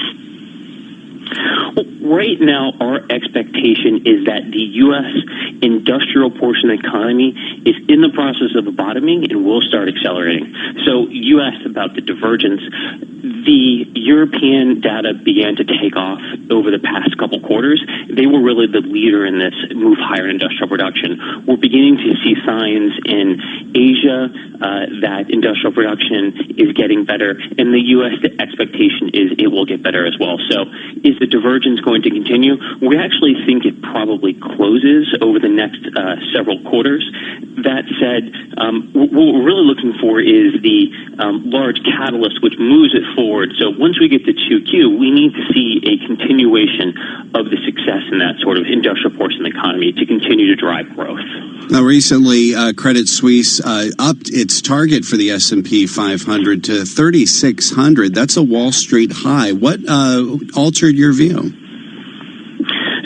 Right now, our expectation is that the U.S. industrial portion of the economy is in the process of bottoming and will start accelerating. So you asked about the divergence. The European data began to take off over the past couple quarters. They were really the leader in this move higher in industrial production. We're beginning to see signs in Asia that industrial production is getting better. In the U.S., the expectation is it will get better as well. So is the divergence going to continue? We actually think it probably closes over the next several quarters. That said, what we're really looking for is the large catalyst which moves it forward. So once we get to 2Q, we need to see a continuation of the success in that sort of industrial portion of the economy to continue to drive growth. Now, recently, Credit Suisse upped its target for the S&P 500 to 3,600. That's a Wall Street high. What altered your view?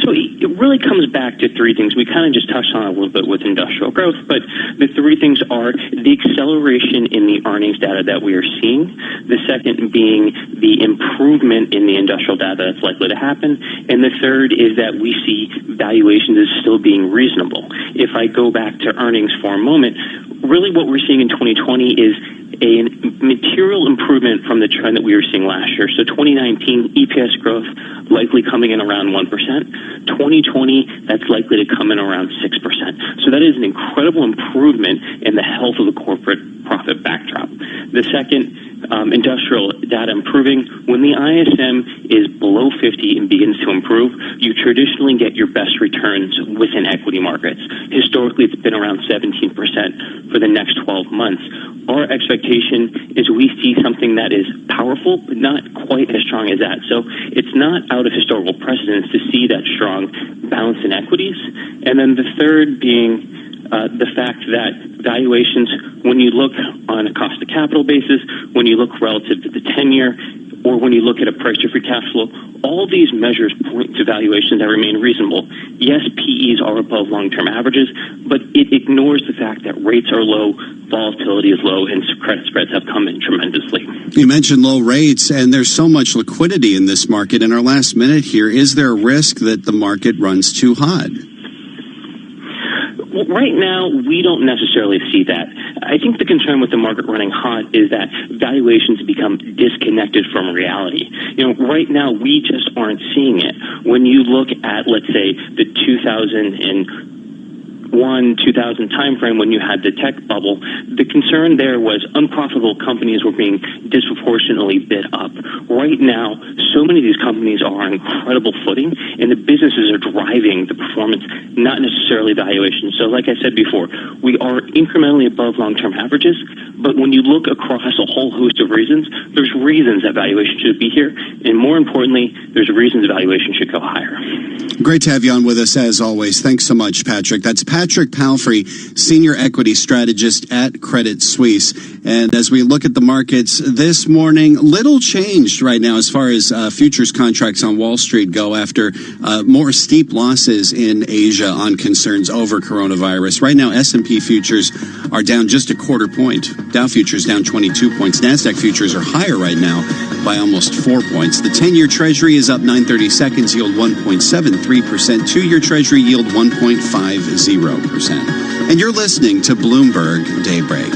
So it really comes back to 3 things. We kind of just touched on it a little bit with industrial growth, but the 3 things are the acceleration in the earnings data that we are seeing, the second being the improvement in the industrial data that's likely to happen, and the third is that we see valuations as still being reasonable. If I go back to earnings for a moment, really what we're seeing in 2020 is a material improvement from the trend that we were seeing last year. So 2019 EPS growth likely coming in around 1%. 2020, that's likely to come in around 6%. So that is an incredible improvement in the health of the corporate profit backdrop. The second, industrial data improving. When the ISM is below 50 and begins to improve, you traditionally get your best returns within equity markets. Historically, it's been around 17% for the next 12 months. Our expectation is we see something that is powerful, but not quite as strong as that. So it's not out of historical precedence to see that strong balance in equities. And then the third being the fact that valuations, when you look on a cost of capital basis, when you look relative to the 10-year, or when you look at a price to free cash flow, all these measures point to valuations that remain reasonable. Yes, PEs are above long-term averages, but it ignores the fact that rates are low, volatility is low, and credit spreads have come in tremendously. You mentioned low rates, and there's so much liquidity in this market. In our last minute here, is there a risk that the market runs too hot? Well, right now, we don't necessarily see that. I think the concern with the market running hot is that valuations become disconnected from reality. Right now, we just aren't seeing it. When you look at, let's say, the 2001, 2000 timeframe when you had the tech bubble, the concern there was unprofitable companies were being disproportionately bid up. Right now, so many of these companies are on incredible footing, and the businesses are driving the performance, not necessarily valuation. So like I said before, we are incrementally above long-term averages, but when you look across a whole host of reasons, there's reasons that valuation should be here, and more importantly, there's reasons valuation should go higher. Great to have you on with us, as always. Thanks so much, Patrick. That's Patrick Palfrey, Senior Equity Strategist at Credit Suisse. And as we look at the markets this morning, little changed right now as far as futures contracts on Wall Street go after more steep losses in Asia on concerns over coronavirus. Right now, S&P futures are down just a quarter point. Dow futures down 22 points. NASDAQ futures are higher right now by almost 4 points. The 10-year Treasury is up 9/32, yield 1.73%. 2-year Treasury yield 1.50%. And you're listening to Bloomberg Daybreak.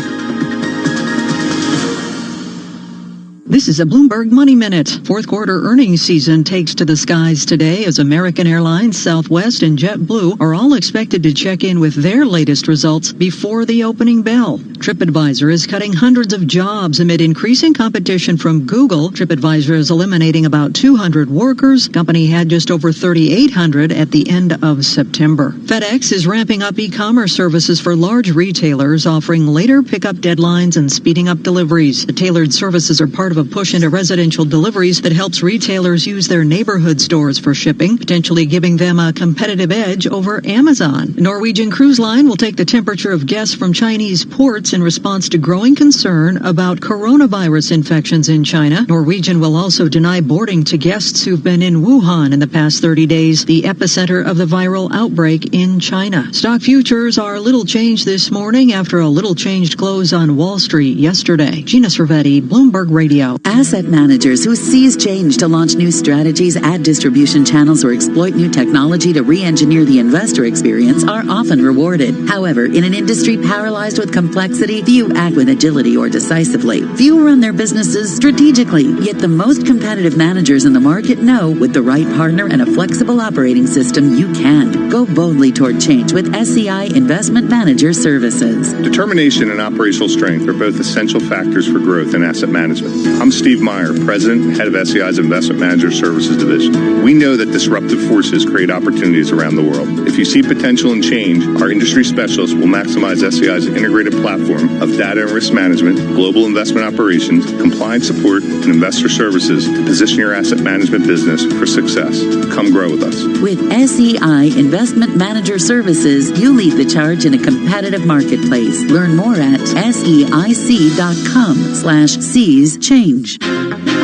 This is a Bloomberg Money Minute. Fourth quarter earnings season takes to the skies today as American Airlines, Southwest, and JetBlue are all expected to check in with their latest results before the opening bell. TripAdvisor is cutting hundreds of jobs amid increasing competition from Google. TripAdvisor is eliminating about 200 workers. The company had just over 3,800 at the end of September. FedEx is ramping up e-commerce services for large retailers, offering later pickup deadlines and speeding up deliveries. The tailored services are part of a push into residential deliveries that helps retailers use their neighborhood stores for shipping, potentially giving them a competitive edge over Amazon. The Norwegian Cruise Line will take the temperature of guests from Chinese ports in response to growing concern about coronavirus infections in China. Norwegian will also deny boarding to guests who've been in Wuhan in the past 30 days, the epicenter of the viral outbreak in China. Stock futures are little changed this morning after a little changed close on Wall Street yesterday. Gina Cervetti, Bloomberg Radio. Asset managers who seize change to launch new strategies, add distribution channels, or exploit new technology to re-engineer the investor experience are often rewarded. However, in an industry paralyzed with complexity, few act with agility or decisively. Few run their businesses strategically. Yet the most competitive managers in the market know with the right partner and a flexible operating system, you can. Go boldly toward change with SEI Investment Manager Services. Determination and operational strength are both essential factors for growth in asset management. I'm Steve Meyer, President and Head of SEI's Investment Manager Services Division. We know that disruptive forces create opportunities around the world. If you see potential in change, our industry specialists will maximize SEI's integrated platform of data and risk management, global investment operations, compliance support, and investor services to position your asset management business for success. Come grow with us. With SEI Investment Manager Services, you lead the charge in a competitive marketplace. Learn more at SEIC.com/seize change.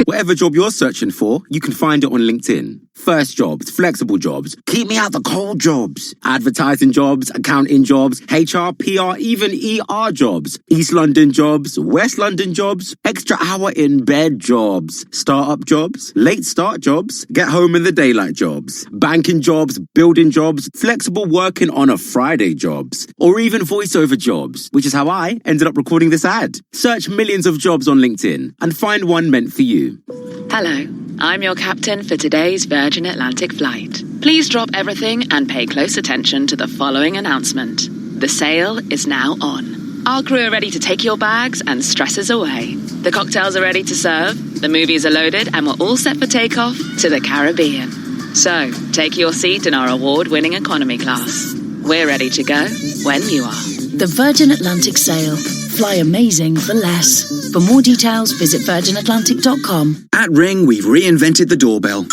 Whatever job you're searching for, you can find it on LinkedIn. first jobs, flexible jobs. Keep me out the cold jobs. Advertising jobs, accounting jobs, HR, PR, even ER jobs. East London jobs, West London jobs, extra hour in bed jobs. Start-up jobs, late start jobs, get home in the daylight jobs. Banking jobs, building jobs, flexible working on a Friday jobs. Or even voiceover jobs, which is how I ended up recording this ad. Search millions of jobs on LinkedIn and find one meant for you. Hello, I'm your captain for today's Virgin Atlantic flight. Please drop everything and pay close attention to the following announcement. The sail is now on. Our crew are ready to take your bags and stresses away. The cocktails are ready to serve, the movies are loaded, and we're all set for takeoff to the Caribbean. So, take your seat in our award-winning economy class. We're ready to go when you are. The Virgin Atlantic sail. Fly amazing for less. For more details, visit virginatlantic.com. At Ring, we've reinvented the doorbell.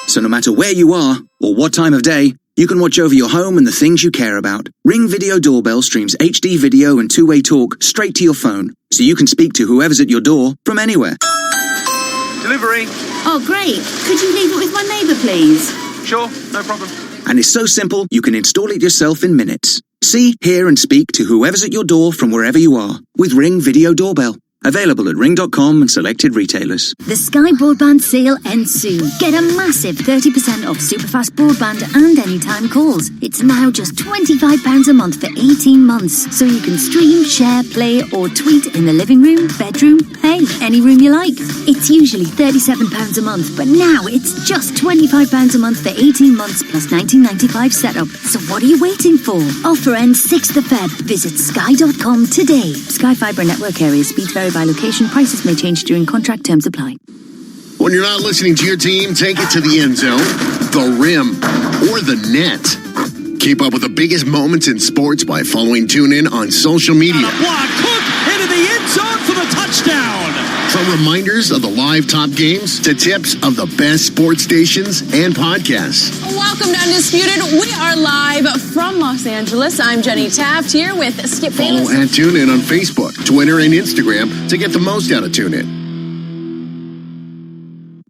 So no matter where you are or what time of day, you can watch over your home and the things you care about. Ring Video Doorbell streams HD video and two-way talk straight to your phone, so you can speak to whoever's at your door from anywhere. Delivery. Oh, great. Could you leave it with my neighbour, please? Sure, no problem. And it's so simple, you can install it yourself in minutes. See, hear and speak to whoever's at your door from wherever you are with Ring Video Doorbell. Available at ring.com and selected retailers. The Sky Broadband sale ends soon. Get a massive 30% off superfast broadband and anytime calls. It's now just £25 a month for 18 months, so you can stream, share, play or tweet in the living room, bedroom, hey, any room you like. It's usually £37 a month, but now it's just £25 a month for 18 months plus $19.95 setup. So what are you waiting for? Offer ends 6th of Feb. Visit sky.com today. Sky Fibre network area. Speeds vary by location. Prices may change during contract. Terms apply. When you're not listening to your team, take it to the end zone, the rim, or the net. Keep up with the biggest moments in sports by following TuneIn on social media. Block, Cook into the end zone for the touchdown. From reminders of the live top games to tips of the best sports stations and podcasts. Welcome to Undisputed. We are live from Los Angeles. I'm Jenny Taft here with Skip Bayless. Follow at TuneIn on Facebook, Twitter, and Instagram to get the most out of TuneIn.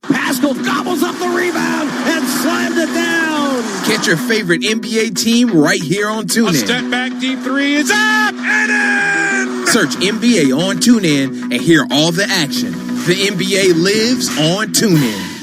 Pascal gobbles up the rebound and slams it down. Catch your favorite NBA team right here on TuneIn. A step back, deep three is up and in. Search NBA on TuneIn and hear all the action. The NBA lives on TuneIn.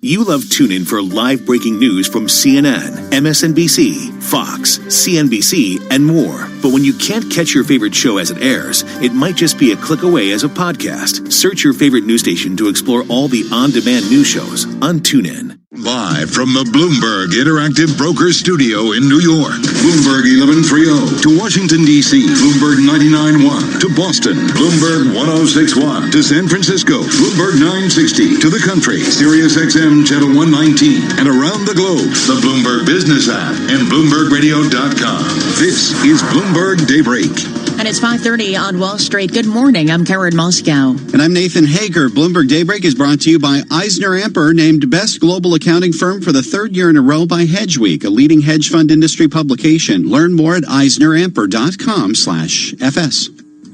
You love TuneIn for live breaking news from CNN, MSNBC, Fox, CNBC, and more. But when you can't catch your favorite show as it airs, it might just be a click away as a podcast. Search your favorite news station to explore all the on-demand news shows on TuneIn. Live from the Bloomberg Interactive Brokers Studio in New York. Bloomberg 1130 to Washington, D.C. Bloomberg 99.1 to Boston. Bloomberg 106.1 to San Francisco. Bloomberg 960 to the country. Sirius XM Channel 119. And around the globe, the Bloomberg Business app and BloombergRadio.com. This is Bloomberg Daybreak. And it's 5:30 on Wall Street. Good morning. I'm Karen Moscow. And I'm Nathan Hager. Bloomberg Daybreak is brought to you by EisnerAmper, named Best Global Accounting Firm for the third year in a row by HedgeWeek, a leading hedge fund industry publication. Learn more at EisnerAmper.com/FS.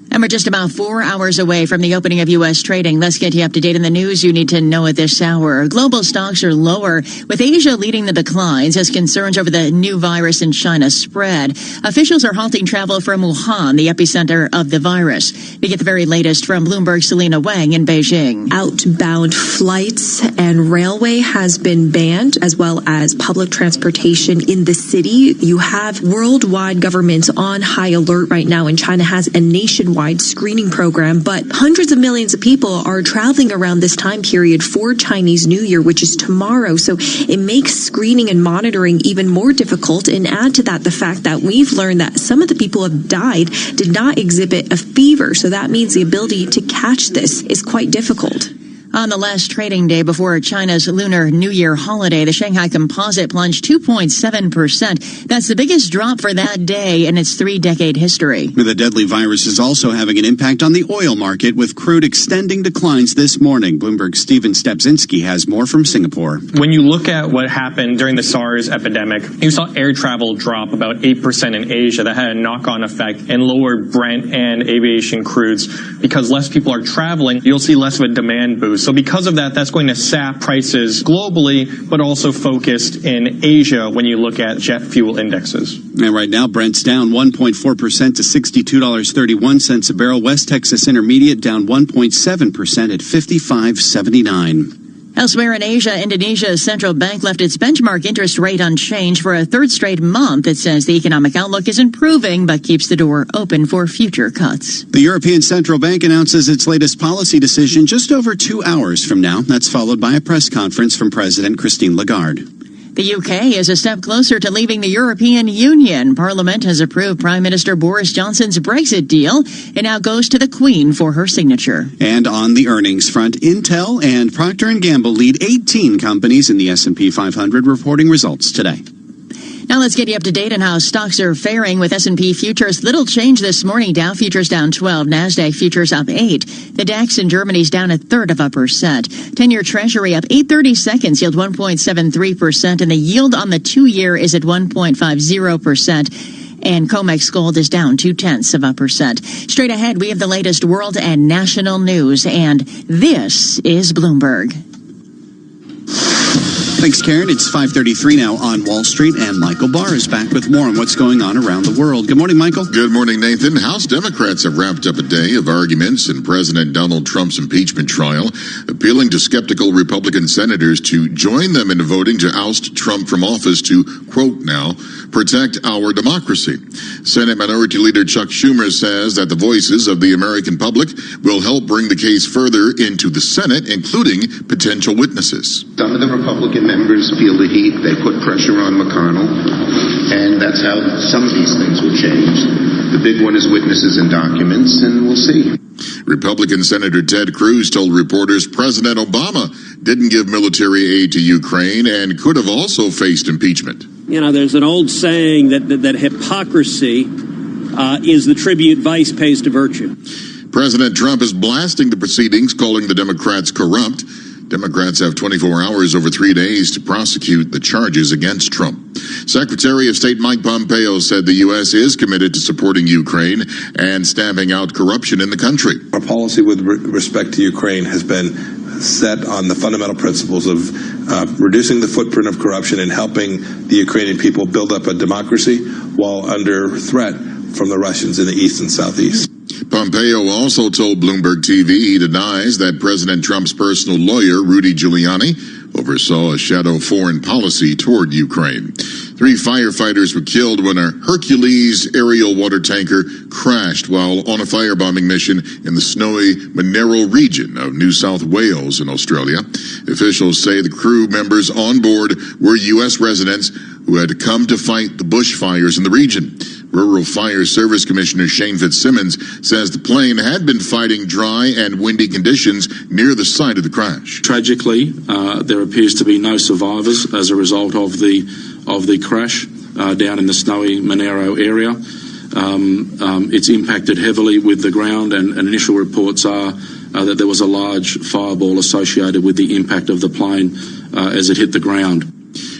And we're just about 4 hours away from the opening of U.S. trading. Let's get you up to date on the news you need to know at this hour. Global stocks are lower, with Asia leading the declines as concerns over the new virus in China spread. Officials are halting travel from Wuhan, the epicenter of the virus. We get the very latest from Bloomberg's Selena Wang in Beijing. Outbound flights and railway has been banned, as well as public transportation in the city. You have worldwide governments on high alert right now, and China has a nationwide screening program, but hundreds of millions of people are traveling around this time period for Chinese New Year, which is tomorrow. So it makes screening and monitoring even more difficult. And add to that the fact that we've learned that some of the people who have died did not exhibit a fever. So that means the ability to catch this is quite difficult. On the last trading day before China's Lunar New Year holiday, the Shanghai Composite plunged 2.7%. That's the biggest drop for that day in its three-decade history. The deadly virus is also having an impact on the oil market, with crude extending declines this morning. Bloomberg's Steven Stepzinski has more from Singapore. When you look at what happened during the SARS epidemic, you saw air travel drop about 8% in Asia. That had a knock-on effect and lowered Brent and aviation crudes. Because less people are traveling, you'll see less of a demand boost. So because of that, that's going to sap prices globally, but also focused in Asia when you look at jet fuel indexes. And right now, Brent's down 1.4% to $62.31 a barrel. West Texas Intermediate down 1.7% at $55.79. Elsewhere in Asia, Indonesia's central bank left its benchmark interest rate unchanged for a third straight month. It says the economic outlook is improving, but keeps the door open for future cuts. The European Central Bank announces its latest policy decision just over 2 hours from now. That's followed by a press conference from President Christine Lagarde. The UK is a step closer to leaving the European Union. Parliament has approved Prime Minister Boris Johnson's Brexit deal. It now goes to the Queen for her signature. And on the earnings front, Intel and Procter & Gamble lead 18 companies in the S&P 500 reporting results today. Now let's get you up to date on how stocks are faring with S&P futures. Little change this morning. Dow futures down 12. NASDAQ futures up 8. The DAX in Germany's down 0.33%. 10-year Treasury up 8/32, yield 1.73%. And the yield on the 2-year is at 1.50%. And COMEX Gold is down 0.2%. Straight ahead, we have the latest world and national news. And this is Bloomberg. Thanks, Karen. It's 5:33 now on Wall Street, and Michael Barr is back with more on what's going on around the world. Good morning, Michael. Good morning, Nathan. House Democrats have wrapped up a day of arguments in President Donald Trump's impeachment trial, appealing to skeptical Republican senators to join them in voting to oust Trump from office to, quote now, protect our democracy. Senate Minority Leader Chuck Schumer says that the voices of the American public will help bring the case further into the Senate, including potential witnesses. Some of the Republican members feel the heat. They put pressure on McConnell, and that's how some of these things will change. The big one is witnesses and documents, and we'll see. Republican Senator Ted Cruz told reporters President Obama didn't give military aid to Ukraine and could have also faced impeachment. You know, there's an old saying that hypocrisy is the tribute vice pays to virtue. President Trump is blasting the proceedings, calling the Democrats corrupt. Democrats have 24 hours over 3 days to prosecute the charges against Trump. Secretary of State Mike Pompeo said the U.S. is committed to supporting Ukraine and stamping out corruption in the country. Our policy with respect to Ukraine has been set on the fundamental principles of reducing the footprint of corruption and helping the Ukrainian people build up a democracy while under threat from the Russians in the east and southeast. Pompeo also told Bloomberg TV he denies that President Trump's personal lawyer, Rudy Giuliani, oversaw a shadow foreign policy toward Ukraine. 3 firefighters were killed when a Hercules aerial water tanker crashed while on a firebombing mission in the snowy Monero region of New South Wales in Australia. Officials say the crew members on board were U.S. residents who had come to fight the bushfires in the region. Rural Fire Service Commissioner Shane Fitzsimmons says the plane had been fighting dry and windy conditions near the site of the crash. Tragically, there appears to be no survivors as a result of the crash down in the snowy Monero area. It's impacted heavily with the ground, and initial reports are that there was a large fireball associated with the impact of the plane as it hit the ground.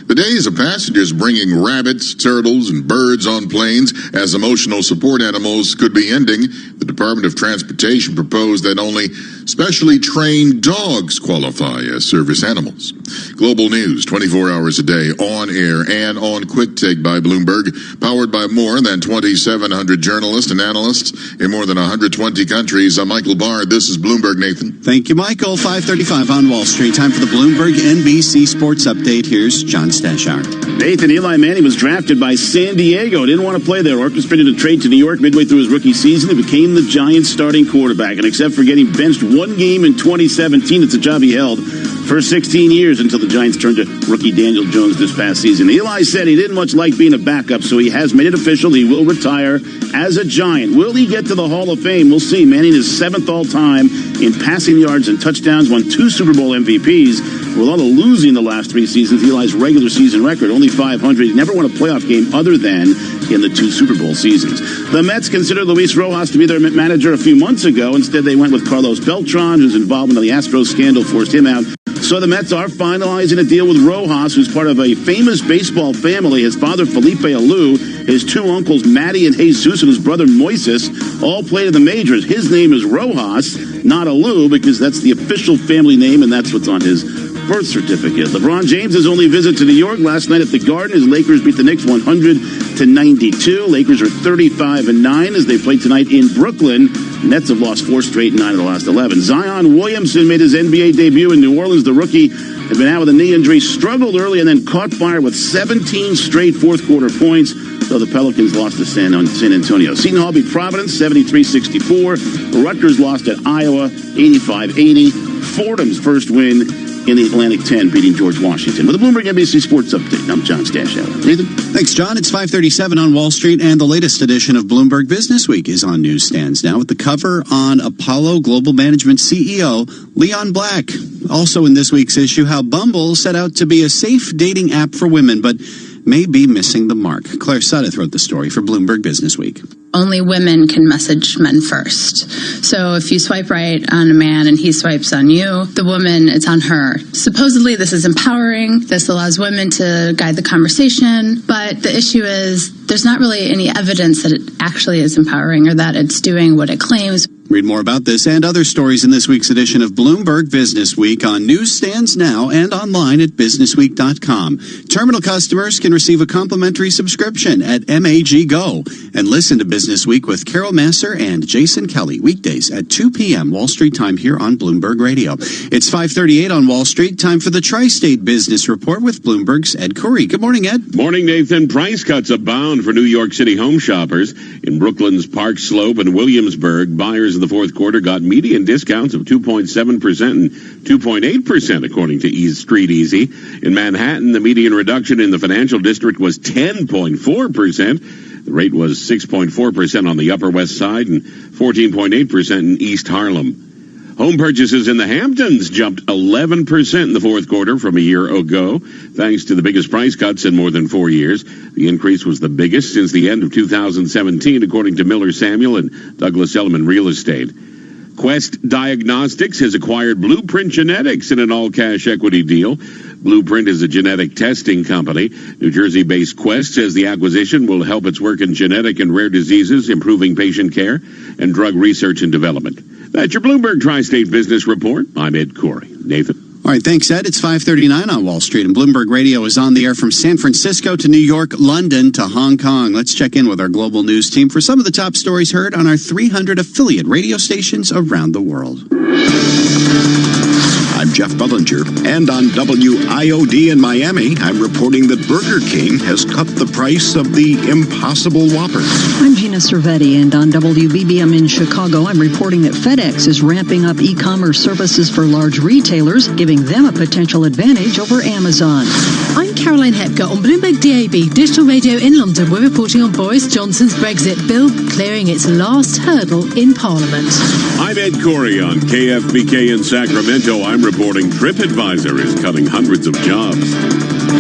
The days of passengers bringing rabbits, turtles, and birds on planes as emotional support animals could be ending. The Department of Transportation proposed that only specially trained dogs qualify as service animals. Global news 24 hours a day, on air and on Quick Take by Bloomberg, powered by more than 2,700 journalists and analysts in more than 120 countries. I'm Michael Barr. This is Bloomberg, Nathan. Thank you, Michael. 5:35 on Wall Street. Time for the Bloomberg NBC Sports Update. Here's John Stashar. Nathan, Eli Manning was drafted by San Diego. Didn't want to play there. Orchestrated a trade to New York midway through his rookie season. He became the Giants' starting quarterback. And except for getting benched one game in 2017, it's a job he held for 16 years until the Giants turned to rookie Daniel Jones this past season. Eli said he didn't much like being a backup, so he has made it official. He will retire as a Giant. Will he get to the Hall of Fame? We'll see. Manning is 7th all-time in passing yards and touchdowns, won 2 Super Bowl MVPs. With all the losing the last 3 seasons, Eli's regular season record, only 500. He never won a playoff game other than in the 2 Super Bowl seasons. The Mets considered Luis Rojas to be their manager a few months ago. Instead, they went with Carlos Beltran, whose involvement in the Astros scandal forced him out So the Mets are finalizing a deal with Rojas, who's part of a famous baseball family. His father, Felipe Alou, his two uncles, Matty and Jesus, and his brother, Moises, all played in the majors. His name is Rojas, not Alou, because that's the official family name, and that's what's on his birth certificate. LeBron James' only visit to New York last night at the Garden. His Lakers beat the Knicks 100-92. Lakers are 35-9 as they play tonight in Brooklyn. Nets have lost 4 straight, 9 of the last 11. Zion Williamson made his NBA debut in New Orleans. The rookie had been out with a knee injury, struggled early, and then caught fire with 17 straight fourth-quarter points. So the Pelicans lost to San Antonio. Seton Hall beat Providence 73-64. Rutgers lost at Iowa 85-80. Fordham's first win in the Atlantic 10, beating George Washington. With a Bloomberg NBC Sports Update, I'm John Stashower. Nathan? Thanks, John. It's 5:37 on Wall Street, and the latest edition of Bloomberg Business Week is on newsstands now with the cover on Apollo Global Management CEO Leon Black. Also in this week's issue, how Bumble set out to be a safe dating app for women, but may be missing the mark. Claire Sudduth wrote the story for Bloomberg Business Week. Only women can message men first. So if you swipe right on a man and he swipes on you, the woman, it's on her. Supposedly this is empowering. This allows women to guide the conversation. But the issue is there's not really any evidence that it actually is empowering or that it's doing what it claims. Read more about this and other stories in this week's edition of Bloomberg Business Week on newsstands now and online at businessweek.com. Terminal customers can receive a complimentary subscription at MAG Go and listen to Business Week with Carol Masser and Jason Kelly weekdays at 2 p.m. Wall Street time here on Bloomberg Radio. It's 5:38 on Wall Street. Time for the Tri-State Business Report with Bloomberg's Ed Curry. Good morning, Ed. Morning, Nathan. Price cuts abound for New York City home shoppers. In Brooklyn's Park Slope and Williamsburg, buyers in the fourth quarter got median discounts of 2.7% and 2.8%, according to Street Easy. In Manhattan, the median reduction in the financial district was 10.4%. The rate was 6.4% on the Upper West Side and 14.8% in East Harlem. Home purchases in the Hamptons jumped 11% in the fourth quarter from a year ago, thanks to the biggest price cuts in more than 4 years. The increase was the biggest since the end of 2017, according to Miller Samuel and Douglas Elliman Real Estate. Quest Diagnostics has acquired Blueprint Genetics in an all-cash equity deal. Blueprint is a genetic testing company. New Jersey-based Quest says the acquisition will help its work in genetic and rare diseases, improving patient care, and drug research and development. That's your Bloomberg Tri-State Business Report. I'm Ed Corey. Nathan? All right, thanks, Ed. It's 5:39 on Wall Street, and Bloomberg Radio is on the air from San Francisco to New York, London to Hong Kong. Let's check in with our global news team for some of the top stories heard on our 300 affiliate radio stations around the world. I'm Jeff Bellinger, and on WIOD in Miami, I'm reporting that Burger King has cut the price of the Impossible Whopper. I'm Gina Cervetti, and on WBBM in Chicago, I'm reporting that FedEx is ramping up e-commerce services for large retailers, giving them a potential advantage over Amazon. I'm Caroline Hepker on Bloomberg DAB Digital Radio in London. We're reporting on Boris Johnson's Brexit bill clearing its last hurdle in Parliament. I'm Ed Corey on KFBK in Sacramento. I'm reporting TripAdvisor is cutting hundreds of jobs.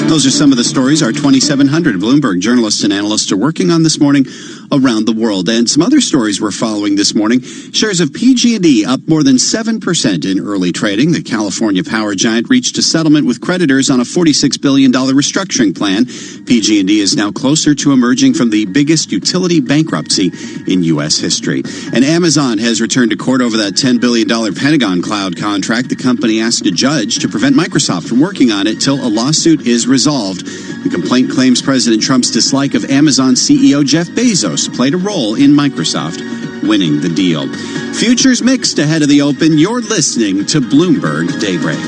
Those are some of the stories our 2,700 Bloomberg journalists and analysts are working on this morning around the world. And some other stories we're following this morning. Shares of PG&E up more than 7% in early trading. The California power giant reached a settlement with creditors on a $46 billion restructuring plan. PG&E is now closer to emerging from the biggest utility bankruptcy in U.S. history. And Amazon has returned to court over that $10 billion Pentagon cloud contract. The company asked a judge to prevent Microsoft from working on it till a lawsuit is resolved. The complaint claims President Trump's dislike of Amazon CEO Jeff Bezos played a role in Microsoft winning the deal. Futures mixed ahead of the open. You're listening to Bloomberg Daybreak.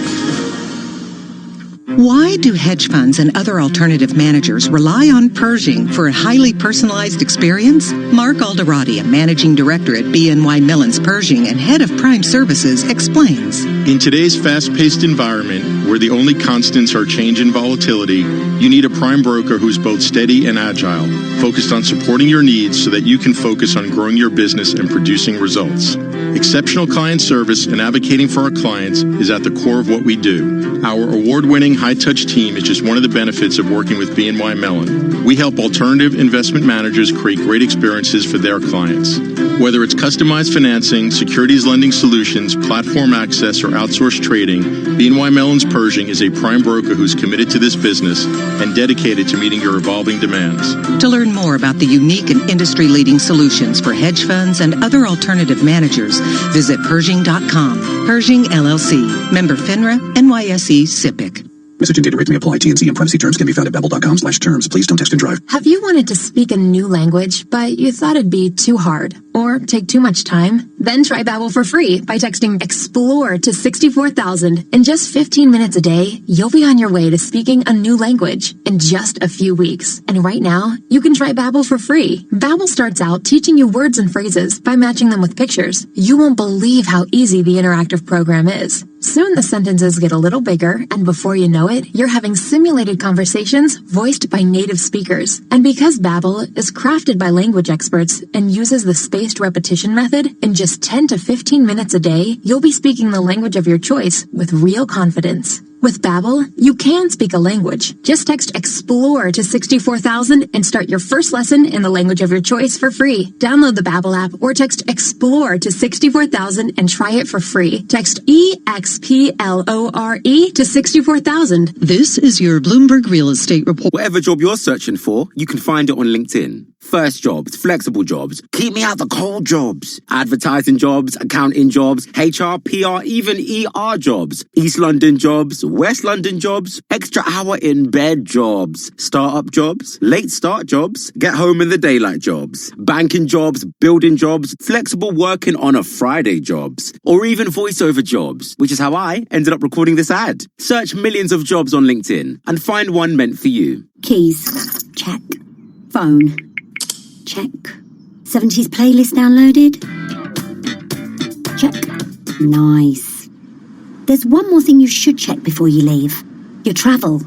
Why do hedge funds and other alternative managers rely on Pershing for a highly personalized experience? Mark Alderati, a managing director at BNY Mellon's Pershing and head of Prime Services, explains. In today's fast-paced environment, where the only constants are change and volatility, you need a prime broker who's both steady and agile, focused on supporting your needs so that you can focus on growing your business and producing results. Exceptional client service and advocating for our clients is at the core of what we do. Our award-winning high high-touch team is just one of the benefits of working with BNY Mellon. We help alternative investment managers create great experiences for their clients. Whether it's customized financing, securities lending solutions, platform access, or outsourced trading, BNY Mellon's Pershing is a prime broker who's committed to this business and dedicated to meeting your evolving demands. To learn more about the unique and industry-leading solutions for hedge funds and other alternative managers, visit Pershing.com. Pershing LLC. Member FINRA, NYSE, SIPC. Message and data rates may apply. T&C and privacy terms can be found at Babbel.com/terms. Please don't text and drive. Have you wanted to speak a new language, but you thought it'd be too hard or take too much time? Then try Babbel for free by texting EXPLORE to 64,000. In just 15 minutes a day, you'll be on your way to speaking a new language in just a few weeks. And right now, you can try Babbel for free. Babbel starts out teaching you words and phrases by matching them with pictures. You won't believe how easy the interactive program is. Soon the sentences get a little bigger, and before you know it, you're having simulated conversations voiced by native speakers. And because Babbel is crafted by language experts and uses the spaced repetition method, in just 10 to 15 minutes a day, you'll be speaking the language of your choice with real confidence. With Babbel, you can speak a language. Just text EXPLORE to 64,000 and start your first lesson in the language of your choice for free. Download the Babbel app or text EXPLORE to 64,000 and try it for free. Text EXPLORE to 64,000. This is your Bloomberg Real Estate Report. Whatever job you're searching for, you can find it on LinkedIn. First jobs, flexible jobs, keep me out the cold jobs, advertising jobs, accounting jobs, HR, PR, even ER jobs, East London jobs, West London jobs, extra hour in bed jobs, startup jobs, late start jobs, get home in the daylight jobs, banking jobs, building jobs, flexible working on a Friday jobs, or even voiceover jobs, which is how I ended up recording this ad. Search millions of jobs on LinkedIn and find one meant for you. Keys. Check. Phone. Check. 70s playlist downloaded? Check. Nice. There's one more thing you should check before you leave. Your travel.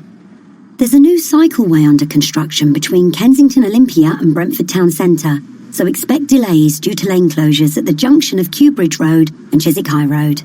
There's a new cycleway under construction between Kensington Olympia and Brentford Town Centre, so expect delays due to lane closures at the junction of Kew Bridge Road and Chiswick High Road.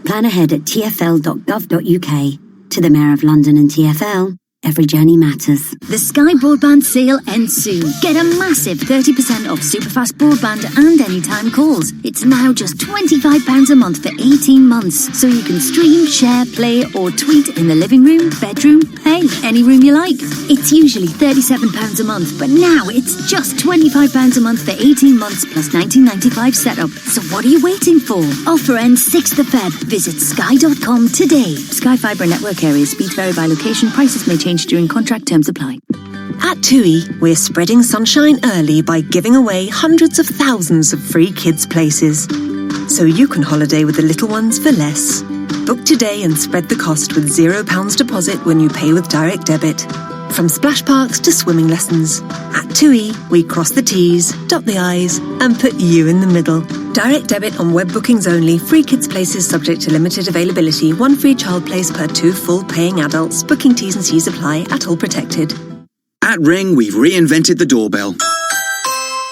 Plan ahead at tfl.gov.uk. To the Mayor of London and TfL, every journey matters. The Sky Broadband sale ends soon. Get a massive 30% off superfast broadband and anytime calls. It's now just £25 a month for 18 months, so you can stream, share, play or tweet in the living room, bedroom, hey, any room you like. It's usually £37 a month, but now it's just £25 a month for 18 months plus £19.95 setup. So what are you waiting for? Offer ends 6th of Feb. Visit sky.com today. Sky Fibre network areas. Speeds vary by location. Prices may change during contract terms apply. At TUI, we're spreading sunshine early by giving away hundreds of thousands of free kids' places. So you can holiday with the little ones for less. Book today and spread the cost with £0 deposit when you pay with direct debit. From splash parks to swimming lessons. At TUI, we cross the T's, dot the I's, and put you in the middle. Direct debit on web bookings only. Free kids' places subject to limited availability. One free child place per 2 full paying adults. Booking T's and C's apply. At all protected. At Ring, we've reinvented the doorbell.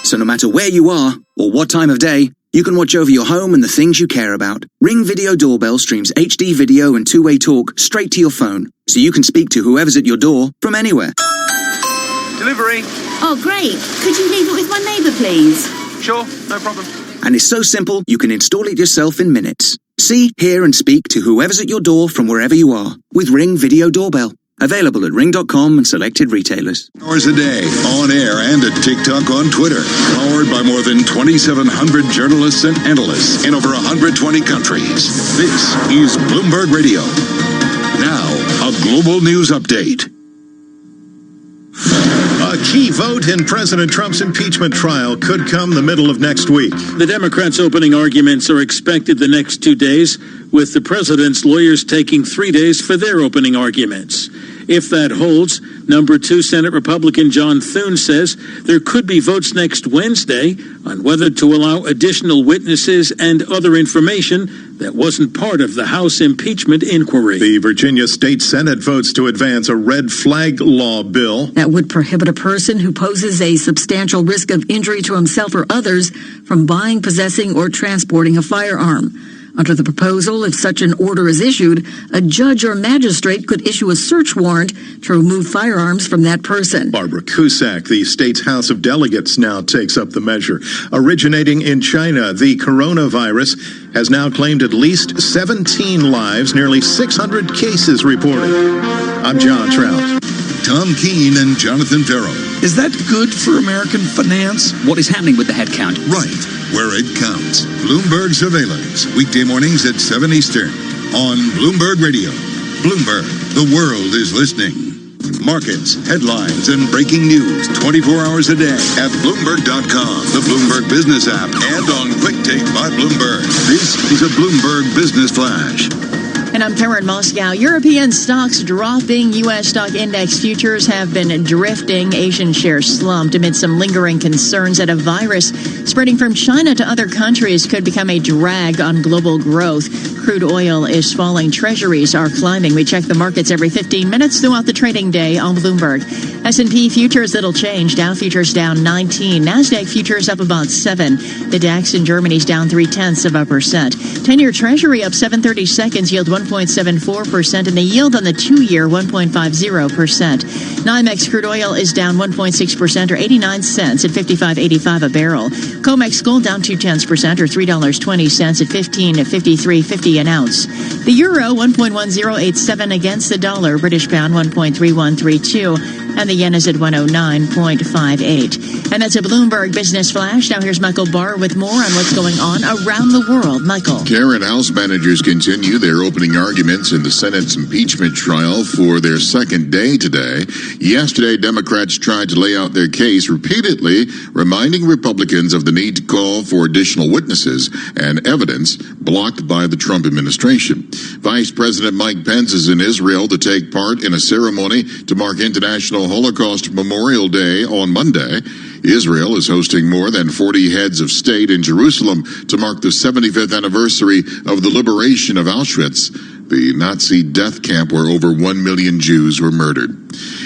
So no matter where you are or what time of day, you can watch over your home and the things you care about. Ring Video Doorbell streams HD video and two-way talk straight to your phone, so you can speak to whoever's at your door from anywhere. Delivery. Oh, great. Could you leave it with my neighbour, please? Sure, no problem. And it's so simple, you can install it yourself in minutes. See, hear and speak to whoever's at your door from wherever you are with Ring Video Doorbell. Available at ring.com and selected retailers. Hours a day, on air and at TikTok on Twitter. Powered by more than 2,700 journalists and analysts in over 120 countries. This is Bloomberg Radio. Now, a global news update. A key vote in President Trump's impeachment trial could come the middle of next week. The Democrats' opening arguments are expected the next 2 days, with the president's lawyers taking 3 days for their opening arguments. If that holds, number 2 Senate Republican John Thune says there could be votes next Wednesday on whether to allow additional witnesses and other information that wasn't part of the House impeachment inquiry. The Virginia State Senate votes to advance a red flag law bill that would prohibit a person who poses a substantial risk of injury to himself or others from buying, possessing, or transporting a firearm. Under the proposal, if such an order is issued, a judge or magistrate could issue a search warrant to remove firearms from that person. Barbara Cusack, the state's House of Delegates, now takes up the measure. Originating in China, the coronavirus has now claimed at least 17 lives, nearly 600 cases reported. I'm John Trout. Tom Keene and Jonathan Farrell. Is that good for American finance? What is happening with the headcount? Right, where it counts. Bloomberg Surveillance, weekday mornings at 7 Eastern on Bloomberg Radio. Bloomberg, the world is listening. Markets, headlines, and breaking news 24 hours a day at Bloomberg.com, the Bloomberg Business app, and on Quick Take by Bloomberg. This is a Bloomberg Business Flash. And I'm Karen Moscow. European stocks dropping. U.S. stock index futures have been drifting. Asian shares slumped amid some lingering concerns that a virus spreading from China to other countries could become a drag on global growth. Crude oil is falling. Treasuries are climbing. We check the markets every 15 minutes throughout the trading day on Bloomberg. S&P futures, little change. Dow futures down 19. NASDAQ futures up about 7. The DAX in Germany's down 0.3%. 10-year Treasury up 7/32, yield 1.74%, and the yield on the 2-year 1.50%. NYMEX crude oil is down 1.6% or 89 cents at $55.85 a barrel. COMEX gold down 0.2% or $3.20 at $15.53.50 an ounce. The euro 1.1087 against the dollar. British pound 1.3132. And the yen is at 109.58. And that's a Bloomberg Business Flash. Now here's Michael Barr with more on what's going on around the world. Michael. Karen, House managers continue their opening arguments in the Senate's impeachment trial for their second day today. Yesterday, Democrats tried to lay out their case repeatedly, reminding Republicans of the need to call for additional witnesses and evidence blocked by the Trump administration. Vice President Mike Pence is in Israel to take part in a ceremony to mark International Holocaust Memorial Day on Monday. Israel is hosting more than 40 heads of state in Jerusalem to mark the 75th anniversary of the liberation of Auschwitz, the Nazi death camp where over 1 million Jews were murdered.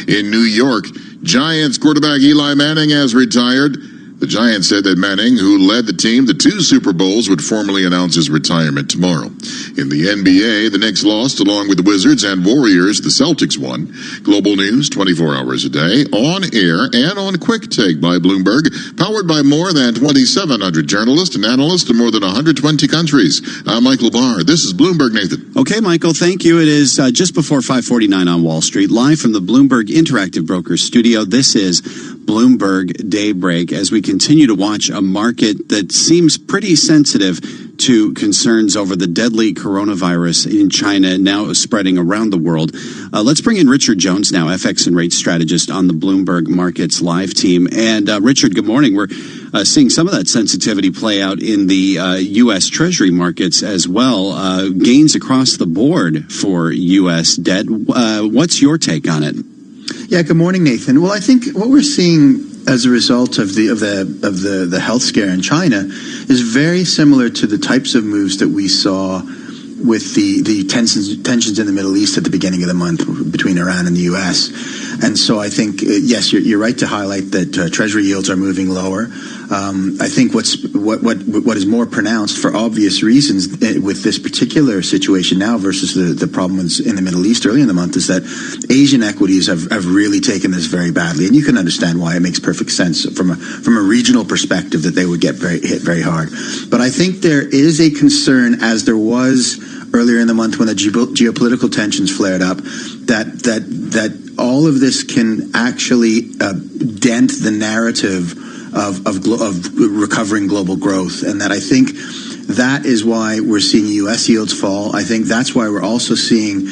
In New York, Giants quarterback Eli Manning has retired. The Giants said that Manning, who led the team to 2 Super Bowls, would formally announce his retirement tomorrow. In the NBA, the Knicks lost along with the Wizards and Warriors. The Celtics won. Global news 24 hours a day, on air and on Quick Take by Bloomberg, powered by more than 2,700 journalists and analysts in more than 120 countries. I'm Michael Barr. This is Bloomberg, Nathan. Okay, Michael, thank you. It is just before 5:49 on Wall Street, live from the Bloomberg Interactive Brokers studio. This is Bloomberg Daybreak as we continue to watch a market that seems pretty sensitive to concerns over the deadly coronavirus in China now spreading around the world. Let's bring in Richard Jones now, FX and rate strategist on the Bloomberg Markets Live team. And Richard, good morning. We're seeing some of that sensitivity play out in the U.S. Treasury markets as well. Gains across the board for U.S. debt. What's your take on it? Yeah, good morning, Nathan. Well, I think what we're seeing as a result of the health scare in China is very similar to the types of moves that we saw with the tensions in the Middle East at the beginning of the month between Iran and the U.S. And so I think, yes, you're right to highlight that Treasury yields are moving lower. I think what is more pronounced for obvious reasons with this particular situation now versus the problems in the Middle East early in the month is that Asian equities have really taken this very badly, and you can understand why. It makes perfect sense from a regional perspective that they would get hit very hard. But I think there is a concern, as there was earlier in the month when the geopolitical tensions flared up, that all of this can actually dent the narrative of recovering global growth, and that I think that is why we're seeing U.S. yields fall. I think that's why we're also seeing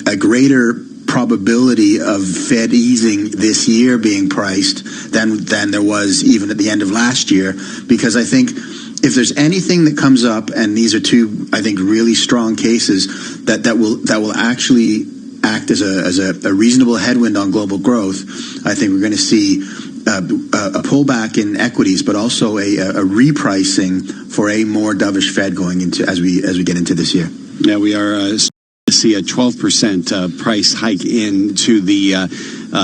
a greater probability of Fed easing this year being priced than there was even at the end of last year, because I think if there's anything that comes up, and these are two, I think, really strong cases that will actually act as a reasonable headwind on global growth, I think we're going to see a pullback in equities, but also a repricing for a more dovish Fed going into as we get into this year. Yeah, we are to see a 12% price hike into the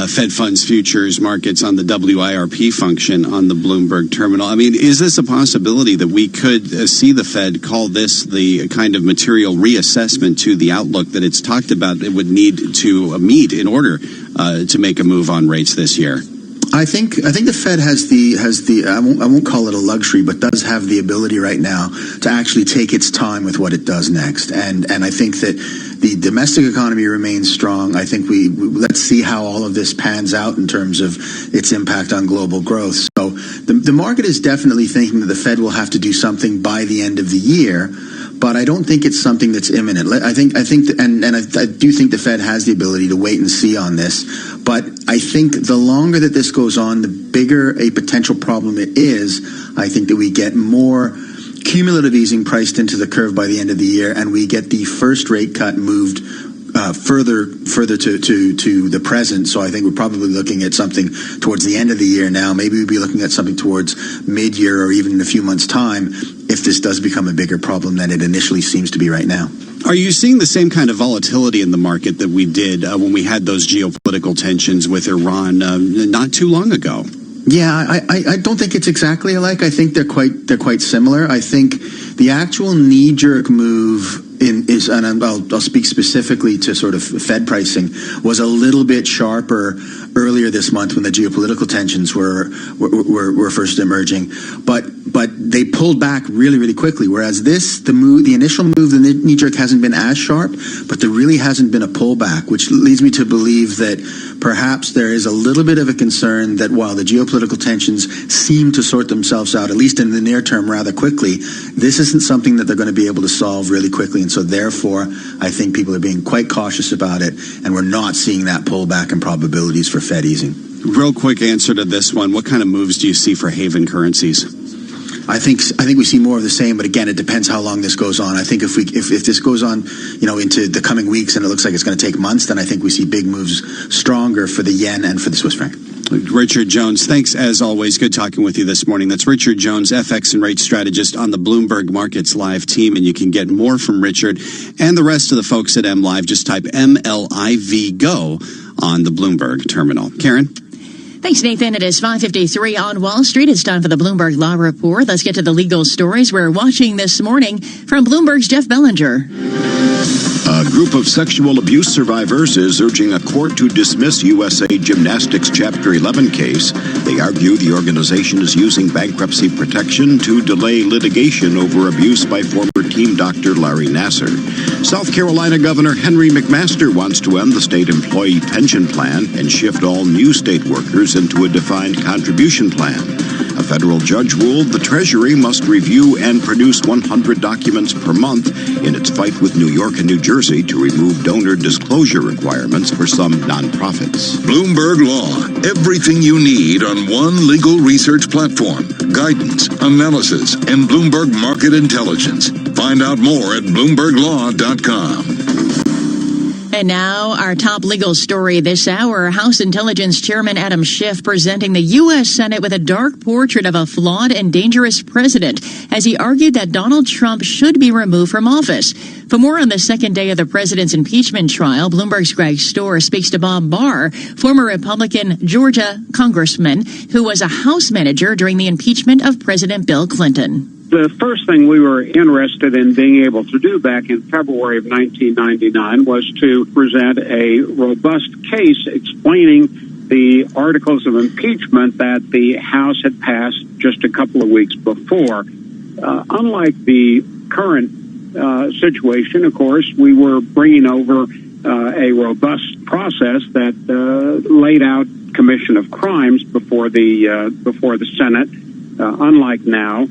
Fed funds futures markets on the WIRP function on the Bloomberg terminal. I mean, is this a possibility that we could see the Fed call this the kind of material reassessment to the outlook that it's talked about it would need to meet in order to make a move on rates this year? I think the Fed has the I won't call it a luxury, but does have the ability right now to actually take its time with what it does next. And I think that the domestic economy remains strong. I think let's see how all of this pans out in terms of its impact on global growth. So the market is definitely thinking that the Fed will have to do something by the end of the year. But I don't think it's something that's imminent. I do think the Fed has the ability to wait and see on this. But I think the longer that this goes on, the bigger a potential problem it is. I think that we get more cumulative easing priced into the curve by the end of the year, and we get the first rate cut moved further to the present. So I think we're probably looking at something towards the end of the year now. Maybe we'd be looking at something towards mid-year or even in a few months' time if this does become a bigger problem than it initially seems to be right now. Are you seeing the same kind of volatility in the market that we did when we had those geopolitical tensions with Iran not too long ago? Yeah, I don't think it's exactly alike. I think they're quite similar. I think the actual knee-jerk move I'll speak specifically to sort of Fed pricing, was a little bit sharper earlier this month when the geopolitical tensions were first emerging, but they pulled back really, really quickly. Whereas the initial move, the knee jerk hasn't been as sharp, but there really hasn't been a pullback, which leads me to believe that perhaps there is a little bit of a concern that while the geopolitical tensions seem to sort themselves out, at least in the near term, rather quickly, this isn't something that they're going to be able to solve really quickly. And so therefore, I think people are being quite cautious about it, and we're not seeing that pullback in probabilities for Fed easing. Real quick answer to this one. What kind of moves do you see for haven currencies? I think we see more of the same, but again, it depends how long this goes on. I think if this goes on, into the coming weeks, and it looks like it's going to take months, then I think we see big moves stronger for the yen and for the Swiss franc. Richard Jones, thanks as always. Good talking with you this morning. That's Richard Jones, FX and rate strategist on the Bloomberg Markets Live team, and you can get more from Richard and the rest of the folks at MLive. Just type MLIV GO on the Bloomberg terminal. Karen? Thanks, Nathan. It is 5:53 on Wall Street. It's time for the Bloomberg Law Report. Let's get to the legal stories we're watching this morning from Bloomberg's Jeff Bellinger. A group of sexual abuse survivors is urging a court to dismiss USA Gymnastics Chapter 11 case. They argue the organization is using bankruptcy protection to delay litigation over abuse by former team doctor Larry Nassar. South Carolina Governor Henry McMaster wants to end the state employee pension plan and shift all new state workers into a defined contribution plan. A federal judge ruled the Treasury must review and produce 100 documents per month in its fight with New York and New Jersey to remove donor disclosure requirements for some nonprofits. Bloomberg Law. Everything you need on one legal research platform. Guidance, analysis, and Bloomberg Market Intelligence. Find out more at BloombergLaw.com. And now, our top legal story this hour. House Intelligence Chairman Adam Schiff presenting the U.S. Senate with a dark portrait of a flawed and dangerous president as he argued that Donald Trump should be removed from office. For more on the second day of the president's impeachment trial, Bloomberg's Greg Stohr speaks to Bob Barr, former Republican Georgia congressman who was a House manager during the impeachment of President Bill Clinton. The first thing we were interested in being able to do back in February of 1999 was to present a robust case explaining the articles of impeachment that the House had passed just a couple of weeks before. Unlike the current situation, of course, we were bringing over a robust process that laid out commission of crimes before the Senate. Unlike now,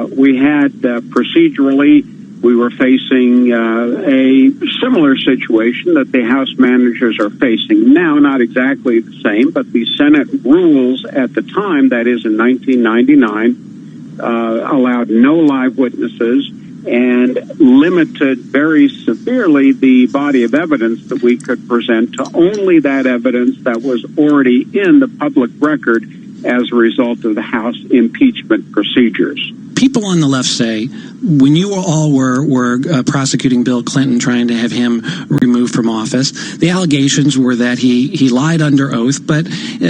we had procedurally, we were facing a similar situation that the House managers are facing now, not exactly the same, but the Senate rules at the time, that is in 1999, allowed no live witnesses and limited very severely the body of evidence that we could present to only that evidence that was already in the public record as a result of the House impeachment procedures. People on the left say, when you all were prosecuting Bill Clinton, trying to have him removed from office, the allegations were that he lied under oath, but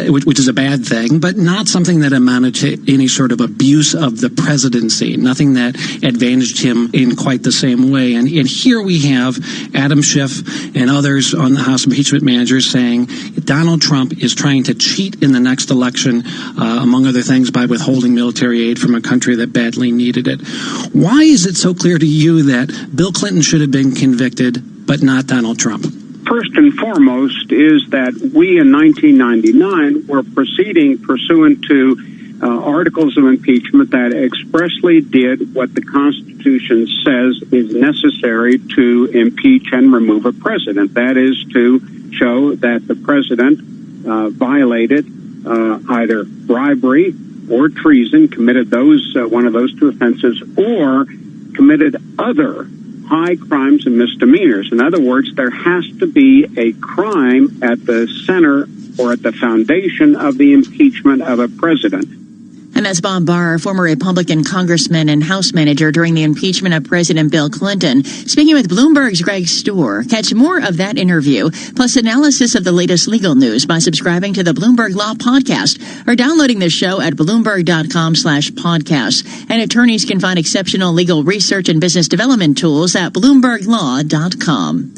which is a bad thing, but not something that amounted to any sort of abuse of the presidency, nothing that advantaged him in quite the same way. And here we have Adam Schiff and others on the House impeachment managers saying Donald Trump is trying to cheat in the next election, among other things, by withholding military aid from a country that badly needed it. Why is it so clear to you that Bill Clinton should have been convicted, but not Donald Trump? First and foremost is that we in 1999 were proceeding pursuant to articles of impeachment that expressly did what the Constitution says is necessary to impeach and remove a president. That is to show that the president violated either bribery or treason, committed one of those two offenses, or committed other high crimes and misdemeanors. In other words, there has to be a crime at the center or at the foundation of the impeachment of a president. And that's Bob Barr, former Republican congressman and House manager during the impeachment of President Bill Clinton, speaking with Bloomberg's Greg Stohr. Catch more of that interview, plus analysis of the latest legal news by subscribing to the Bloomberg Law Podcast or downloading the show at Bloomberg.com/podcast. And attorneys can find exceptional legal research and business development tools at BloombergLaw.com.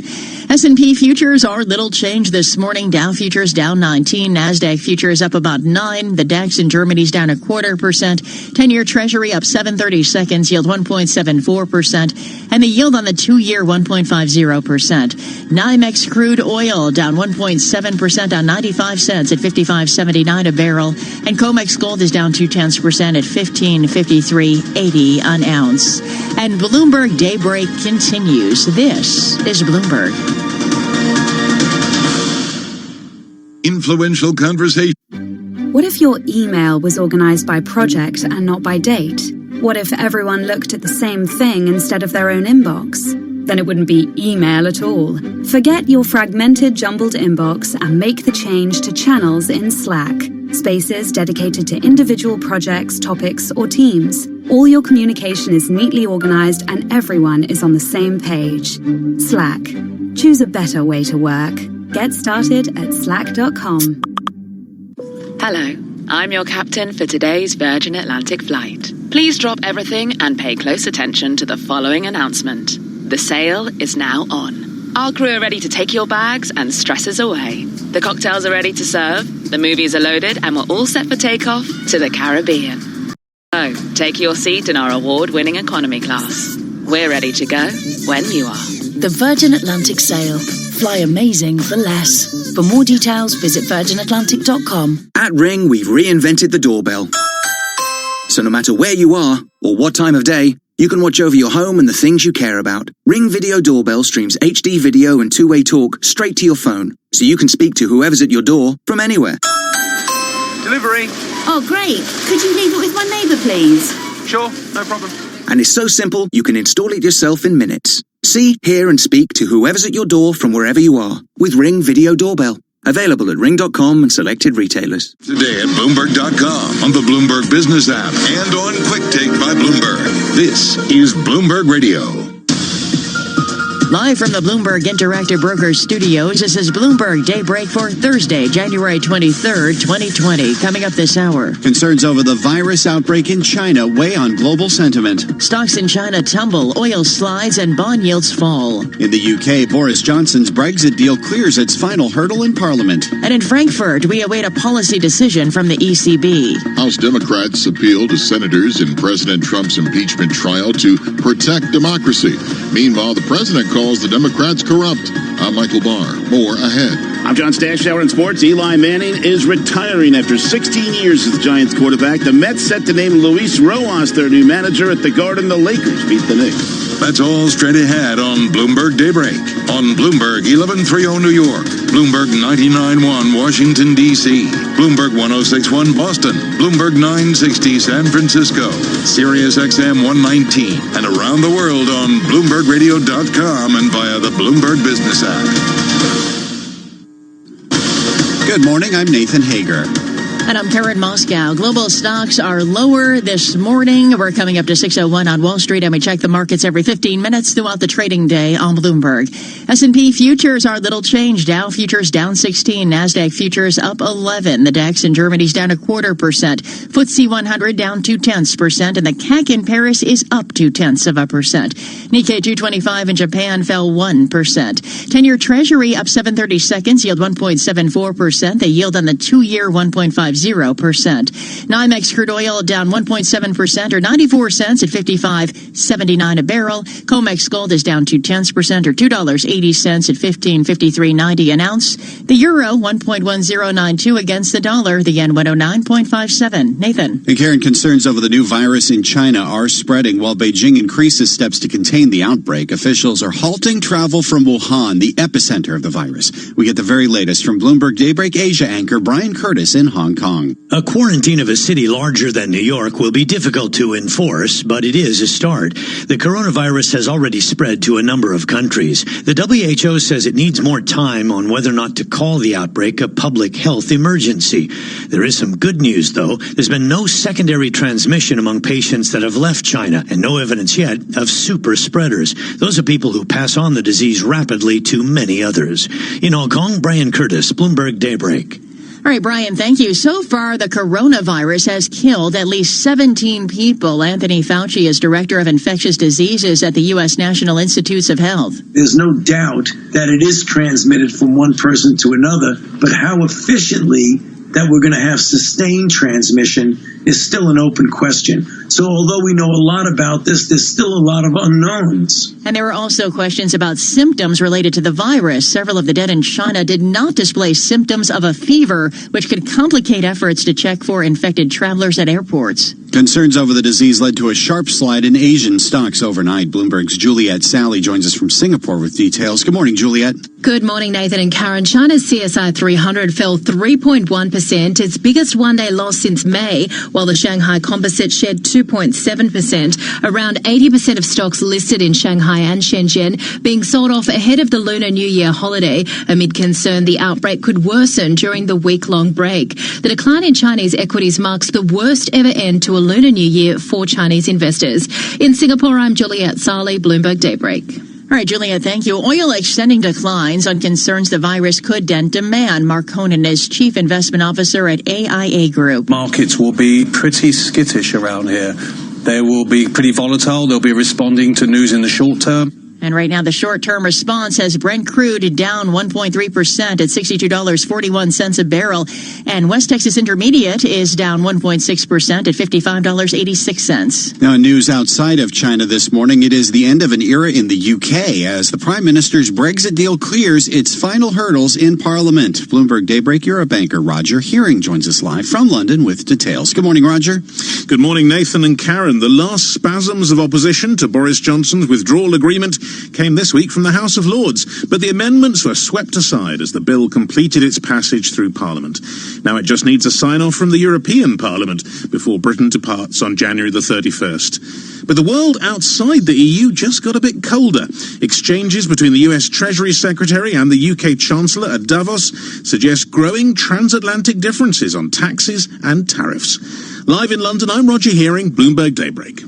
S&P futures are little change this morning. Dow futures down 19. NASDAQ futures up about 9. The DAX in Germany's down 0.25%. 10-year Treasury up 7/32, yield 1.74%. And the yield on the 2-year 1.50%. NYMEX crude oil down 1.7% on 95 cents at $55.79 a barrel. And COMEX gold is down 0.2% at $15.53.80 an ounce. And Bloomberg Daybreak continues. This is Bloomberg. Influential conversation. What if your email was organized by project and not by date? What if everyone looked at the same thing instead of their own inbox? Then it wouldn't be email at all. Forget your fragmented, jumbled inbox and make the change to channels in Slack. Spaces dedicated to individual projects, topics, or teams. All your communication is neatly organized and everyone is on the same page. Slack. Choose a better way to work. Get started at slack.com. Hello, I'm your captain for today's Virgin Atlantic flight. Please drop everything and pay close attention to the following announcement. The sail is now on. Our crew are ready to take your bags and stresses away. The cocktails are ready to serve, the movies are loaded, and we're all set for takeoff to the Caribbean. So, take your seat in our award-winning economy class. We're ready to go when you are. The Virgin Atlantic sail. Fly amazing for less. For more details, visit virginatlantic.com. At Ring, we've reinvented the doorbell. So no matter where you are or what time of day, you can watch over your home and the things you care about. Ring Video Doorbell streams HD video and two-way talk straight to your phone, so you can speak to whoever's at your door from anywhere. Delivery. Oh, great. Could you leave it with my neighbour, please? Sure, no problem. And it's so simple, you can install it yourself in minutes. See, hear, and speak to whoever's at your door from wherever you are with Ring Video Doorbell. Available at Ring.com and selected retailers. Today at Bloomberg.com, on the Bloomberg Business app, and on Quick Take by Bloomberg. This is Bloomberg Radio. Live from the Bloomberg Interactive Brokers Studios, this is Bloomberg Daybreak for Thursday, January 23rd, 2020. Coming up this hour. Concerns over the virus outbreak in China weigh on global sentiment. Stocks in China tumble, oil slides, and bond yields fall. In the UK, Boris Johnson's Brexit deal clears its final hurdle in Parliament. And in Frankfurt, we await a policy decision from the ECB. House Democrats appeal to senators in President Trump's impeachment trial to protect democracy. Meanwhile, the president calls the Democrats corrupt. I'm Michael Barr. More ahead. I'm John Stashower in sports. Eli Manning is retiring after 16 years as the Giants quarterback. The Mets set to name Luis Rojas their new manager at the Garden. The Lakers beat the Knicks. That's all straight ahead on Bloomberg Daybreak. On Bloomberg 1130 New York, Bloomberg 99.1 Washington, D.C., Bloomberg 106.1 Boston, Bloomberg 960 San Francisco, Sirius XM 119, and around the world on BloombergRadio.com and via the Bloomberg Business app. Good morning, I'm Nathan Hager. And I'm Karen Moscow. Global stocks are lower this morning. We're coming up to 6:01 on Wall Street, and we check the markets every 15 minutes throughout the trading day on Bloomberg. S&P futures are little change. Dow futures down 16. NASDAQ futures up 11. The DAX in Germany's down 0.25%. FTSE 100 down 0.2%, and the CAC in Paris is up 0.2%. Nikkei 225 in Japan fell 1%. 10-year Treasury up 7/30 seconds, yield 1.74%. The yield on the 2-year 1.50%. NYMEX crude oil down 1.7% or 94 cents at $55.79 a barrel. COMEX gold is down 0.2% or $2.80 at $15.53.90 an ounce. The euro 1.1092 against the dollar. The yen 109.57. Nathan. And Karen, concerns over the new virus in China are spreading while Beijing increases steps to contain the outbreak. Officials are halting travel from Wuhan, the epicenter of the virus. We get the very latest from Bloomberg Daybreak Asia anchor Brian Curtis in Hong Kong. A quarantine of a city larger than New York will be difficult to enforce, but it is a start. The coronavirus has already spread to a number of countries. The WHO says it needs more time on whether or not to call the outbreak a public health emergency. There is some good news, though. There's been no secondary transmission among patients that have left China, and no evidence yet of super spreaders. Those are people who pass on the disease rapidly to many others. In Hong Kong, Brian Curtis, Bloomberg Daybreak. All right, Brian, thank you. So far, the coronavirus has killed at least 17 people. Anthony Fauci is director of infectious diseases at the U.S. National Institutes of Health. There's no doubt that it is transmitted from one person to another, but how efficiently that we're going to have sustained transmission is still an open question. So although we know a lot about this, there's still a lot of unknowns. And there were also questions about symptoms related to the virus. Several of the dead in China did not display symptoms of a fever, which could complicate efforts to check for infected travelers at airports. Concerns over the disease led to a sharp slide in Asian stocks overnight. Bloomberg's Juliet Sally joins us from Singapore with details. Good morning, Juliet. Good morning, Nathan and Karen. China's CSI 300 fell 3.1%, its biggest one-day loss since May, while the Shanghai Composite shed 2.7%. Around 80% of stocks listed in Shanghai and Shenzhen being sold off ahead of the Lunar New Year holiday, amid concern the outbreak could worsen during the week-long break. The decline in Chinese equities marks the worst ever end to a Lunar New Year for Chinese investors. In Singapore, I'm Juliet Saleh, Bloomberg Daybreak. All right, Julia, thank you. Oil extending declines on concerns the virus could dent demand. Mark Conan is Chief Investment Officer at AIA Group. Markets will be pretty skittish around here. They will be pretty volatile. They'll be responding to news in the short term. And right now, the short-term response has Brent crude down 1.3% at $62.41 a barrel. And West Texas Intermediate is down 1.6% at $55.86. Now, in news outside of China this morning, it is the end of an era in the UK as the Prime Minister's Brexit deal clears its final hurdles in Parliament. Bloomberg Daybreak Europe anchor Roger Hearing joins us live from London with details. Good morning, Roger. Good morning, Nathan and Karen. The last spasms of opposition to Boris Johnson's withdrawal agreement came this week from the House of Lords, but the amendments were swept aside as the bill completed its passage through Parliament. Now it just needs a sign-off from the European Parliament before Britain departs on January the 31st. But the world outside the EU just got a bit colder. Exchanges between the US Treasury Secretary and the UK Chancellor at Davos suggest growing transatlantic differences on taxes and tariffs. Live in London, I'm Roger Hearing, Bloomberg Daybreak.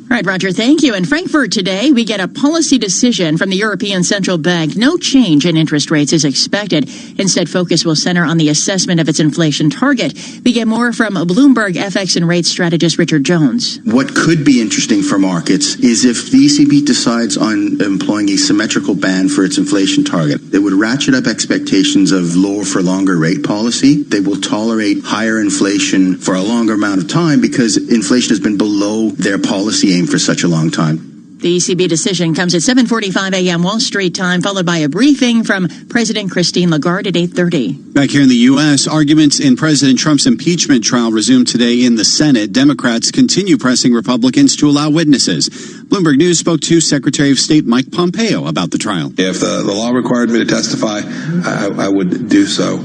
All right, Roger, thank you. In Frankfurt today, we get a policy decision from the European Central Bank. No change in interest rates is expected. Instead, focus will center on the assessment of its inflation target. We get more from Bloomberg FX and rates strategist Richard Jones. What could be interesting for markets is if the ECB decides on employing a symmetrical band for its inflation target. It would ratchet up expectations of lower for longer rate policy. They will tolerate higher inflation for a longer amount of time because inflation has been below their policy aim for such a long time. The ECB decision comes at 7:45 a.m. Wall Street time, followed by a briefing from President Christine Lagarde at 8:30. Back here in the U.S., arguments in President Trump's impeachment trial resume today in the Senate. Democrats continue pressing Republicans to allow witnesses. Bloomberg News spoke to Secretary of State Mike Pompeo about the trial. If the law required me to testify, I would do so.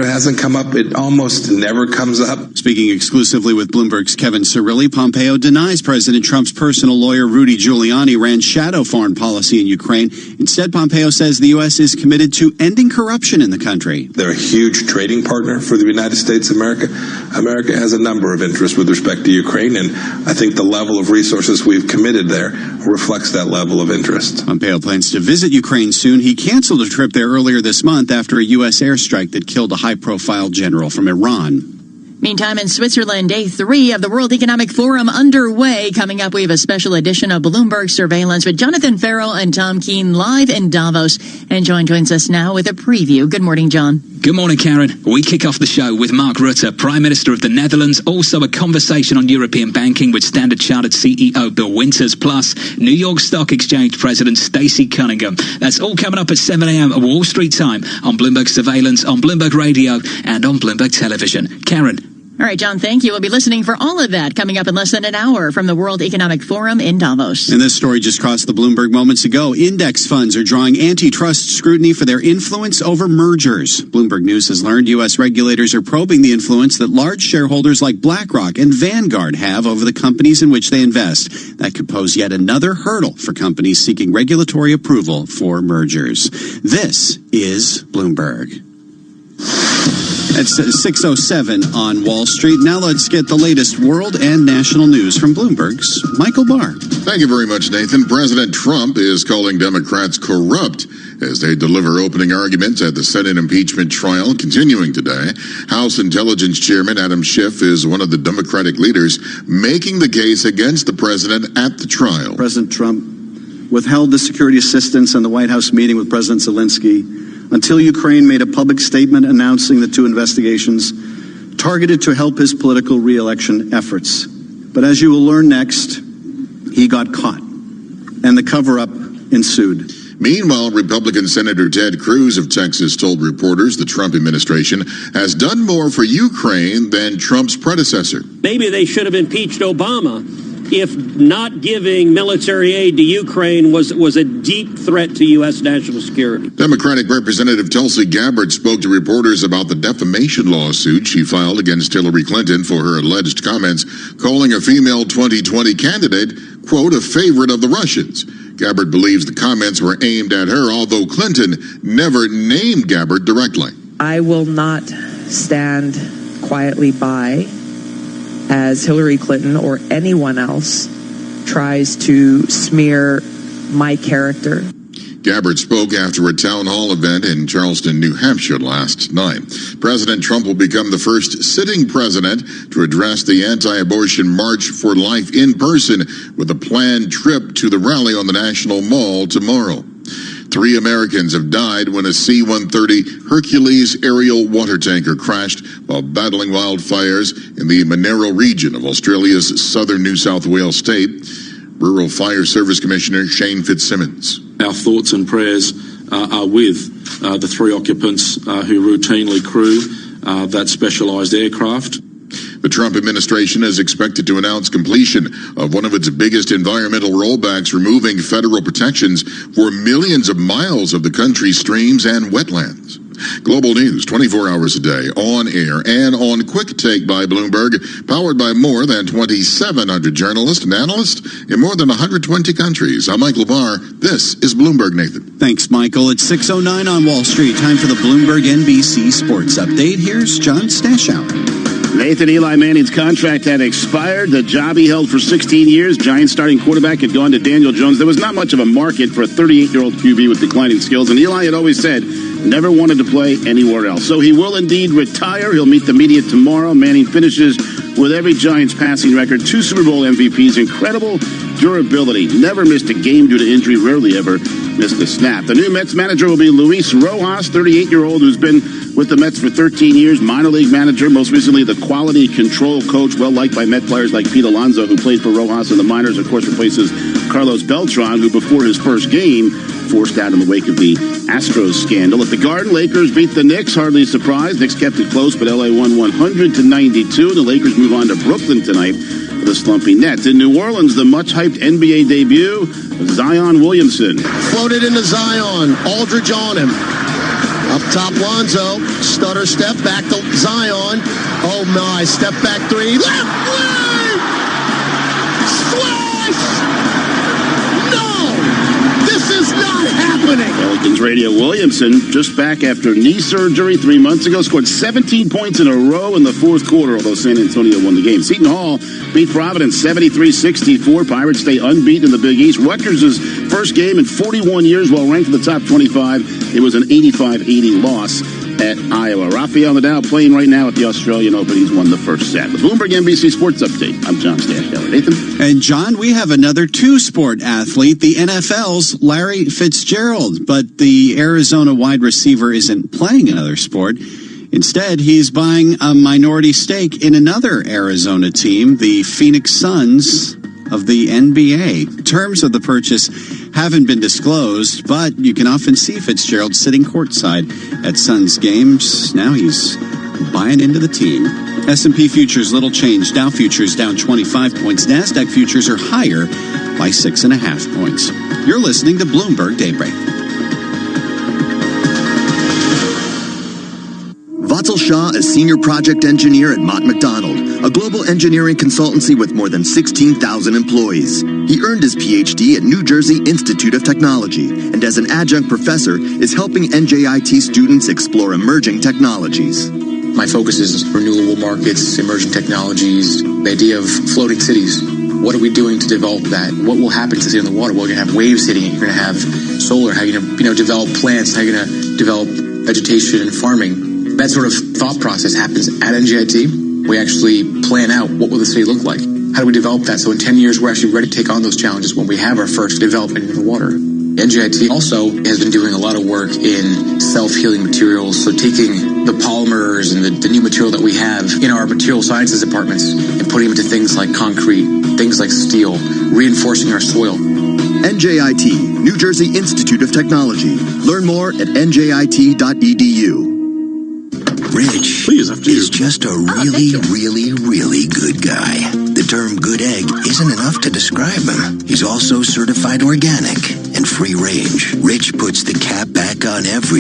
hasn't come up. It almost never comes up. Speaking exclusively with Bloomberg's Kevin Cirilli, Pompeo denies President Trump's personal lawyer Rudy Giuliani ran shadow foreign policy in Ukraine. Instead, Pompeo says the U.S. is committed to ending corruption in the country. They're a huge trading partner for the United States of America. America has a number of interests with respect to Ukraine, and I think the level of resources we've committed there reflects that level of interest. Pompeo plans to visit Ukraine soon. He canceled a trip there earlier this month after a U.S. airstrike that killed a high-profile general from Iran. Meantime, in Switzerland, day 3 of the World Economic Forum underway. Coming up, we have a special edition of Bloomberg Surveillance with Jonathan Farrell and Tom Keene live in Davos. And John joins us now with a preview. Good morning, John. Good morning, Karen. We kick off the show with Mark Rutte, Prime Minister of the Netherlands. Also a conversation on European banking with Standard Chartered CEO Bill Winters, plus New York Stock Exchange President Stacey Cunningham. That's all coming up at 7 a.m. Wall Street time on Bloomberg Surveillance, on Bloomberg Radio, and on Bloomberg Television. Karen. All right, John, thank you. We'll be listening for all of that coming up in less than an hour from the World Economic Forum in Davos. And this story just crossed the Bloomberg moments ago. Index funds are drawing antitrust scrutiny for their influence over mergers. Bloomberg News has learned U.S. regulators are probing the influence that large shareholders like BlackRock and Vanguard have over the companies in which they invest. That could pose yet another hurdle for companies seeking regulatory approval for mergers. This is Bloomberg. It's 6:07 on Wall Street. Now let's get the latest world and national news from Bloomberg's Michael Barr. Thank you very much, Nathan. President Trump is calling Democrats corrupt as they deliver opening arguments at the Senate impeachment trial continuing today. House Intelligence Chairman Adam Schiff is one of the Democratic leaders making the case against the president at the trial. President Trump withheld the security assistance in the White House meeting with President Zelensky until Ukraine made a public statement announcing the 2 investigations targeted to help his political re-election efforts. But as you will learn next, he got caught, and the cover-up ensued. Meanwhile, Republican Senator Ted Cruz of Texas told reporters the Trump administration has done more for Ukraine than Trump's predecessor. Maybe they should have impeached Obama if not giving military aid to Ukraine was a deep threat to U.S. national security. Democratic Representative Tulsi Gabbard spoke to reporters about the defamation lawsuit she filed against Hillary Clinton for her alleged comments calling a female 2020 candidate, quote, a favorite of the Russians. Gabbard believes the comments were aimed at her, although Clinton never named Gabbard directly. I will not stand quietly by as Hillary Clinton or anyone else tries to smear my character. Gabbard spoke after a town hall event in Charleston, New Hampshire last night. President Trump will become the first sitting president to address the anti-abortion March for Life in person with a planned trip to the rally on the National Mall tomorrow. 3 Americans have died when a C-130 Hercules aerial water tanker crashed while battling wildfires in the Monaro region of Australia's southern New South Wales state. Rural Fire Service Commissioner Shane Fitzsimmons. Our thoughts and prayers are with the 3 occupants who routinely crew that specialised aircraft. The Trump administration is expected to announce completion of one of its biggest environmental rollbacks, removing federal protections for millions of miles of the country's streams and wetlands. Global news 24 hours a day, on air and on Quick Take by Bloomberg, powered by more than 2,700 journalists and analysts in more than 120 countries. I'm Michael Barr. This is Bloomberg, Nathan. Thanks, Michael. It's 6:09 on Wall Street. Time for the Bloomberg NBC Sports Update. Here's John Stashower. Nathan, Eli Manning's contract had expired. The job he held for 16 years, Giants starting quarterback, had gone to Daniel Jones. There was not much of a market for a 38-year-old QB with declining skills, and Eli had always said never wanted to play anywhere else. So he will indeed retire. He'll meet the media tomorrow. Manning finishes with every Giants passing record, 2 Super Bowl MVPs, incredible durability. Never missed a game due to injury, rarely ever missed a snap. The new Mets manager will be Luis Rojas, 38-year-old who's been with the Mets for 13 years, minor league manager, most recently the quality control coach, well-liked by Met players like Pete Alonso, who played for Rojas in the minors, of course, replaces Carlos Beltran, who before his first game forced out in the wake of the Astros scandal. At the Garden, Lakers beat the Knicks, hardly a surprise. Knicks kept it close, but LA won 100-92. The Lakers move on to Brooklyn tonight with a slumpy Nets. In New Orleans, the much-hyped NBA debut of Zion Williamson. Floated into Zion, Aldridge on him. Up top, Lonzo. Stutter step back to Zion. Oh my, step back three. Left wing! Splash! No! This is not happening! Pelicans radio Williamson, just back after knee surgery 3 months ago, scored 17 points in a row in the fourth quarter, although San Antonio won the game. Seton Hall beat Providence 73-64. Pirates stay unbeaten in the Big East. Rutgers' first game in 41 years while ranked in the top 25. It was an 85-80 loss at Iowa. Rafael Nadal playing right now at the Australian Open. He's won the first set. The Bloomberg NBC Sports Update. I'm John Stackhouse. Nathan? And John, we have another two-sport athlete, the NFL's Larry Fitzgerald. But the Arizona wide receiver isn't playing another sport. Instead, he's buying a minority stake in another Arizona team, the Phoenix Suns of the NBA. Terms of the purchase haven't been disclosed, but you can often see Fitzgerald sitting courtside at Suns games. Now he's buying into the team. S&P futures, little change. Dow futures down 25 points. NASDAQ futures are higher by 6.5 points. You're listening to Bloomberg Daybreak. Vattel Shah is Senior Project Engineer at Mott MacDonald, a global engineering consultancy with more than 16,000 employees. He earned his PhD at New Jersey Institute of Technology, and as an adjunct professor, is helping NJIT students explore emerging technologies. My focus is renewable markets, emerging technologies, the idea of floating cities. What are we doing to develop that? What will happen to the city on the water? Well, you're going to have waves hitting it. You're going to have solar. How are you going to develop plants? How are you going to develop vegetation and farming? That sort of thought process happens at NJIT. We actually plan out what will the city look like. How do we develop that? So in 10 years, we're actually ready to take on those challenges when we have our first development in the water. NJIT also has been doing a lot of work in self-healing materials. So taking the polymers and the new material that we have in our material sciences departments and putting them into things like concrete, things like steel, reinforcing our soil. NJIT, New Jersey Institute of Technology. Learn more at njit.edu. Rich is just a really good guy. The term good egg isn't enough to describe him. He's also certified organic and free range. Rich puts the cap back on every